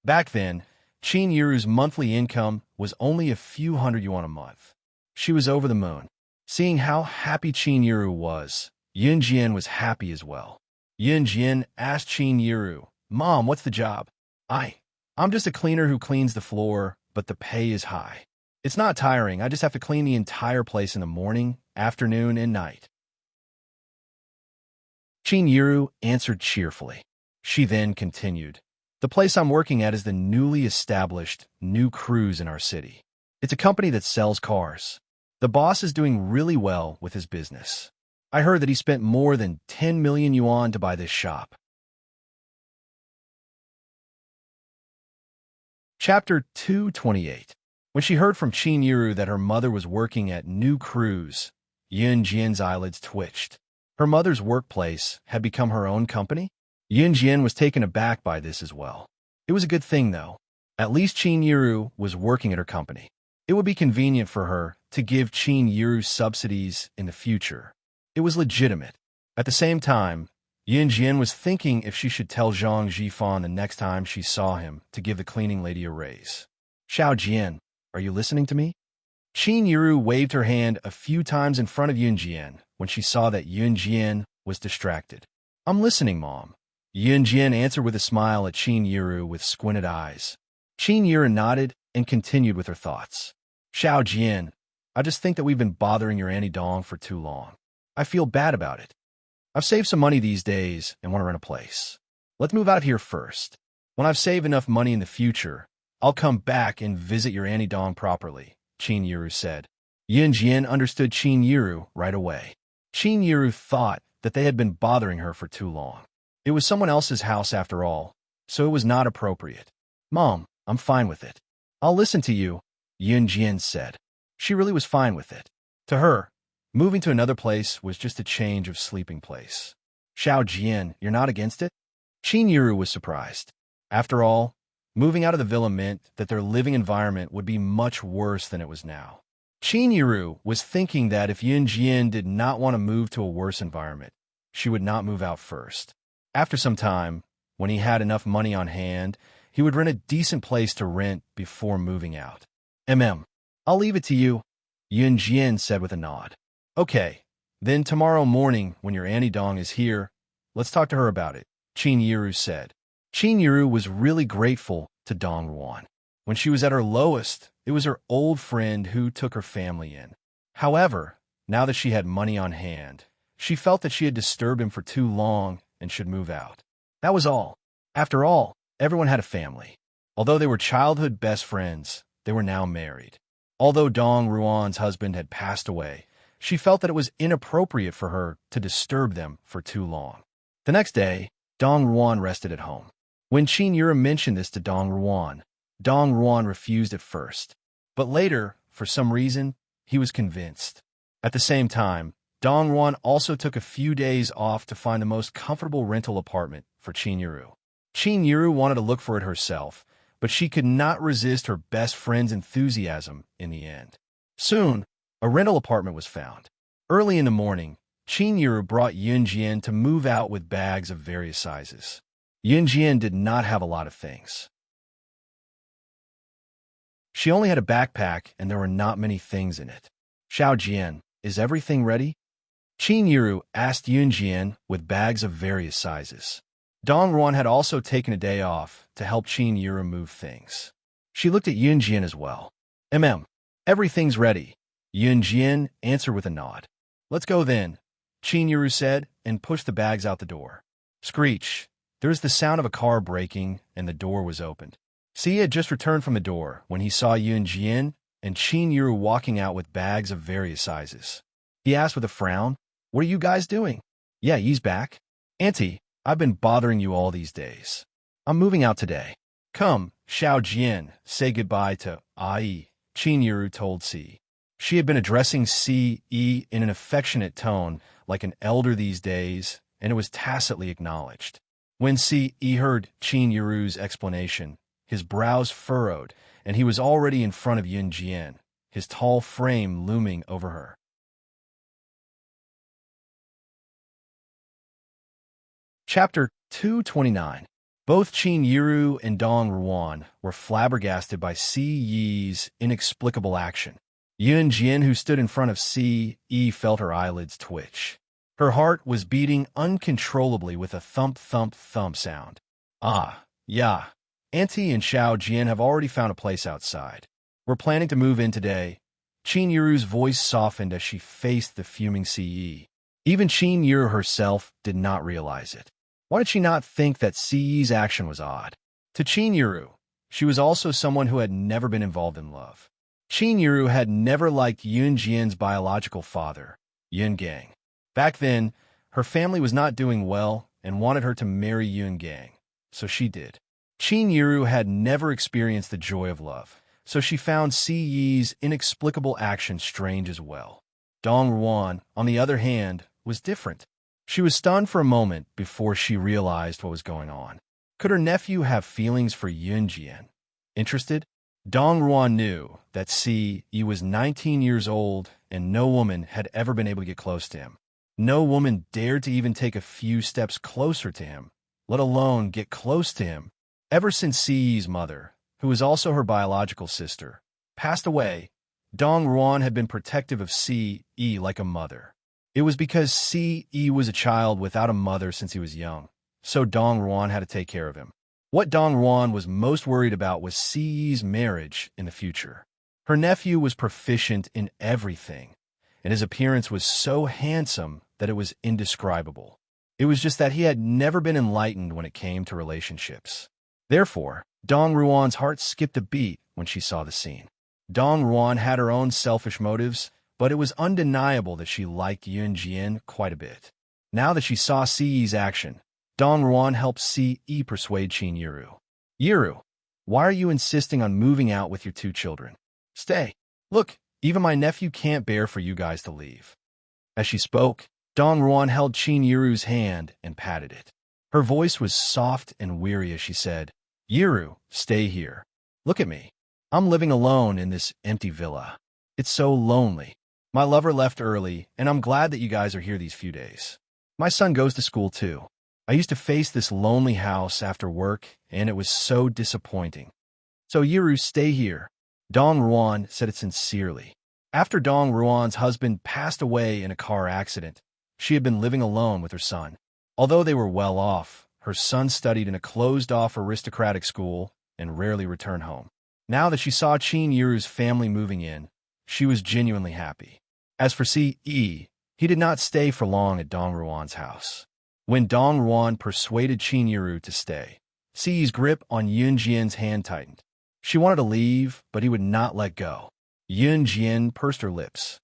Back then, Qin Yiru's monthly income was only a few hundred yuan a month. She was over the moon. Seeing how happy Qin Yiru was, Yunjian was happy as well. Yunjian asked Qin Yiru, "Mom, what's the job?" I'm just a cleaner who cleans the floor, but the pay is high. It's not tiring. I just have to clean the entire place in the morning, afternoon, and night." Qin Yiru answered cheerfully. She then continued, "The place I'm working at is the newly established New Cruise in our city. It's a company that sells cars. The boss is doing really well with his business. I heard that he spent more than 10 million yuan to buy this shop." Chapter 228. When she heard from Qin Yiru that her mother was working at New Cruise, Yunjian's eyelids twitched. Her mother's workplace had become her own company? Yunjian was taken aback by this as well. It was a good thing, though. At least Qin Yiru was working at her company. It would be convenient for her to give Qin Yiru subsidies in the future. It was legitimate. At the same time, Yunjian was thinking if she should tell Zhang Jifan the next time she saw him to give the cleaning lady a raise. "Xiao Jian, are you listening to me?" Qin Yiru waved her hand a few times in front of Yunjian when she saw that Yunjian was distracted. "I'm listening, Mom." Yunjian answered with a smile at Qin Yiru with squinted eyes. Qin Yiru nodded and continued with her thoughts. "Xiao Jian, I just think that we've been bothering your Auntie Dong for too long. I feel bad about it. I've saved some money these days and want to rent a place. Let's move out of here first. When I've saved enough money in the future, I'll come back and visit your Auntie Dong properly," Qin Yiru said. Yunjian understood Qin Yiru right away. Qin Yiru thought that they had been bothering her for too long. It was someone else's house after all, so it was not appropriate. "Mom, I'm fine with it. I'll listen to you," Yunjian said. She really was fine with it. To her, moving to another place was just a change of sleeping place. "Xiao Jian, you're not against it?" Qin Yiru was surprised. After all, moving out of the villa meant that their living environment would be much worse than it was now. Qin Yiru was thinking that if Yunjian did not want to move to a worse environment, she would not move out first. After some time, when he had enough money on hand, he would rent a decent place to rent before moving out. I'll leave it to you," Yunjian said with a nod. "Okay, then tomorrow morning when your Auntie Dong is here, let's talk to her about it," Qin Yiru said. Qin Yiru was really grateful to Dong Ruan. When she was at her lowest, it was her old friend who took her family in. However, now that she had money on hand, she felt that she had disturbed him for too long and should move out. That was all. After all, everyone had a family. Although they were childhood best friends, they were now married. Although Dong Ruan's husband had passed away, She felt that it was inappropriate for her to disturb them for too long. The next day, Dong Ruan rested at home. When Qin Yuru mentioned this to Dong Ruan refused at first. But later, for some reason, he was convinced. At the same time, Dong Ruan also took a few days off to find the most comfortable rental apartment for Qin Yuru. Qin Yuru wanted to look for it herself, but she could not resist her best friend's enthusiasm in the end. Soon, a rental apartment was found. Early in the morning, Qin Yuru brought Yun Jian to move out with bags of various sizes. Yun Jian did not have a lot of things. She only had a backpack and there were not many things in it. Xiao Jian, is everything ready? Qin Yuru asked Yun Jian with bags of various sizes. Dong Ruan had also taken a day off to help Qin Yuru move things. She looked at Yun Jian as well. Everything's ready. Yun Jian answered with a nod. Let's go then, Qin Yuru said and pushed the bags out the door. Screech. There was the sound of a car braking and the door was opened. Si had just returned from the door when he saw Yun Jian and Qin Yuru walking out with bags of various sizes. He asked with a frown, "What are you guys doing?" "Yeah, he's back. Auntie, I've been bothering you all these days. I'm moving out today. Come, Xiao Jian, say goodbye to Ai," Qin Yuru told Si. She had been addressing Si in an affectionate tone like an elder these days, and it was tacitly acknowledged. When Si heard Qin Yuru's explanation, his brows furrowed, and he was already in front of Yun Jian, his tall frame looming over her. Chapter 229. Both Qin Yuru and Dong Ruan were flabbergasted by Si Yi's inexplicable action. Yun Jian, who stood in front of Si, felt her eyelids twitch. Her heart was beating uncontrollably with a thump-thump-thump sound. "Ah, yeah. Auntie and Xiao Jian have already found a place outside. We're planning to move in today." Qin Yuru's voice softened as she faced the fuming Si. Even Qin Yuru herself did not realize it. Why did she not think that Si's action was odd? To Qin Yuru, she was also someone who had never been involved in love. Qin Yuru had never liked Yun Jian's biological father, Yun Gang. Back then, her family was not doing well and wanted her to marry Yun Gang, so she did. Qin Yuru had never experienced the joy of love, so she found Si Yi's inexplicable action strange as well. Dong Ruan, on the other hand, was different. She was stunned for a moment before she realized what was going on. Could her nephew have feelings for Yun Jian? Interested? Dong Ruan knew that Si was 19 years old and no woman had ever been able to get close to him. No woman dared to even take a few steps closer to him, let alone get close to him. Ever since Si's mother, who was also her biological sister, passed away, Dong Ruan had been protective of Si like a mother. It was because Si was a child without a mother since he was young, so Dong Ruan had to take care of him. What Dong Ruan was most worried about was Si's marriage in the future. Her nephew was proficient in everything, and his appearance was so handsome that it was indescribable. It was just that he had never been enlightened when it came to relationships. Therefore, Dong Ruan's heart skipped a beat when she saw the scene. Dong Ruan had her own selfish motives, but it was undeniable that she liked Yun Jian quite a bit. Now that she saw Si's action, Dong Ruan helped Si persuade Qin Yuru. "Yuru, why are you insisting on moving out with your two children? Stay. Look, even my nephew can't bear for you guys to leave." As she spoke, Dong Ruan held Qin Yuru's hand and patted it. Her voice was soft and weary as she said, "Yuru, stay here. Look at me. I'm living alone in this empty villa. It's so lonely. My lover left early, and I'm glad that you guys are here these few days. My son goes to school too. I used to face this lonely house after work, and it was so disappointing. So Yuru, stay here." Dong Ruan said it sincerely. After Dong Ruan's husband passed away in a car accident, she had been living alone with her son. Although they were well off, her son studied in a closed-off aristocratic school and rarely returned home. Now that she saw Qin Yuru's family moving in, she was genuinely happy. As for Si, he did not stay for long at Dong Ruan's house. When Dong Ruan persuaded Qin Yuru to stay, Si's grip on Yun Jian's hand tightened. She wanted to leave, but he would not let go. Yun Jian pursed her lips.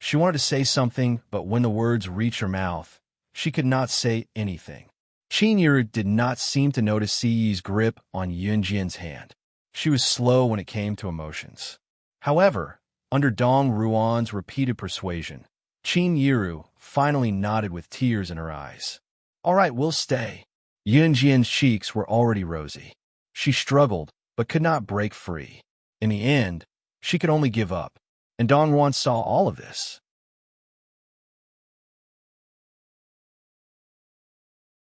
She wanted to say something, but when the words reached her mouth, she could not say anything. Qin Yiru did not seem to notice Si Yi's grip on Yunjian's hand. She was slow when it came to emotions. However, under Dong Ruan's repeated persuasion, Qin Yiru finally nodded with tears in her eyes. "All right, we'll stay." Yunjian's cheeks were already rosy. She struggled, but could not break free. In the end, she could only give up, and Dong Ruan saw all of this.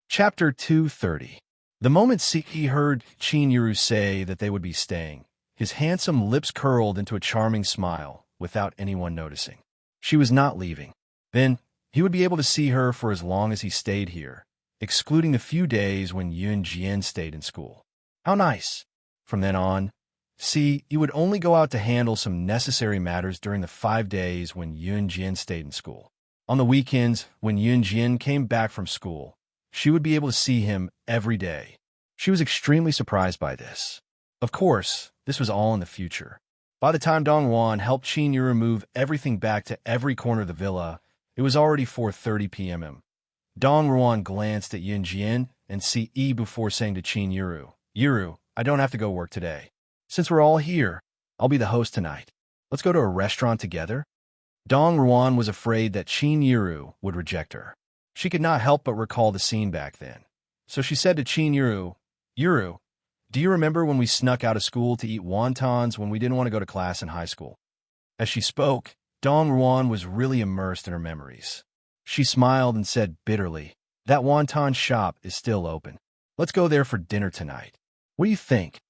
Chapter 230. The moment Siki heard Qin Yiru say that they would be staying, his handsome lips curled into a charming smile without anyone noticing. She was not leaving. Then, he would be able to see her for as long as he stayed here, excluding the few days when Yun Jian stayed in school. How nice! From then on, he would only go out to handle some necessary matters during the 5 days when Yun Jian stayed in school. On the weekends, when Yun Jian came back from school, she would be able to see him every day. She was extremely surprised by this. Of course, this was all in the future. By the time Dong Ruan helped Qin Yiru move everything back to every corner of the villa, it was already 4:30 p.m. Dong Ruan glanced at Yun Jian and Si Yi before saying to Qin Yiru, "Yiru, I don't have to go work today. Since we're all here, I'll be the host tonight. Let's go to a restaurant together." Dong Ruan was afraid that Qin Yiru would reject her. She could not help but recall the scene back then. So she said to Qin Yiru, "Yiru, do you remember when we snuck out of school to eat wontons when we didn't want to go to class in high school?" As she spoke, Dong Ruan was really immersed in her memories. She smiled and said bitterly, "That wonton shop is still open. Let's go there for dinner tonight. What do you think?"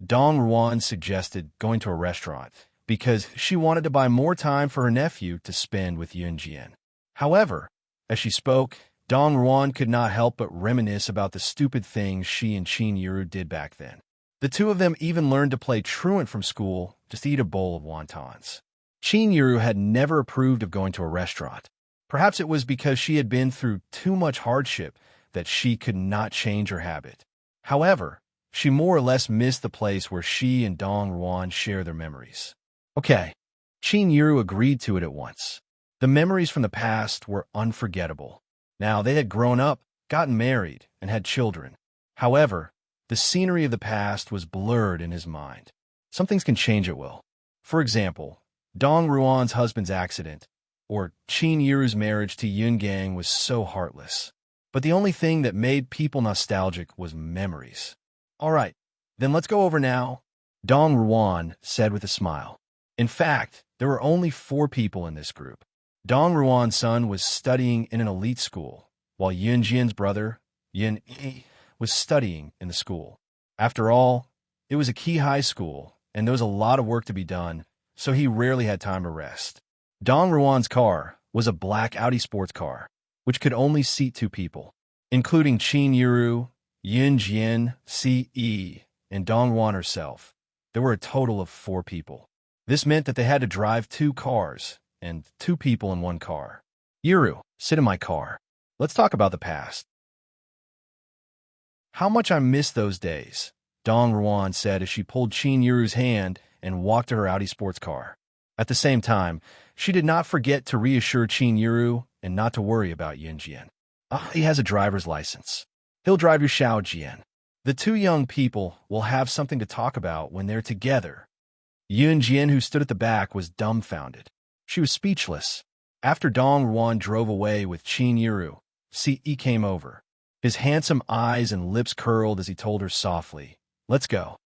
Dong Ruan suggested going to a restaurant because she wanted to buy more time for her nephew to spend with Yun Jian. However, as she spoke, Dong Ruan could not help but reminisce about the stupid things she and Qin Yiru did back then. The two of them even learned to play truant from school just to eat a bowl of wontons. Qin Yiru had never approved of going to a restaurant. Perhaps it was because she had been through too much hardship that she could not change her habit. However, she more or less missed the place where she and Dong Ruan share their memories. Okay, Qin Yiru agreed to it at once. The memories from the past were unforgettable. Now they had grown up, gotten married, and had children. However, the scenery of the past was blurred in his mind. Some things can change at will. For example, Dong Ruan's husband's accident, or Qin Yiru's marriage to Yun Gang was so heartless. But the only thing that made people nostalgic was memories. "All right, then let's go over now," Dong Ruan said with a smile. In fact, there were only 4 people in this group. Dong Ruan's son was studying in an elite school, while Yun Jian's brother, Yun Yi, was studying in the school. After all, it was a key high school, and there was a lot of work to be done, so he rarely had time to rest. Dong Ruan's car was a black Audi sports car, which could only seat 2 people, including Qin Yiru, Yun Jian, Si Yi, and Dong Ruan herself. There were a total of 4 people. This meant that they had to drive 2 cars, and 2 people in 1 car. "Yiru, sit in my car. Let's talk about the past." "How much I miss those days," Dong Ruan said as she pulled Qin Yiru's hand and walked to her Audi sports car. At the same time, she did not forget to reassure Qin Yiru and not to worry about Yun Jian. He has a driver's license. He'll drive your Xiaojian. The 2 young people will have something to talk about when they're together. Yun Jian, who stood at the back, was dumbfounded. She was speechless. After Dong Ruan drove away with Qin Yiru, Si Yi came over. His handsome eyes and lips curled as he told her softly, "Let's go."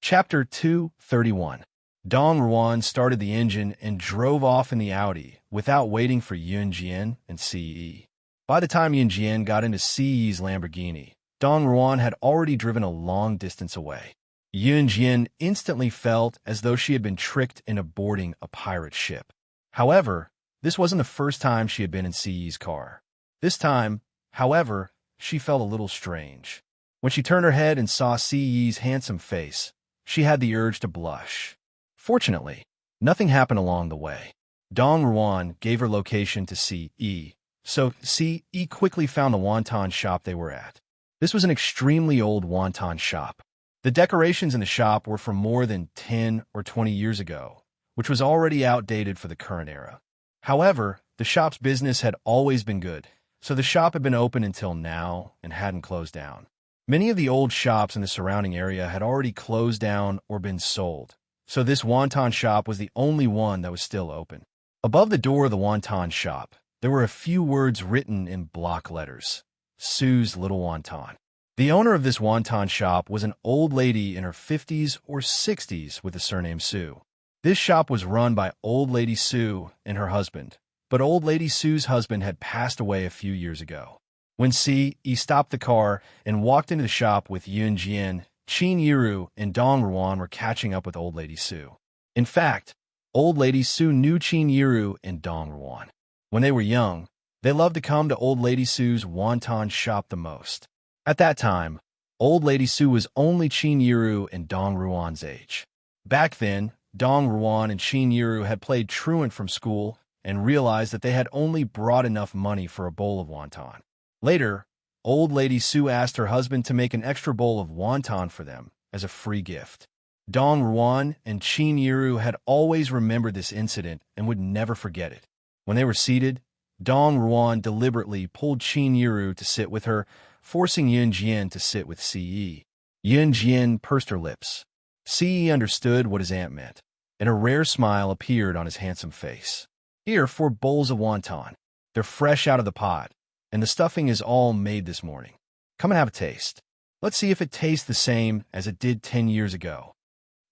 Chapter 231. Dong Ruan started the engine and drove off in the Audi without waiting for Yun Jian and Si Yi. By the time Yun Jian got into Si Yi's Lamborghini, Dong Ruan had already driven a long distance away. Yun Jian instantly felt as though she had been tricked into boarding a pirate ship. However, this wasn't the first time she had been in Si Yi's car. This time, however, she felt a little strange. When she turned her head and saw Si Yi's handsome face, she had the urge to blush. Fortunately, nothing happened along the way. Dong Ruan gave her location to Si Yi, so Si Yi quickly found the wonton shop they were at. This was an extremely old wonton shop. The decorations in the shop were from more than 10 or 20 years ago, which was already outdated for the current era. However, the shop's business had always been good, so the shop had been open until now and hadn't closed down. Many of the old shops in the surrounding area had already closed down or been sold, so this wonton shop was the only one that was still open. Above the door of the wonton shop, there were a few words written in block letters: Sue's Little Wonton. The owner of this wonton shop was an old lady in her 50s or 60s with the surname Sue. This shop was run by Old Lady Sue and her husband, but Old Lady Sue's husband had passed away a few years ago. When he stopped the car and walked into the shop with Yun Jian, Qin Yiru, and Dong Ruan were catching up with Old Lady Sue. In fact, Old Lady Sue knew Qin Yiru and Dong Ruan. When they were young, they loved to come to Old Lady Sue's wonton shop the most. At that time, Old Lady Sue was only Qin Yiru and Dong Ruan's age. Back then, Dong Ruan and Qin Yiru had played truant from school and realized that they had only brought enough money for a bowl of wonton. Later, Old Lady Sue asked her husband to make an extra bowl of wonton for them as a free gift. Dong Ruan and Qin Yiru had always remembered this incident and would never forget it. When they were seated, Dong Ruan deliberately pulled Qin Yiru to sit with her, forcing Yun Jian to sit with Ce. Yun Jian pursed her lips. Ce understood what his aunt meant, and a rare smile appeared on his handsome face. Here, 4 bowls of wonton. They're fresh out of the pot, and the stuffing is all made this morning. Come and have a taste. Let's see if it tastes the same as it did 10 years ago.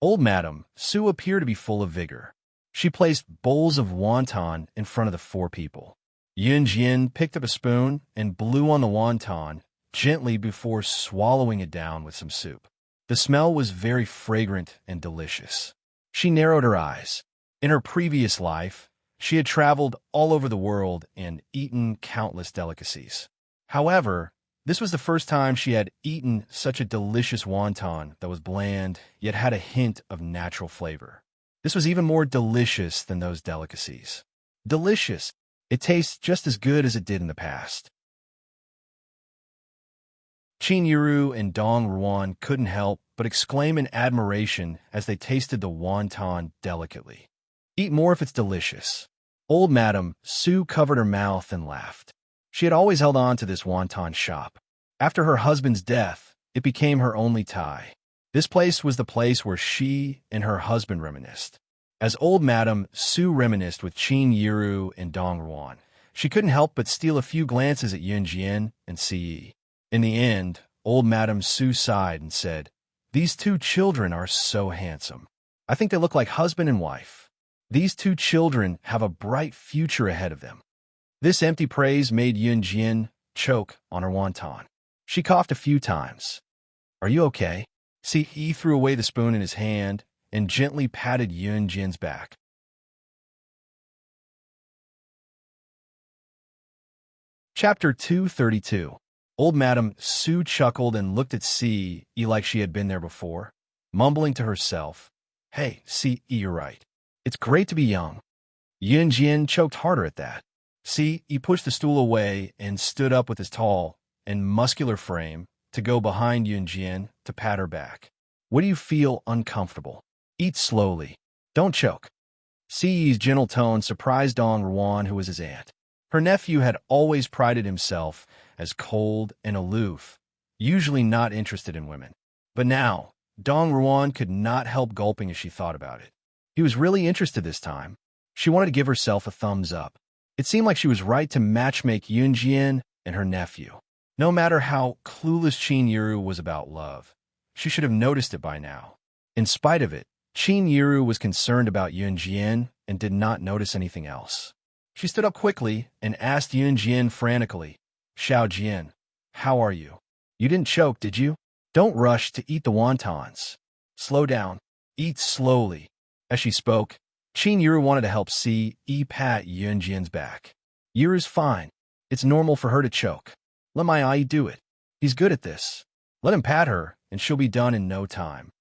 Old Madam Sue appeared to be full of vigor. She placed bowls of wonton in front of the 4 people. Yun Jian picked up a spoon and blew on the wonton gently before swallowing it down with some soup. The smell was very fragrant and delicious. She narrowed her eyes. In her previous life, she had traveled all over the world and eaten countless delicacies. However, this was the first time she had eaten such a delicious wonton that was bland yet had a hint of natural flavor. This was even more delicious than those delicacies. Delicious! It tastes just as good as it did in the past. Qin Yiru and Dong Ruan couldn't help but exclaim in admiration as they tasted the wonton delicately. Eat more if it's delicious. Old Madam Sue covered her mouth and laughed. She had always held on to this wonton shop. After her husband's death, it became her only tie. This place was the place where she and her husband reminisced. As Old Madam Sue reminisced with Qin Yiru and Dong Ruan, she couldn't help but steal a few glances at Yun Jian and Ce. In the end, Old Madam Sue sighed and said, "These 2 children are so handsome. I think they look like husband and wife. These 2 children have a bright future ahead of them." This empty praise made Yun Jian choke on her wonton. She coughed a few times. "Are you okay?" Ce threw away the spoon in his hand and gently patted Yun Jian's back. Chapter 232. Old Madam Sue chuckled and looked at Ce like she had been there before, mumbling to herself, "Hey, Ce, you're right. It's great to be young." Yun Jian choked harder at that. Ce pushed the stool away and stood up with his tall and muscular frame to go behind Yun Jian to pat her back. "What do you feel uncomfortable? Eat slowly. Don't choke." Ce's gentle tone surprised Dong Ruan, who was his aunt. Her nephew had always prided himself as cold and aloof, usually not interested in women. But now, Dong Ruan could not help gulping as she thought about it. He was really interested this time. She wanted to give herself a thumbs up. It seemed like she was right to matchmake Yun Jian and her nephew. No matter how clueless Qin Yiru was about love, she should have noticed it by now. In spite of it, Qin Yiru was concerned about Yun Jian and did not notice anything else. She stood up quickly and asked Yun Jian frantically, "Xiao Jian, how are you? You didn't choke, did you? Don't rush to eat the wontons. Slow down. Eat slowly." As she spoke, Qin Yiru wanted to help Ce pat Yun Jian's back. "Yiru's fine. It's normal for her to choke. Let my Ai do it. He's good at this. Let him pat her, and she'll be done in no time."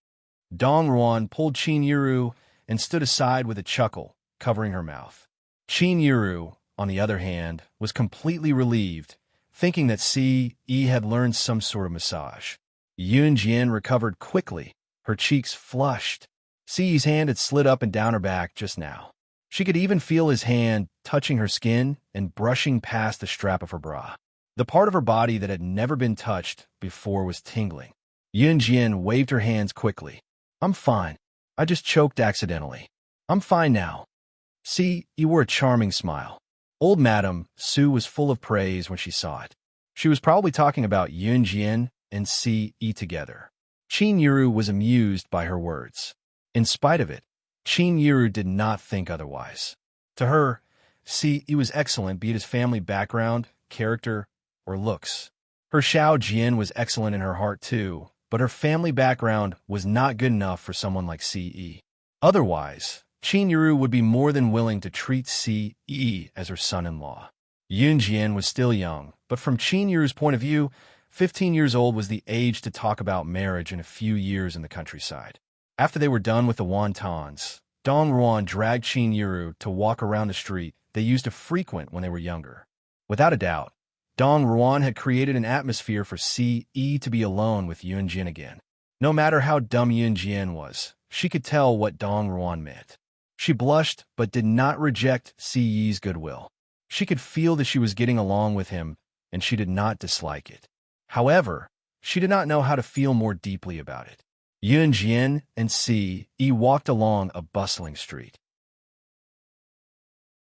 Dong Ruan pulled Qin Yiru and stood aside with a chuckle, covering her mouth. Qin Yiru, on the other hand, was completely relieved, thinking that Ce had learned some sort of massage. Jin recovered quickly, her cheeks flushed. Ci's hand had slid up and down her back just now. She could even feel his hand touching her skin and brushing past the strap of her bra. The part of her body that had never been touched before was tingling. Jin waved her hands quickly. I'm fine. I just choked accidentally. I'm fine now. See, you wore a charming smile. Old Madame Sue was full of praise when she saw it. She was probably talking about Jin and Ce together. Qin Yuru was amused by her words. In spite of it, Qin Yuru did not think otherwise. To her, Ce was excellent, be it his family background, character, or looks. Her Xiao Jian was excellent in her heart too, but her family background was not good enough for someone like Ce. Otherwise, Qin Yuru would be more than willing to treat Ce as her son-in-law. Jian was still young, but from Qin Yuru's point of view, 15 years old was the age to talk about marriage in a few years in the countryside. After they were done with the wontons, Dong Ruan dragged Qin Yuru to walk around the street they used to frequent when they were younger. Without a doubt, Dong Ruan had created an atmosphere for Ce to be alone with Jin again. No matter how dumb Jin was, she could tell what Dong Ruan meant. She blushed but did not reject Ce's goodwill. She could feel that she was getting along with him, and she did not dislike it. However, she did not know how to feel more deeply about it. Jin and Ce walked along a bustling street.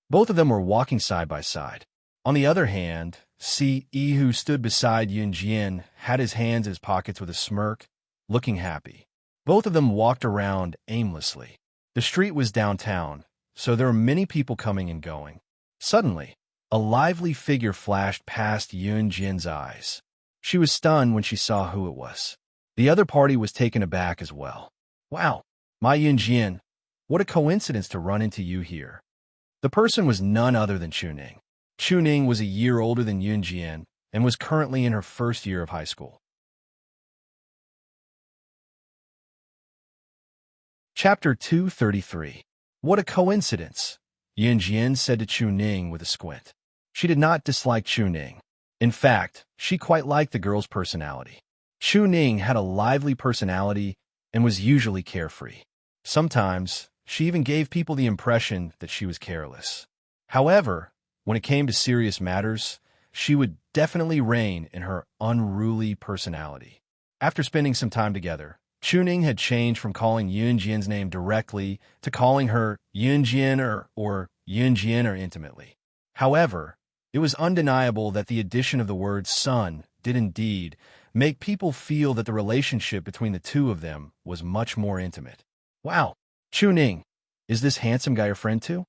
Both of them were walking side by side. On the other hand, Ce, who stood beside Jin, had his hands in his pockets with a smirk, looking happy. Both of them walked around aimlessly. The street was downtown, so there were many people coming and going. Suddenly, a lively figure flashed past Jin's eyes. She was stunned when she saw who it was. The other party was taken aback as well. Wow, my Jin, what a coincidence to run into you here. The person was none other than Chuning. Chuning was a year older than Jin and was currently in her first year of high school. Chapter 233. What a coincidence, Jin said to Chuning with a squint. She did not dislike Chuning. In fact, she quite liked the girl's personality. Chuning had a lively personality and was usually carefree. Sometimes, she even gave people the impression that she was careless. However, when it came to serious matters, she would definitely reign in her unruly personality. After spending some time together, Chuning had changed from calling Jin's name directly to calling her Jin or Jin intimately. However, it was undeniable that the addition of the word son did indeed make people feel that the relationship between the two of them was much more intimate. Wow, Chuning, is this handsome guy your friend too?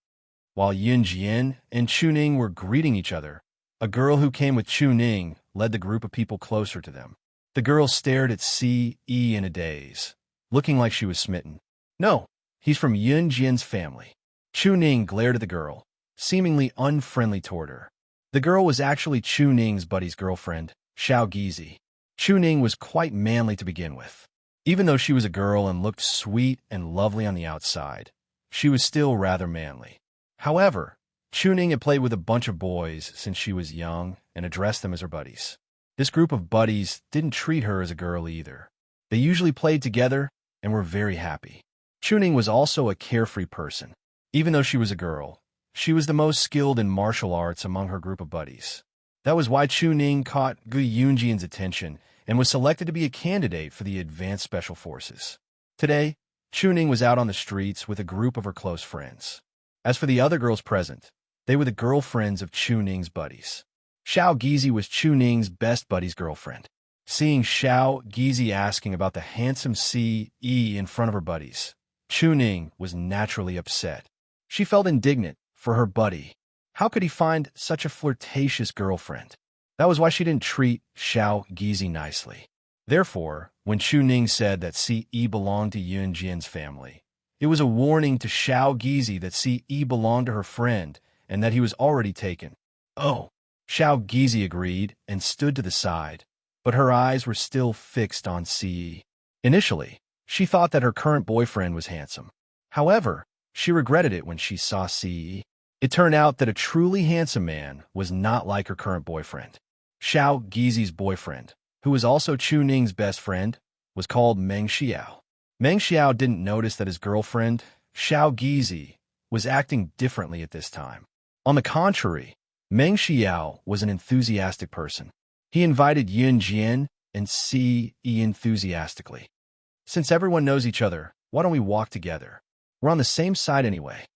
While Jin and Chuning were greeting each other, a girl who came with Chuning led the group of people closer to them. The girl stared at Ce in a daze, looking like she was smitten. No, he's from Jin's family. Chuning glared at the girl, seemingly unfriendly toward her. The girl was actually Chuning's buddy's girlfriend, Xiao Gizi. Chuning was quite manly to begin with. Even though she was a girl and looked sweet and lovely on the outside, she was still rather manly. However, Chuning had played with a bunch of boys since she was young and addressed them as her buddies. This group of buddies didn't treat her as a girl either. They usually played together and were very happy. Chuning was also a carefree person. Even though she was a girl, she was the most skilled in martial arts among her group of buddies. That was why Chuning caught Gu Yunjian's attention and was selected to be a candidate for the Advanced Special Forces. Today, Chuning was out on the streets with a group of her close friends. As for the other girls present, they were the girlfriends of Chuning's buddies. Xiao Gizi was Chuning's best buddy's girlfriend. Seeing Xiao Gizi asking about the handsome Ce in front of her buddies, Chuning was naturally upset. She felt indignant for her buddy. How could he find such a flirtatious girlfriend? That was why she didn't treat Xiao Gizi nicely. Therefore, when Chuning said that Ce belonged to Jin's family, it was a warning to Xiao Gizi that Ce belonged to her friend and that he was already taken. Oh, Xiao Gizi agreed and stood to the side, but her eyes were still fixed on Ce. Initially, she thought that her current boyfriend was handsome. However, she regretted it when she saw Ce. It turned out that a truly handsome man was not like her current boyfriend. Xiao Gizi's boyfriend, who was also Chu Ning's best friend, was called Meng Xiao. Meng Xiao didn't notice that his girlfriend, Xiao Gizi, was acting differently at this time. On the contrary, Meng Xiao was an enthusiastic person. He invited Yun Jian and Si Yi enthusiastically. Since everyone knows each other, why don't we walk together? We're on the same side anyway.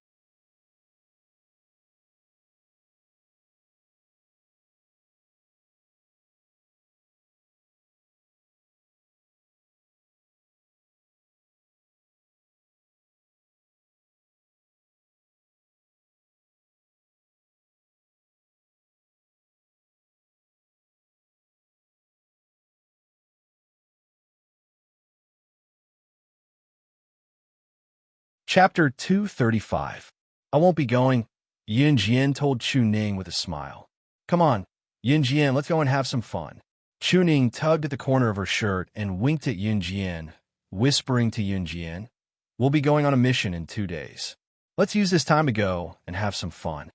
Chapter 235. I won't be going, Yun Jian told Chu Ning with a smile. Come on, Yun Jian, let's go and have some fun. Chu Ning tugged at the corner of her shirt and winked at Yun Jian, whispering to Yun Jian, we'll be going on a mission in 2 days. Let's use this time to go and have some fun.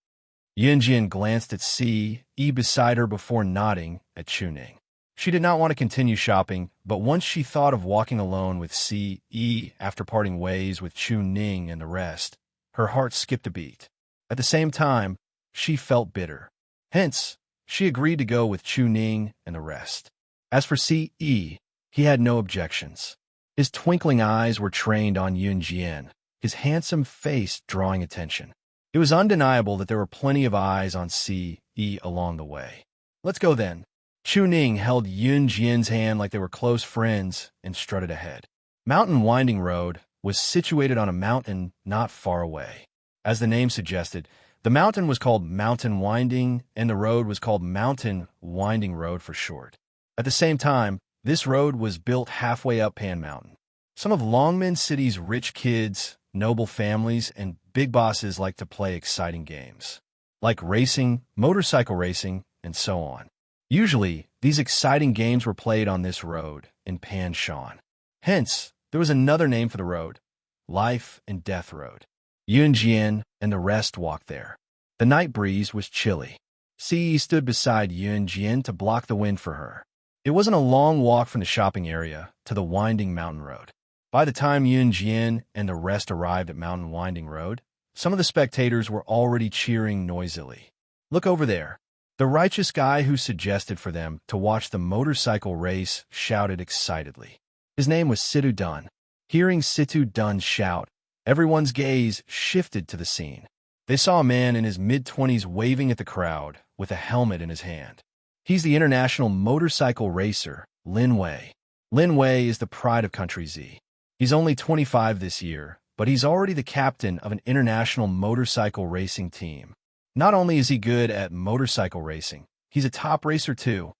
Yun Jian glanced at Si Yi beside her before nodding at Chu Ning. She did not want to continue shopping, but once she thought of walking alone with Si Yi after parting ways with Chu Ning and the rest, her heart skipped a beat. At the same time, she felt bitter. Hence, she agreed to go with Chu Ning and the rest. As for Si Yi, he had no objections. His twinkling eyes were trained on Yun Jian, his handsome face drawing attention. It was undeniable that there were plenty of eyes on Si Yi along the way. Let's go then. Chu Ning held Yun Jian's hand like they were close friends and strutted ahead. Mountain Winding Road was situated on a mountain not far away. As the name suggested, the mountain was called Mountain Winding and the road was called Mountain Winding Road for short. At the same time, this road was built halfway up Pan Mountain. Some of Longmen City's rich kids, noble families, and big bosses like to play exciting games, like racing, motorcycle racing, and so on. Usually, these exciting games were played on this road in Pan Shan. Hence, there was another name for the road, Life and Death Road. Yun Jian and the rest walked there. The night breeze was chilly. Si Yi stood beside Yun Jian to block the wind for her. It wasn't a long walk from the shopping area to the winding mountain road. By the time Yun Jian and the rest arrived at Mountain Winding Road, some of the spectators were already cheering noisily. Look over there. The righteous guy who suggested for them to watch the motorcycle race shouted excitedly. His name was Situ Dun. Hearing Situ Dun shout, everyone's gaze shifted to the scene. They saw a man in his mid-20s waving at the crowd with a helmet in his hand. He's the international motorcycle racer, Lin Wei. Lin Wei is the pride of Country Z. He's only 25 this year, but he's already the captain of an international motorcycle racing team. Not only is he good at motorcycle racing, he's a top racer too.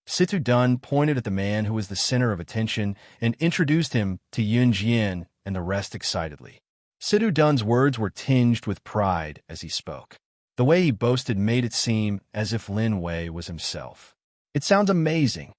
Situ Dun pointed at the man who was the center of attention and introduced him to Yun Jian and the rest excitedly. Situ Dun's words were tinged with pride as he spoke. The way he boasted made it seem as if Lin Wei was himself. It sounds amazing.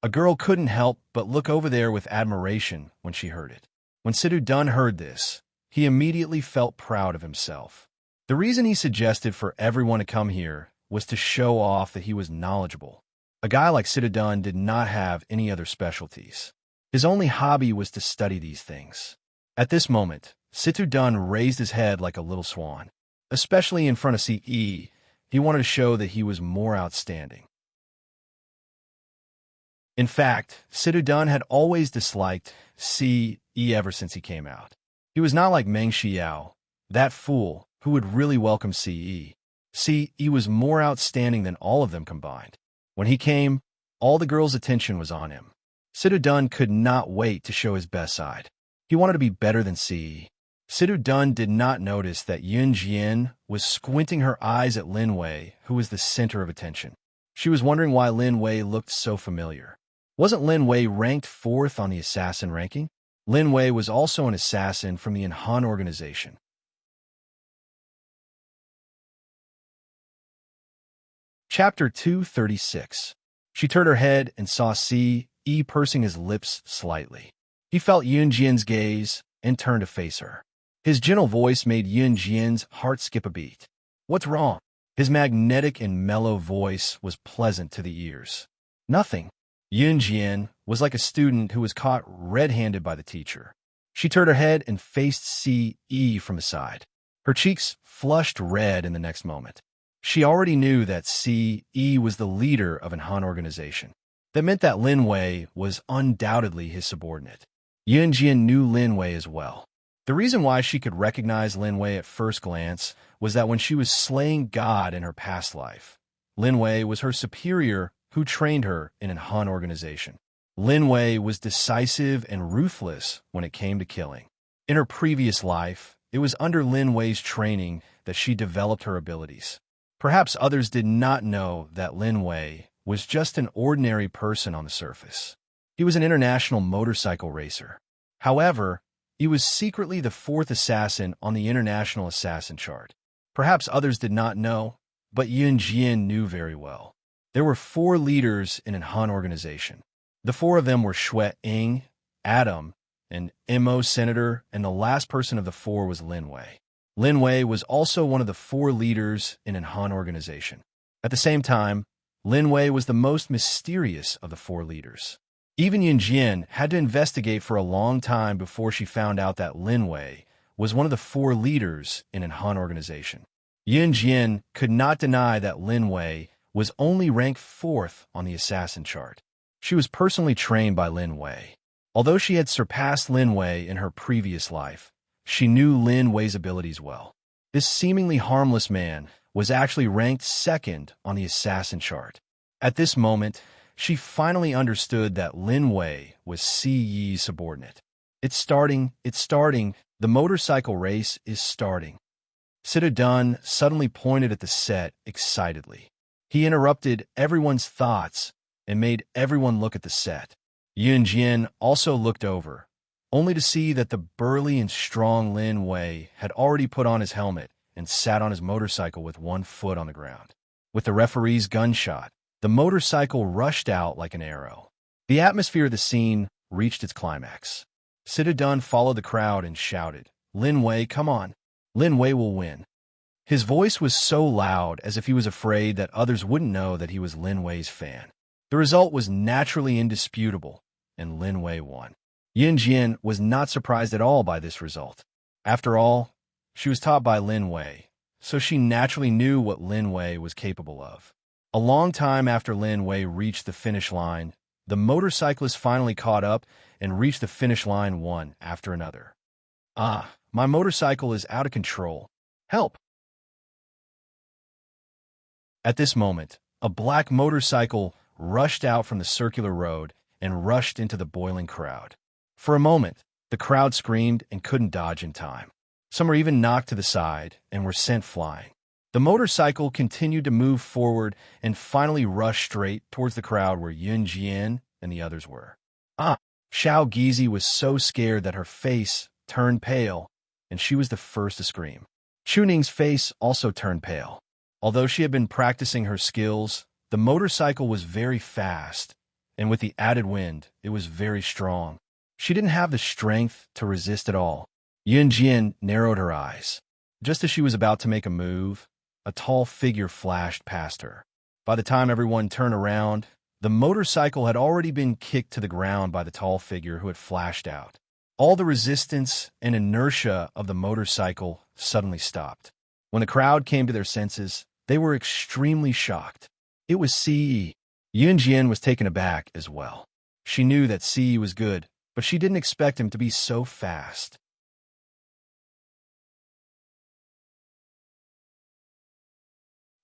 A girl couldn't help but look over there with admiration when she heard it. When Situ Dun heard this, he immediately felt proud of himself. The reason he suggested for everyone to come here was to show off that he was knowledgeable. A guy like Situ Dun did not have any other specialties. His only hobby was to study these things. At this moment, Situ Dun raised his head like a little swan. Especially in front of Si Yi, he wanted to show that he was more outstanding. In fact, Situ Dun had always disliked Si Yi ever since he came out. He was not like Meng Xiao, that fool who would really welcome Si Yi. Si Yi was more outstanding than all of them combined. When he came, all the girls' attention was on him. Situ Dun could not wait to show his best side. He wanted to be better than Si Yi. Situ Dun did not notice that Yun Jian was squinting her eyes at Lin Wei, who was the center of attention. She was wondering why Lin Wei looked so familiar. Wasn't Lin Wei ranked 4th on the assassin ranking? Lin Wei was also an assassin from the Han organization. Chapter 236. She turned her head and saw Si Yi pursing his lips slightly. He felt Yun Jian's gaze and turned to face her. His gentle voice made Yun Jian's heart skip a beat. What's wrong? His magnetic and mellow voice was pleasant to the ears. Nothing. Yunjian was like a student who was caught red-handed by the teacher. She turned her head and faced Ce from the side. Her cheeks flushed red in the next moment. She already knew that Ce was the leader of an Han organization. That meant that Lin Wei was undoubtedly his subordinate. Yunjian knew Lin Wei as well. The reason why she could recognize Lin Wei at first glance was that when she was slaying God in her past life, Lin Wei was her superior who trained her in an Han organization. Lin Wei was decisive and ruthless when it came to killing. In her previous life, it was under Lin Wei's training that she developed her abilities. Perhaps others did not know that Lin Wei was just an ordinary person on the surface. He was an international motorcycle racer. However, he was secretly the fourth assassin on the international assassin chart. Perhaps others did not know, but Yun Jian knew very well. There were 4 leaders in an Han organization. The 4 of them were Xue Ying, Adam, an Mo senator, and the last person of the 4 was Lin Wei. Lin Wei was also one of the 4 leaders in an Han organization. At the same time, Lin Wei was the most mysterious of the 4 leaders. Even Yun Jian had to investigate for a long time before she found out that Lin Wei was one of the 4 leaders in an Han organization. Yun Jian could not deny that Lin Wei was only ranked 4th on the assassin chart. She was personally trained by Lin Wei. Although she had surpassed Lin Wei in her previous life, she knew Lin Wei's abilities well. This seemingly harmless man was actually ranked 2nd on the assassin chart. At this moment, she finally understood that Lin Wei was Ce's subordinate. It's starting, the motorcycle race is starting. Sidu Dun suddenly pointed at the set excitedly. He interrupted everyone's thoughts and made everyone look at the set. Yun Jian also looked over, only to see that the burly and strong Lin Wei had already put on his helmet and sat on his motorcycle with one foot on the ground. With the referee's gunshot, the motorcycle rushed out like an arrow. The atmosphere of the scene reached its climax. Sidu Dun followed the crowd and shouted, "Lin Wei, come on. Lin Wei will win." His voice was so loud as if he was afraid that others wouldn't know that he was Lin Wei's fan. The result was naturally indisputable, and Lin Wei won. Yun Jian was not surprised at all by this result. After all, she was taught by Lin Wei, so she naturally knew what Lin Wei was capable of. A long time after Lin Wei reached the finish line, the motorcyclist finally caught up and reached the finish line one after another. "Ah, my motorcycle is out of control. Help!" At this moment, a black motorcycle rushed out from the circular road and rushed into the boiling crowd. For a moment, the crowd screamed and couldn't dodge in time. Some were even knocked to the side and were sent flying. The motorcycle continued to move forward and finally rushed straight towards the crowd where Yun Jian and the others were. Xiao Gizi was so scared that her face turned pale, and she was the first to scream. Chuning's face also turned pale. Although she had been practicing her skills, the motorcycle was very fast, and with the added wind, it was very strong. She didn't have the strength to resist at all. Yun Jian narrowed her eyes. Just as she was about to make a move, a tall figure flashed past her. By the time everyone turned around, the motorcycle had already been kicked to the ground by the tall figure who had flashed out. All the resistance and inertia of the motorcycle suddenly stopped. When the crowd came to their senses, they were extremely shocked. It was Ce. Yun Jian was taken aback as well. She knew that Ce was good, but she didn't expect him to be so fast.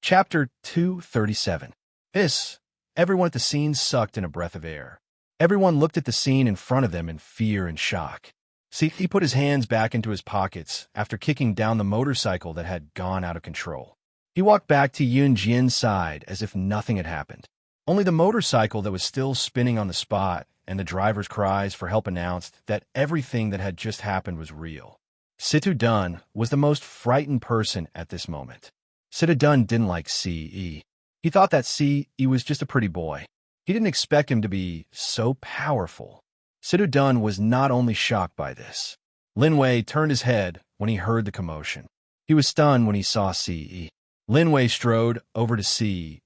Chapter 237. Everyone at the scene sucked in a breath of air. Everyone looked at the scene in front of them in fear and shock. He put his hands back into his pockets after kicking down the motorcycle that had gone out of control. He walked back to Yun Jian's side as if nothing had happened. Only the motorcycle that was still spinning on the spot and the driver's cries for help announced that everything that had just happened was real. Situ Dun was the most frightened person at this moment. Situ Dun didn't like Ce. He thought that Ce was just a pretty boy. He didn't expect him to be so powerful. Situ Dun was not only shocked by this. Lin Wei turned his head when he heard the commotion. He was stunned when he saw Ce. Lin Wei strode over to Ce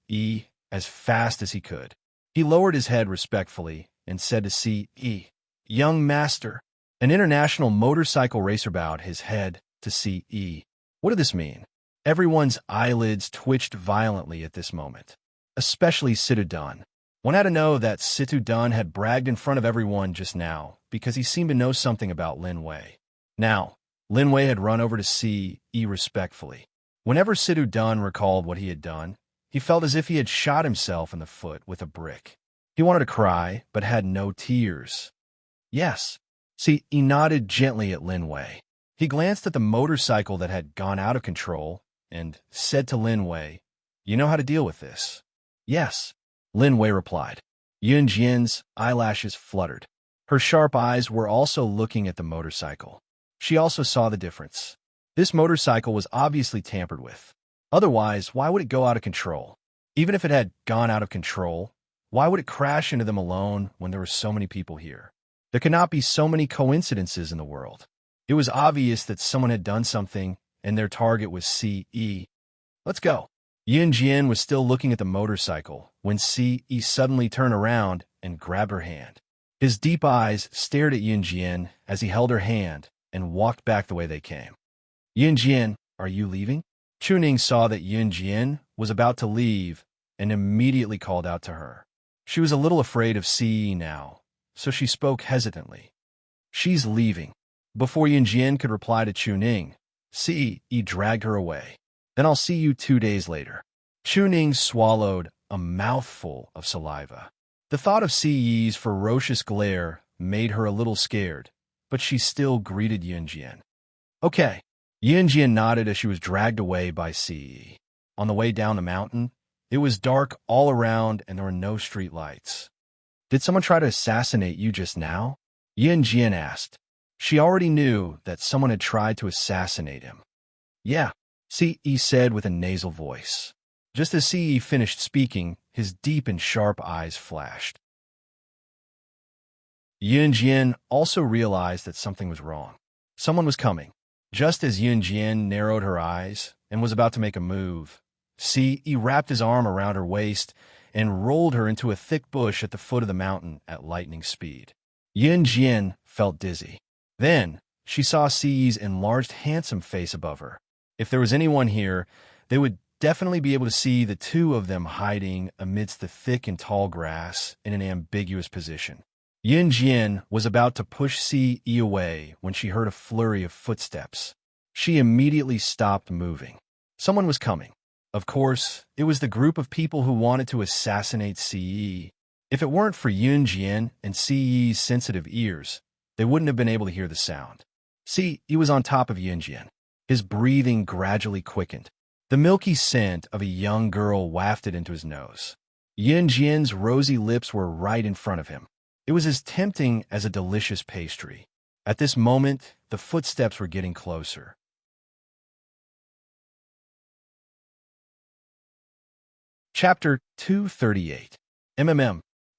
as fast as he could. He lowered his head respectfully and said to C.E., "Young master." An international motorcycle racer bowed his head to C.E. What did this mean? Everyone's eyelids twitched violently at this moment, especially Situdun. One had to know that Situdun had bragged in front of everyone just now because he seemed to know something about Lin Wei. Now, Lin Wei had run over to C.E. respectfully. Whenever Situdun recalled what he had done, he felt as if he had shot himself in the foot with a brick. He wanted to cry, but had no tears. Yes. C.E. nodded gently at Lin Wei. He glanced at the motorcycle that had gone out of control and said to Lin Wei, "You know how to deal with this?" "Yes," Lin Wei replied. Yun Jian's eyelashes fluttered. Her sharp eyes were also looking at the motorcycle. She also saw the difference. This motorcycle was obviously tampered with. Otherwise, why would it go out of control? Even if it had gone out of control, why would it crash into them alone when there were so many people here? There cannot be so many coincidences in the world. It was obvious that someone had done something, and their target was C.E. "Let's go." Yun Jian was still looking at the motorcycle when C.E. suddenly turned around and grabbed her hand. His deep eyes stared at Yun Jian as he held her hand and walked back the way they came. "Yun Jian, are you leaving?" Chuning saw that Yun Jian was about to leave and immediately called out to her. She was a little afraid of C.E. now, so she spoke hesitantly. "She's leaving." Before Yun Jian could reply to Chuning, C.E. dragged her away. "Then I'll see you 2 days later." Chuning swallowed a mouthful of saliva. The thought of C.E.'s ferocious glare made her a little scared, but she still greeted Yun Jian. "Okay." Yun Jian nodded as she was dragged away by C.E. On the way down the mountain, it was dark all around and there were no street lights. "Did someone try to assassinate you just now?" Yun Jian asked. She already knew that someone had tried to assassinate him. "Yeah," C.E. said with a nasal voice. Just as C.E. finished speaking, his deep and sharp eyes flashed. Yun Jian also realized that something was wrong. Someone was coming. Just as Yun Jian narrowed her eyes and was about to make a move, C.E. wrapped his arm around her waist and rolled her into a thick bush at the foot of the mountain at lightning speed. Yun Jian felt dizzy. Then, she saw C.E.'s enlarged, handsome face above her. If there was anyone here, they would definitely be able to see the two of them hiding amidst the thick and tall grass in an ambiguous position. Yun Jian was about to push C.E. away when she heard a flurry of footsteps. She immediately stopped moving. Someone was coming. Of course, it was the group of people who wanted to assassinate C.E. If it weren't for Yun Jian and C.E.'s sensitive ears, they wouldn't have been able to hear the sound. C.E. was on top of Yun Jian. His breathing gradually quickened. The milky scent of a young girl wafted into his nose. Yun Jian's rosy lips were right in front of him. It was as tempting as a delicious pastry. At this moment, the footsteps were getting closer. Chapter 238.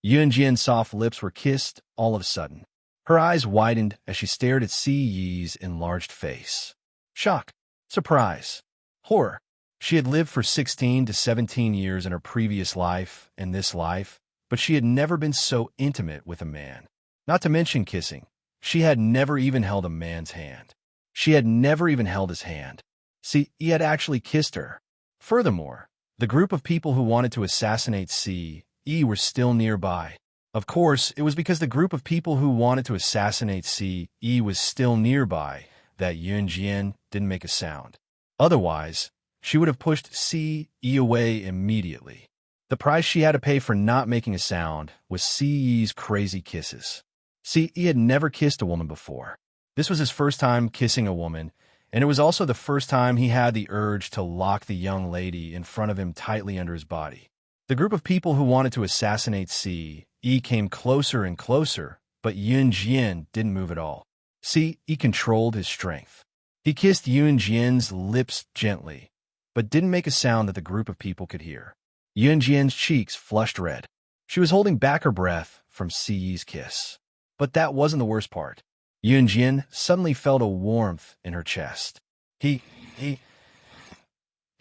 Yun Jian's soft lips were kissed all of a sudden. Her eyes widened as she stared at C.E.'s enlarged face. Shock, surprise, horror. She had lived for 16 to 17 years in her previous life and this life, but she had never been so intimate with a man. Not to mention kissing. She had never even held a man's hand. She had never even held his hand. C.E. had actually kissed her. Furthermore, the group of people who wanted to assassinate C.E. were still nearby. Of course, it was because the group of people who wanted to assassinate C.E. was still nearby that Yun Jian didn't make a sound. Otherwise, she would have pushed C.E. away immediately. The price she had to pay for not making a sound was C.E.'s crazy kisses. C.E. had never kissed a woman before. This was his first time kissing a woman, and it was also the first time he had the urge to lock the young lady in front of him tightly under his body. The group of people who wanted to assassinate C.E. came closer and closer, but Yun Jian didn't move at all. C.E. controlled his strength. He kissed Yun Jian's lips gently, but didn't make a sound that the group of people could hear. Yun Jian's cheeks flushed red. She was holding back her breath from C.E.'s kiss. But that wasn't the worst part. Yun Jian suddenly felt a warmth in her chest. He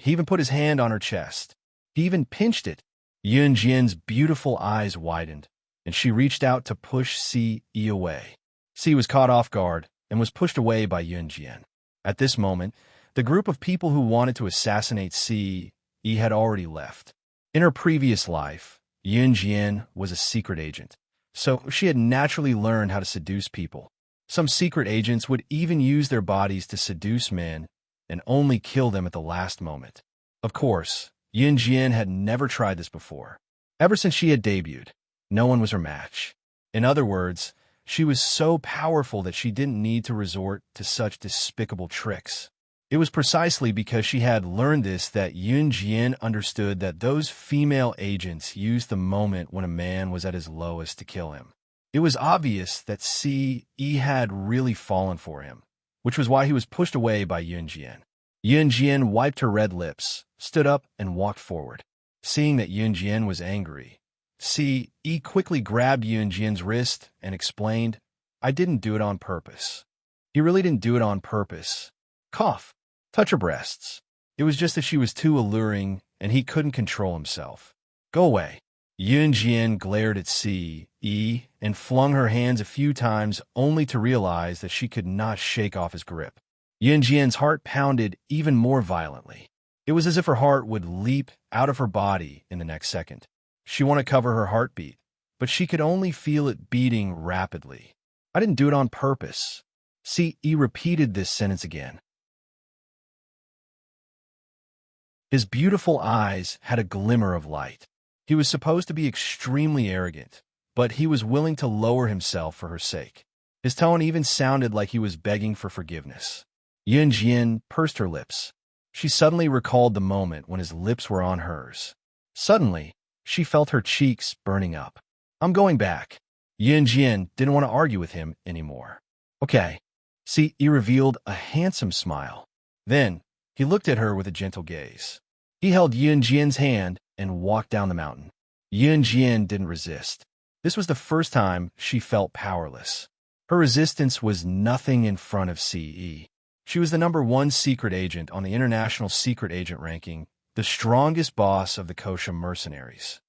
even put his hand on her chest. He even pinched it, Yun Jian's beautiful eyes widened, and she reached out to push Si Yi away. Si was caught off guard and was pushed away by Yun Jian. At this moment, the group of people who wanted to assassinate Si Yi had already left. In her previous life, Yun Jian was a secret agent, so she had naturally learned how to seduce people. Some secret agents would even use their bodies to seduce men and only kill them at the last moment. Of course, Yun Jian had never tried this before. Ever since she had debuted, no one was her match. In other words, she was so powerful that she didn't need to resort to such despicable tricks. It was precisely because she had learned this that Yun Jian understood that those female agents used the moment when a man was at his lowest to kill him. It was obvious that Si Yi had really fallen for him, which was why he was pushed away by Yun Jian. Yun Jian wiped her red lips, stood up, and walked forward. Seeing that Yun Jian was angry, Si Yi quickly grabbed Yun Jian's wrist and explained, "I didn't do it on purpose." He really didn't do it on purpose. Cough. Touch her breasts. It was just that she was too alluring, and he couldn't control himself. Go away. Yun Jian glared at Si Yi and flung her hands a few times only to realize that she could not shake off his grip. Yun Jian's heart pounded even more violently. It was as if her heart would leap out of her body in the next second. She wanted to cover her heartbeat, but she could only feel it beating rapidly. I didn't do it on purpose. Si Yi repeated this sentence again. His beautiful eyes had a glimmer of light. He was supposed to be extremely arrogant, but he was willing to lower himself for her sake. His tone even sounded like he was begging for forgiveness. Yun Jian pursed her lips. She suddenly recalled the moment when his lips were on hers. Suddenly, she felt her cheeks burning up. I'm going back. Yun Jian didn't want to argue with him anymore. Okay. Si Yi revealed a handsome smile. Then, he looked at her with a gentle gaze. He held Yun Jian's hand and walked down the mountain. Yun Jian didn't resist. This was the first time she felt powerless. Her resistance was nothing in front of Si Yi. She was the #1 secret agent on the International Secret Agent ranking, the strongest boss of the Kosha mercenaries.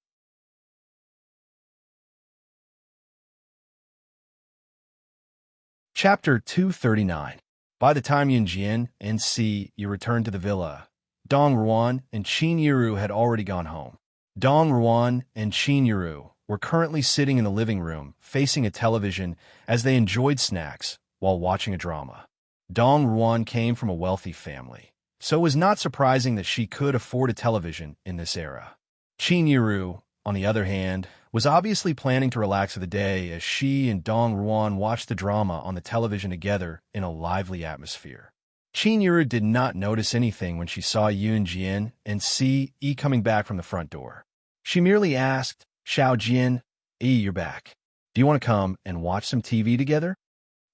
Chapter 239. By the time Yun Jian and Si Yi returned to the villa, Dong Ruan and Qin Yiru had already gone home. Dong Ruan and Qin Yiru were currently sitting in the living room, facing a television as they enjoyed snacks while watching a drama. Dong Ruan came from a wealthy family, so it was not surprising that she could afford a television in this era. Qin Yiru, on the other hand, was obviously planning to relax for the day as she and Dong Ruan watched the drama on the television together in a lively atmosphere. Qin Yiru did not notice anything when she saw Yun Jian and Si Yi coming back from the front door. She merely asked, Xiao Jian, Yi, you're back. Do you want to come and watch some TV together?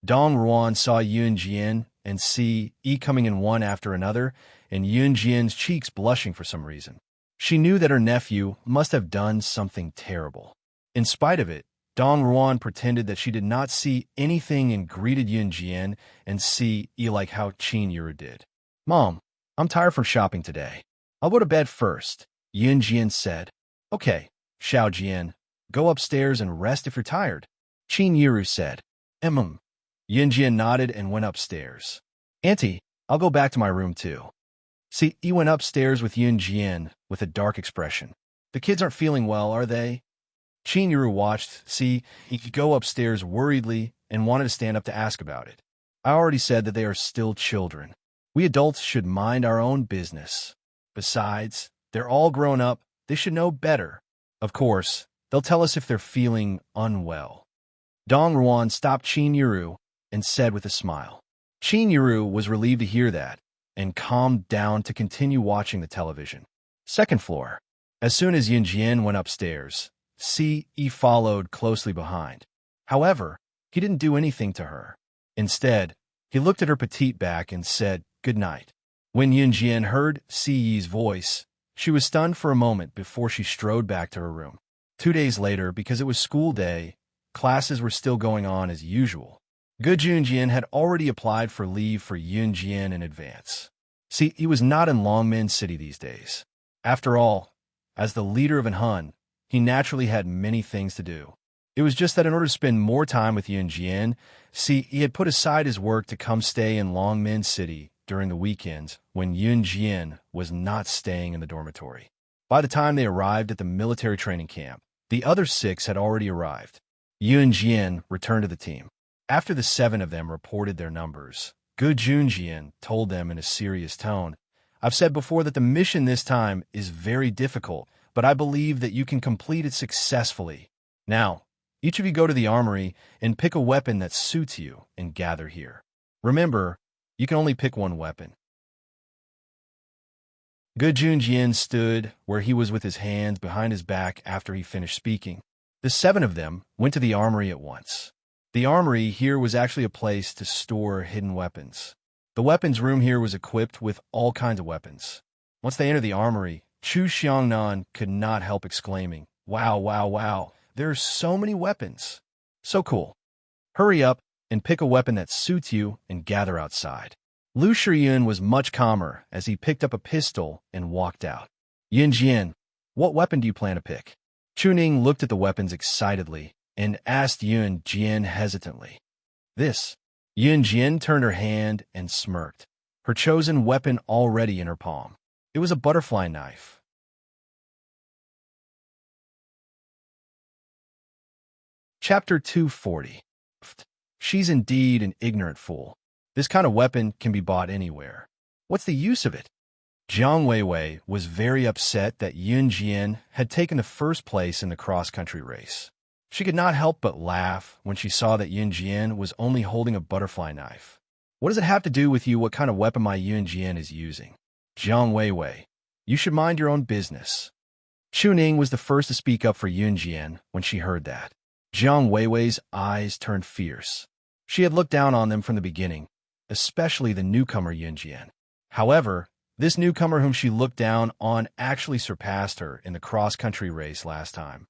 Dong Ruan saw Yun Jian and Si Yi coming in one after another, and Yun Jian's cheeks blushing for some reason. She knew that her nephew must have done something terrible. In spite of it, Dong Ruan pretended that she did not see anything and greeted Yun Jian and Si Yi like how Qin Yiru did. Mom, I'm tired from shopping today. I'll go to bed first, Yun Jian said. Okay, Xiao Jian, go upstairs and rest if you're tired, Qin Yiru said. Yun Jian nodded and went upstairs. Auntie, I'll go back to my room too. Si Yi went upstairs with Yun Jian with a dark expression. The kids aren't feeling well, are they? Qin Yiru watched Si Yi go upstairs worriedly and wanted to stand up to ask about it. I already said that they are still children. We adults should mind our own business. Besides, they're all grown up. They should know better. Of course, they'll tell us if they're feeling unwell. Dong Ruan stopped Qin Yiru and said with a smile. Qin Yiru was relieved to hear that and calmed down to continue watching the television. Second floor. As soon as Yun Jian went upstairs, Si Yi followed closely behind. However, he didn't do anything to her. Instead, he looked at her petite back and said, good night. When Yun Jian heard Si Yi's voice, she was stunned for a moment before she strode back to her room. 2 days later, because it was school day, classes were still going on as usual. Good Yun Jian had already applied for leave for Yun Jian in advance. See, he was not in Longmen City these days. After all, As the leader of an Hun, he naturally had many things to do. It was just that in order to spend more time with Yun Jian, see, he had put aside his work to come stay in Longmen City during the weekends when Yun Jian was not staying in the dormitory. By the time they arrived at the military training camp, the other 6 had already arrived. Yun Jian returned to the team. After the 7 of them reported their numbers, Gu Junjian told them in a serious tone, "I've said before that the mission this time is very difficult, but I believe that you can complete it successfully. Now, each of you go to the armory and pick a weapon that suits you and gather here. Remember, you can only pick one weapon." Gu Junjian stood where he was with his hands behind his back after he finished speaking. The 7 of them went to the armory at once. The armory here was actually a place to store hidden weapons. The weapons room here was equipped with all kinds of weapons. Once they entered the armory, Chu Xiangnan could not help exclaiming, "Wow, wow, wow, there are so many weapons. So cool. Hurry up and pick a weapon that suits you and gather outside." Lu Shiyun was much calmer as he picked up a pistol and walked out. "Yun Jian, what weapon do you plan to pick?" Chu Ning looked at the weapons excitedly and asked Yun Jian hesitantly. "This." Yun Jian turned her hand and smirked, her chosen weapon already in her palm. It was a butterfly knife. Chapter 240. She's indeed an ignorant fool. This kind of weapon can be bought anywhere. What's the use of it? Jiang Weiwei was very upset that Yun Jian had taken the first place in the cross-country race. She could not help but laugh when she saw that Yun Jian was only holding a butterfly knife. "What does it have to do with you what kind of weapon my Yun Jian is using? Jiang Weiwei, you should mind your own business." Chu Ning was the first to speak up for Yun Jian when she heard that. Jiang Weiwei's eyes turned fierce. She had looked down on them from the beginning, especially the newcomer Yun Jian. However, this newcomer whom she looked down on actually surpassed her in the cross-country race last time.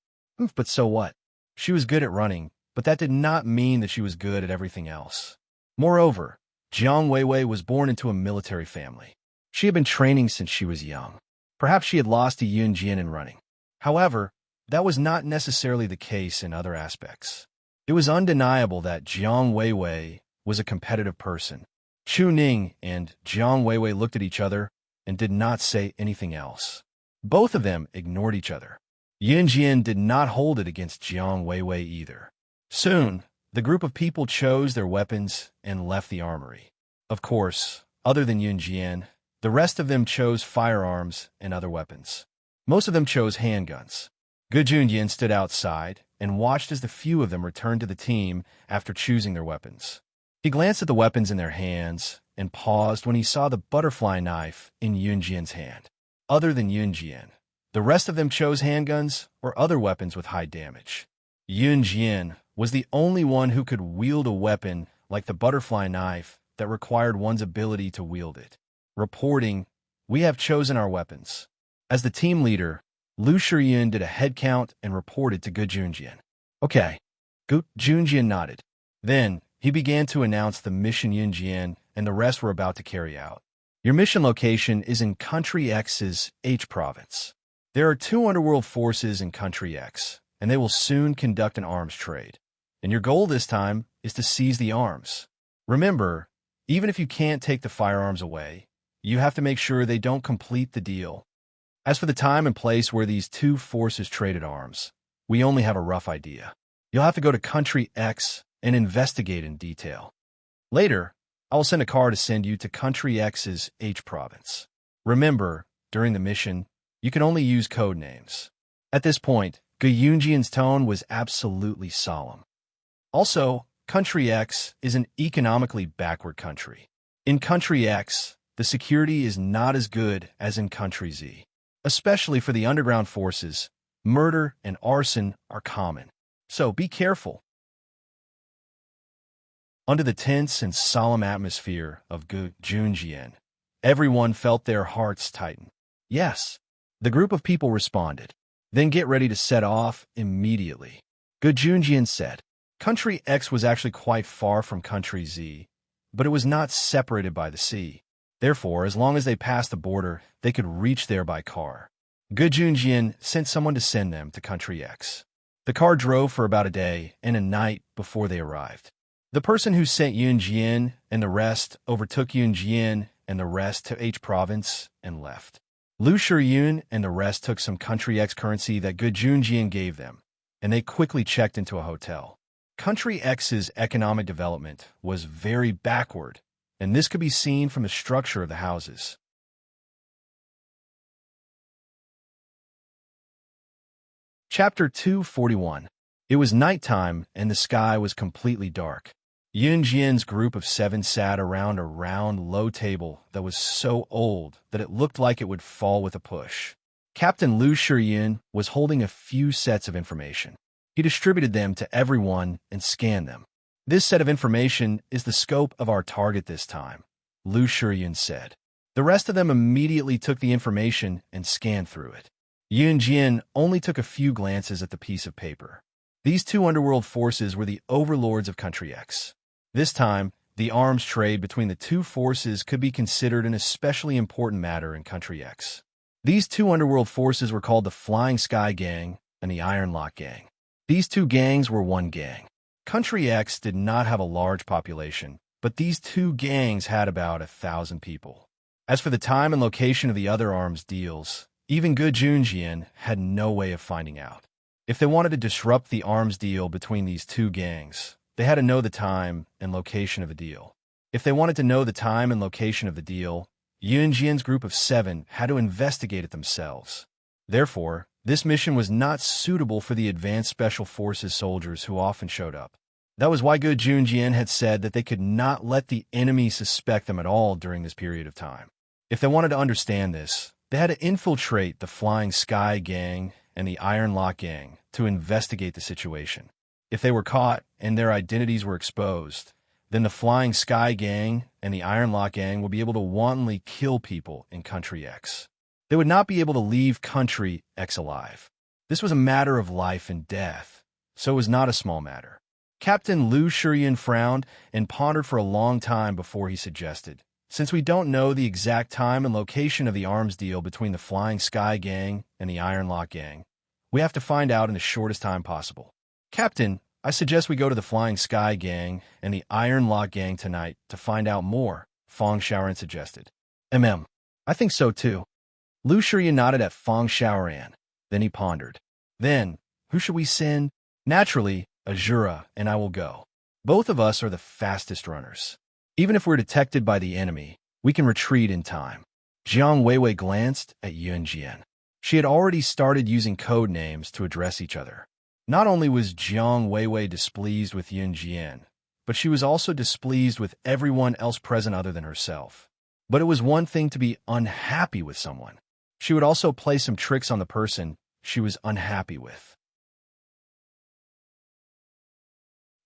But so what? She was good at running, but that did not mean that she was good at everything else. Moreover, Jiang Weiwei was born into a military family. She had been training since she was young. Perhaps she had lost to Yun Jian in running. However, that was not necessarily the case in other aspects. It was undeniable that Jiang Weiwei was a competitive person. Chu Ning and Jiang Weiwei looked at each other and did not say anything else. Both of them ignored each other. Yun Jian did not hold it against Jiang Weiwei either. Soon, the group of people chose their weapons and left the armory. Of course, other than Yun Jian, the rest of them chose firearms and other weapons. Most of them chose handguns. Gu Junjian stood outside and watched as the few of them returned to the team after choosing their weapons. He glanced at the weapons in their hands and paused when he saw the butterfly knife in Yun Jian's hand. Other than Yun Jian, the rest of them chose handguns or other weapons with high damage. Yun Jian was the only one who could wield a weapon like the butterfly knife that required one's ability to wield it. Reporting, "We have chosen our weapons." As the team leader, Lu Shiyun did a head count and reported to Gu Junjian. "Okay." Gu Junjian nodded. Then, he began to announce the mission Yun Jian and the rest were about to carry out. "Your mission location is in Country X's H province. There are 2 underworld forces in Country X, and they will soon conduct an arms trade. And your goal this time is to seize the arms. Remember, even if you can't take the firearms away, you have to make sure they don't complete the deal. As for the time and place where these 2 forces traded arms, we only have a rough idea. You'll have to go to Country X and investigate in detail. Later, I will send a car to send you to Country X's H province. Remember, during the mission, you can only use code names." At this point, Gu Yunjian's tone was absolutely solemn. Also, Country X is an economically backward country. In Country X, the security is not as good as in Country Z. Especially for the underground forces, murder and arson are common. So be careful. Under the tense and solemn atmosphere of Gu Junjian, everyone felt their hearts tighten. "Yes." The group of people responded. "Then get ready to set off immediately." Gu Junjian said. Country X was actually quite far from Country Z, but it was not separated by the sea. Therefore, as long as they passed the border, they could reach there by car. Gu Junjian sent someone to send them to Country X. The car drove for about a day and a night before they arrived. The person who sent Yun Jian and the rest overtook Yun Jian and the rest to H province and left. Lu Shiyun and the rest took some Country X currency that Gu Junjian gave them, and they quickly checked into a hotel. Country X's economic development was very backward, and this could be seen from the structure of the houses. Chapter 241. It was nighttime, and the sky was completely dark. Yun Jian's group of 7 sat around a round, low table that was so old that it looked like it would fall with a push. Captain Lu Shiyun was holding a few sets of information. He distributed them to everyone and scanned them. This set of information is the scope of our target this time, Lu Shiyun said. The rest of them immediately took the information and scanned through it. Yun Jian only took a few glances at the piece of paper. These 2 underworld forces were the overlords of Country X. This time, the arms trade between the 2 forces could be considered an especially important matter in Country X. These 2 underworld forces were called the Flying Sky Gang and the Iron Lock Gang. These 2 gangs were one gang. Country X did not have a large population, but these 2 gangs had about 1,000 people. As for the time and location of the other arms deals, even Gu Junjian had no way of finding out. If they wanted to disrupt the arms deal between these 2 gangs, they had to know the time and location of the deal. If they wanted to know the time and location of the deal, Yun Jian's group of 7 had to investigate it themselves. Therefore, this mission was not suitable for the advanced special forces soldiers who often showed up. That was why Gu Junjian had said that they could not let the enemy suspect them at all during this period of time. If they wanted to understand this, they had to infiltrate the Flying Sky Gang and the Iron Lock Gang to investigate the situation. If they were caught and their identities were exposed, then the Flying Sky Gang and the Iron Lock Gang would be able to wantonly kill people in Country X. They would not be able to leave Country X alive. This was a matter of life and death, so it was not a small matter. Captain Lu Shiyun frowned and pondered for a long time before he suggested, since we don't know the exact time and location of the arms deal between the Flying Sky Gang and the Iron Lock Gang, we have to find out in the shortest time possible. Captain, I suggest we go to the Flying Sky Gang and the Iron Lock Gang tonight to find out more, Fang Xiaoran suggested. I think so too. Lu Shiyun nodded at Fang Xiaoran. Then he pondered. Then, who should we send? Naturally, Azura and I will go. Both of us are the fastest runners. Even if we're detected by the enemy, we can retreat in time. Jiang Weiwei glanced at Yun Jian. She had already started using code names to address each other. Not only was Jiang Weiwei displeased with Yun Jian, but she was also displeased with everyone else present other than herself. But it was one thing to be unhappy with someone. She would also play some tricks on the person she was unhappy with.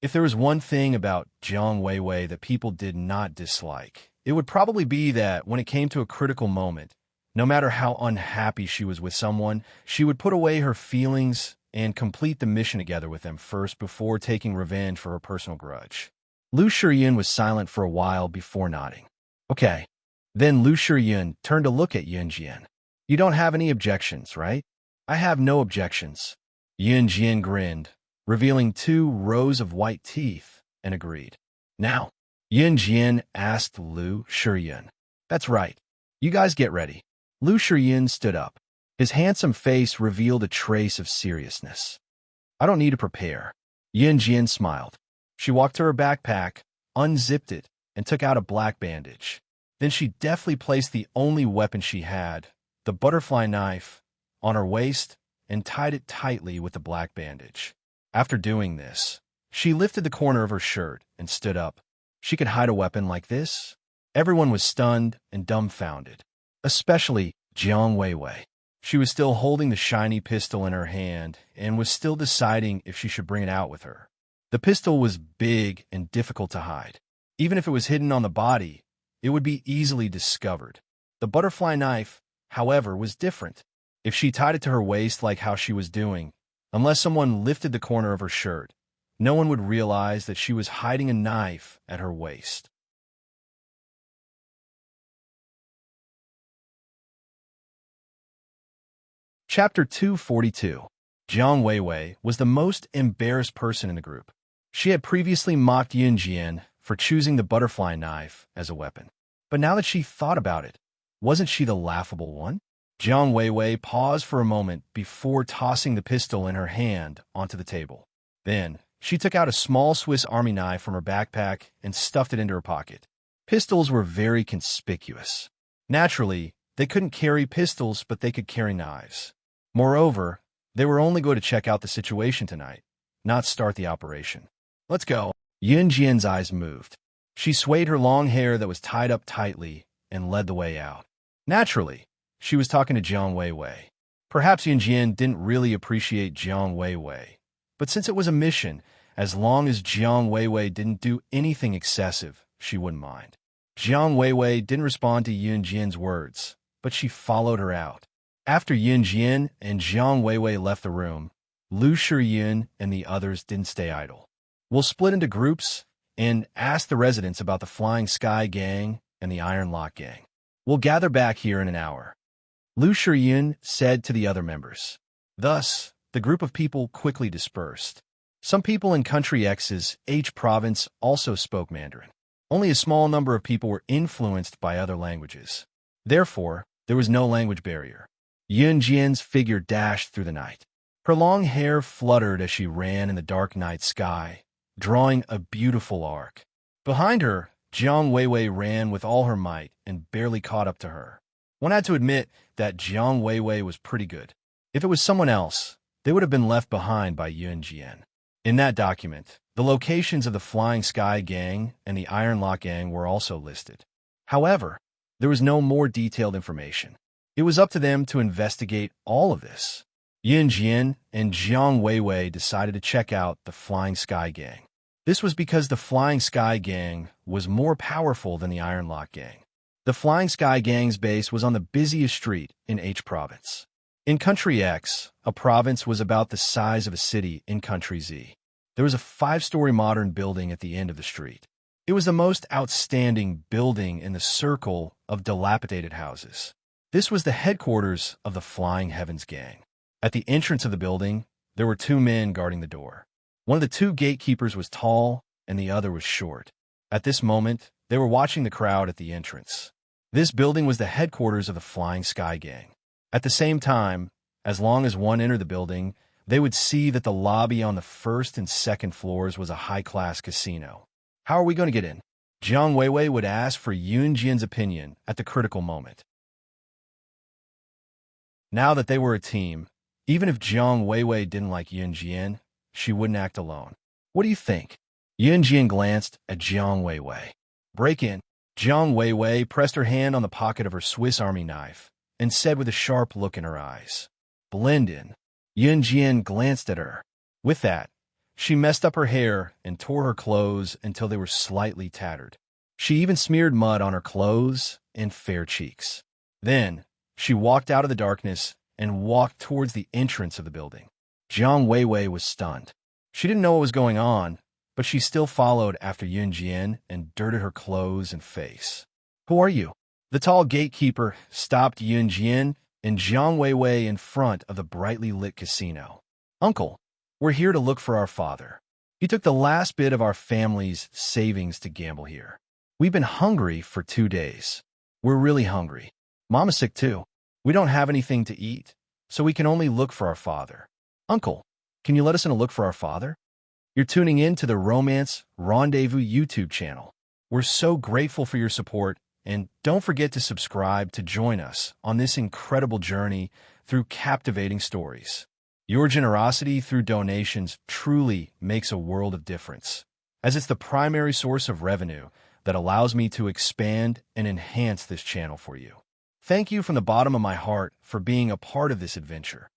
If there was one thing about Jiang Weiwei that people did not dislike, it would probably be that when it came to a critical moment, no matter how unhappy she was with someone, she would put away her feelings and complete the mission together with them first before taking revenge for her personal grudge. Lu Shiyun was silent for a while before nodding. Okay. Then Lu Shiyun turned to look at Yun Jian. You don't have any objections, right? I have no objections. Yun Jian grinned, revealing 2 rows of white teeth, and agreed. Now, Yun Jian asked Lu Shiyun. That's right. You guys get ready. Lu Shiyun stood up. His handsome face revealed a trace of seriousness. I don't need to prepare. Yun Jian smiled. She walked to her backpack, unzipped it, and took out a black bandage. Then she deftly placed the only weapon she had, the butterfly knife, on her waist and tied it tightly with the black bandage. After doing this, she lifted the corner of her shirt and stood up. She could hide a weapon like this? Everyone was stunned and dumbfounded, especially Jiang Weiwei. She was still holding the shiny pistol in her hand and was still deciding if she should bring it out with her. The pistol was big and difficult to hide. Even if it was hidden on the body, it would be easily discovered. The butterfly knife, however, was different. If she tied it to her waist like how she was doing, unless someone lifted the corner of her shirt, no one would realize that she was hiding a knife at her waist. Chapter 242. Jiang Weiwei was the most embarrassed person in the group. She had previously mocked Yun Jian for choosing the butterfly knife as a weapon. But now that she thought about it, wasn't she the laughable one? Jiang Weiwei paused for a moment before tossing the pistol in her hand onto the table. Then, she took out a small Swiss Army knife from her backpack and stuffed it into her pocket. Pistols were very conspicuous. Naturally, they couldn't carry pistols, but they could carry knives. Moreover, they were only going to check out the situation tonight, not start the operation. Let's go. Yun Jian's eyes moved. She swayed her long hair that was tied up tightly and led the way out. Naturally, she was talking to Jiang Weiwei. Perhaps Yun Jian didn't really appreciate Jiang Weiwei, but since it was a mission, as long as Jiang Weiwei didn't do anything excessive, she wouldn't mind. Jiang Weiwei didn't respond to Yun Jian's words, but she followed her out. After Yun Jian and Jiang Weiwei left the room, Lu Shiyun and the others didn't stay idle. We'll split into groups and ask the residents about the Flying Sky Gang and the Iron Lock Gang. We'll gather back here in an hour, Lu Shiyun said to the other members. Thus, the group of people quickly dispersed. Some people in Country X's H province also spoke Mandarin. Only a small number of people were influenced by other languages. Therefore, there was no language barrier. Yun Jian's figure dashed through the night. Her long hair fluttered as she ran in the dark night sky, drawing a beautiful arc. Behind her, Jiang Weiwei ran with all her might and barely caught up to her. One had to admit that Jiang Weiwei was pretty good. If it was someone else, they would have been left behind by Yun Jian. In that document, the locations of the Flying Sky Gang and the Iron Lock Gang were also listed. However, there was no more detailed information. It was up to them to investigate all of this. Yun Jian and Jiang Weiwei decided to check out the Flying Sky Gang. This was because the Flying Sky Gang was more powerful than the Iron Lock Gang. The Flying Sky Gang's base was on the busiest street in H province. In Country X, a province was about the size of a city in Country Z. There was a 5-story modern building at the end of the street. It was the most outstanding building in the circle of dilapidated houses. This was the headquarters of the Flying Heavens Gang. At the entrance of the building, there were 2 men guarding the door. One of the 2 gatekeepers was tall, and the other was short. At this moment, they were watching the crowd at the entrance. This building was the headquarters of the Flying Sky Gang. At the same time, as long as one entered the building, they would see that the lobby on the 1st and 2nd floors was a high-class casino. How are we going to get in? Jiang Weiwei would ask for Yun Jian's opinion at the critical moment. Now that they were a team, even if Jiang Weiwei didn't like Yun Jian, she wouldn't act alone. What do you think? Yun Jian glanced at Jiang Weiwei. Break in. Jiang Weiwei pressed her hand on the pocket of her Swiss Army knife and said with a sharp look in her eyes, "Blend in." Yun Jian glanced at her. With that, she messed up her hair and tore her clothes until they were slightly tattered. She even smeared mud on her clothes and fair cheeks. Then, she walked out of the darkness and walked towards the entrance of the building. Jiang Weiwei was stunned. She didn't know what was going on, but she still followed after Yun Jian and dirted her clothes and face. "Who are you?" The tall gatekeeper stopped Yun Jian and Jiang Weiwei in front of the brightly lit casino. "Uncle, we're here to look for our father. He took the last bit of our family's savings to gamble here. We've been hungry for 2 days. We're really hungry. Mama's sick too. We don't have anything to eat, so we can only look for our father. Uncle, can you let us in a look for our father?" You're tuning in to the Romance Rendezvous YouTube channel. We're so grateful for your support, and don't forget to subscribe to join us on this incredible journey through captivating stories. Your generosity through donations truly makes a world of difference, as it's the primary source of revenue that allows me to expand and enhance this channel for you. Thank you from the bottom of my heart for being a part of this adventure.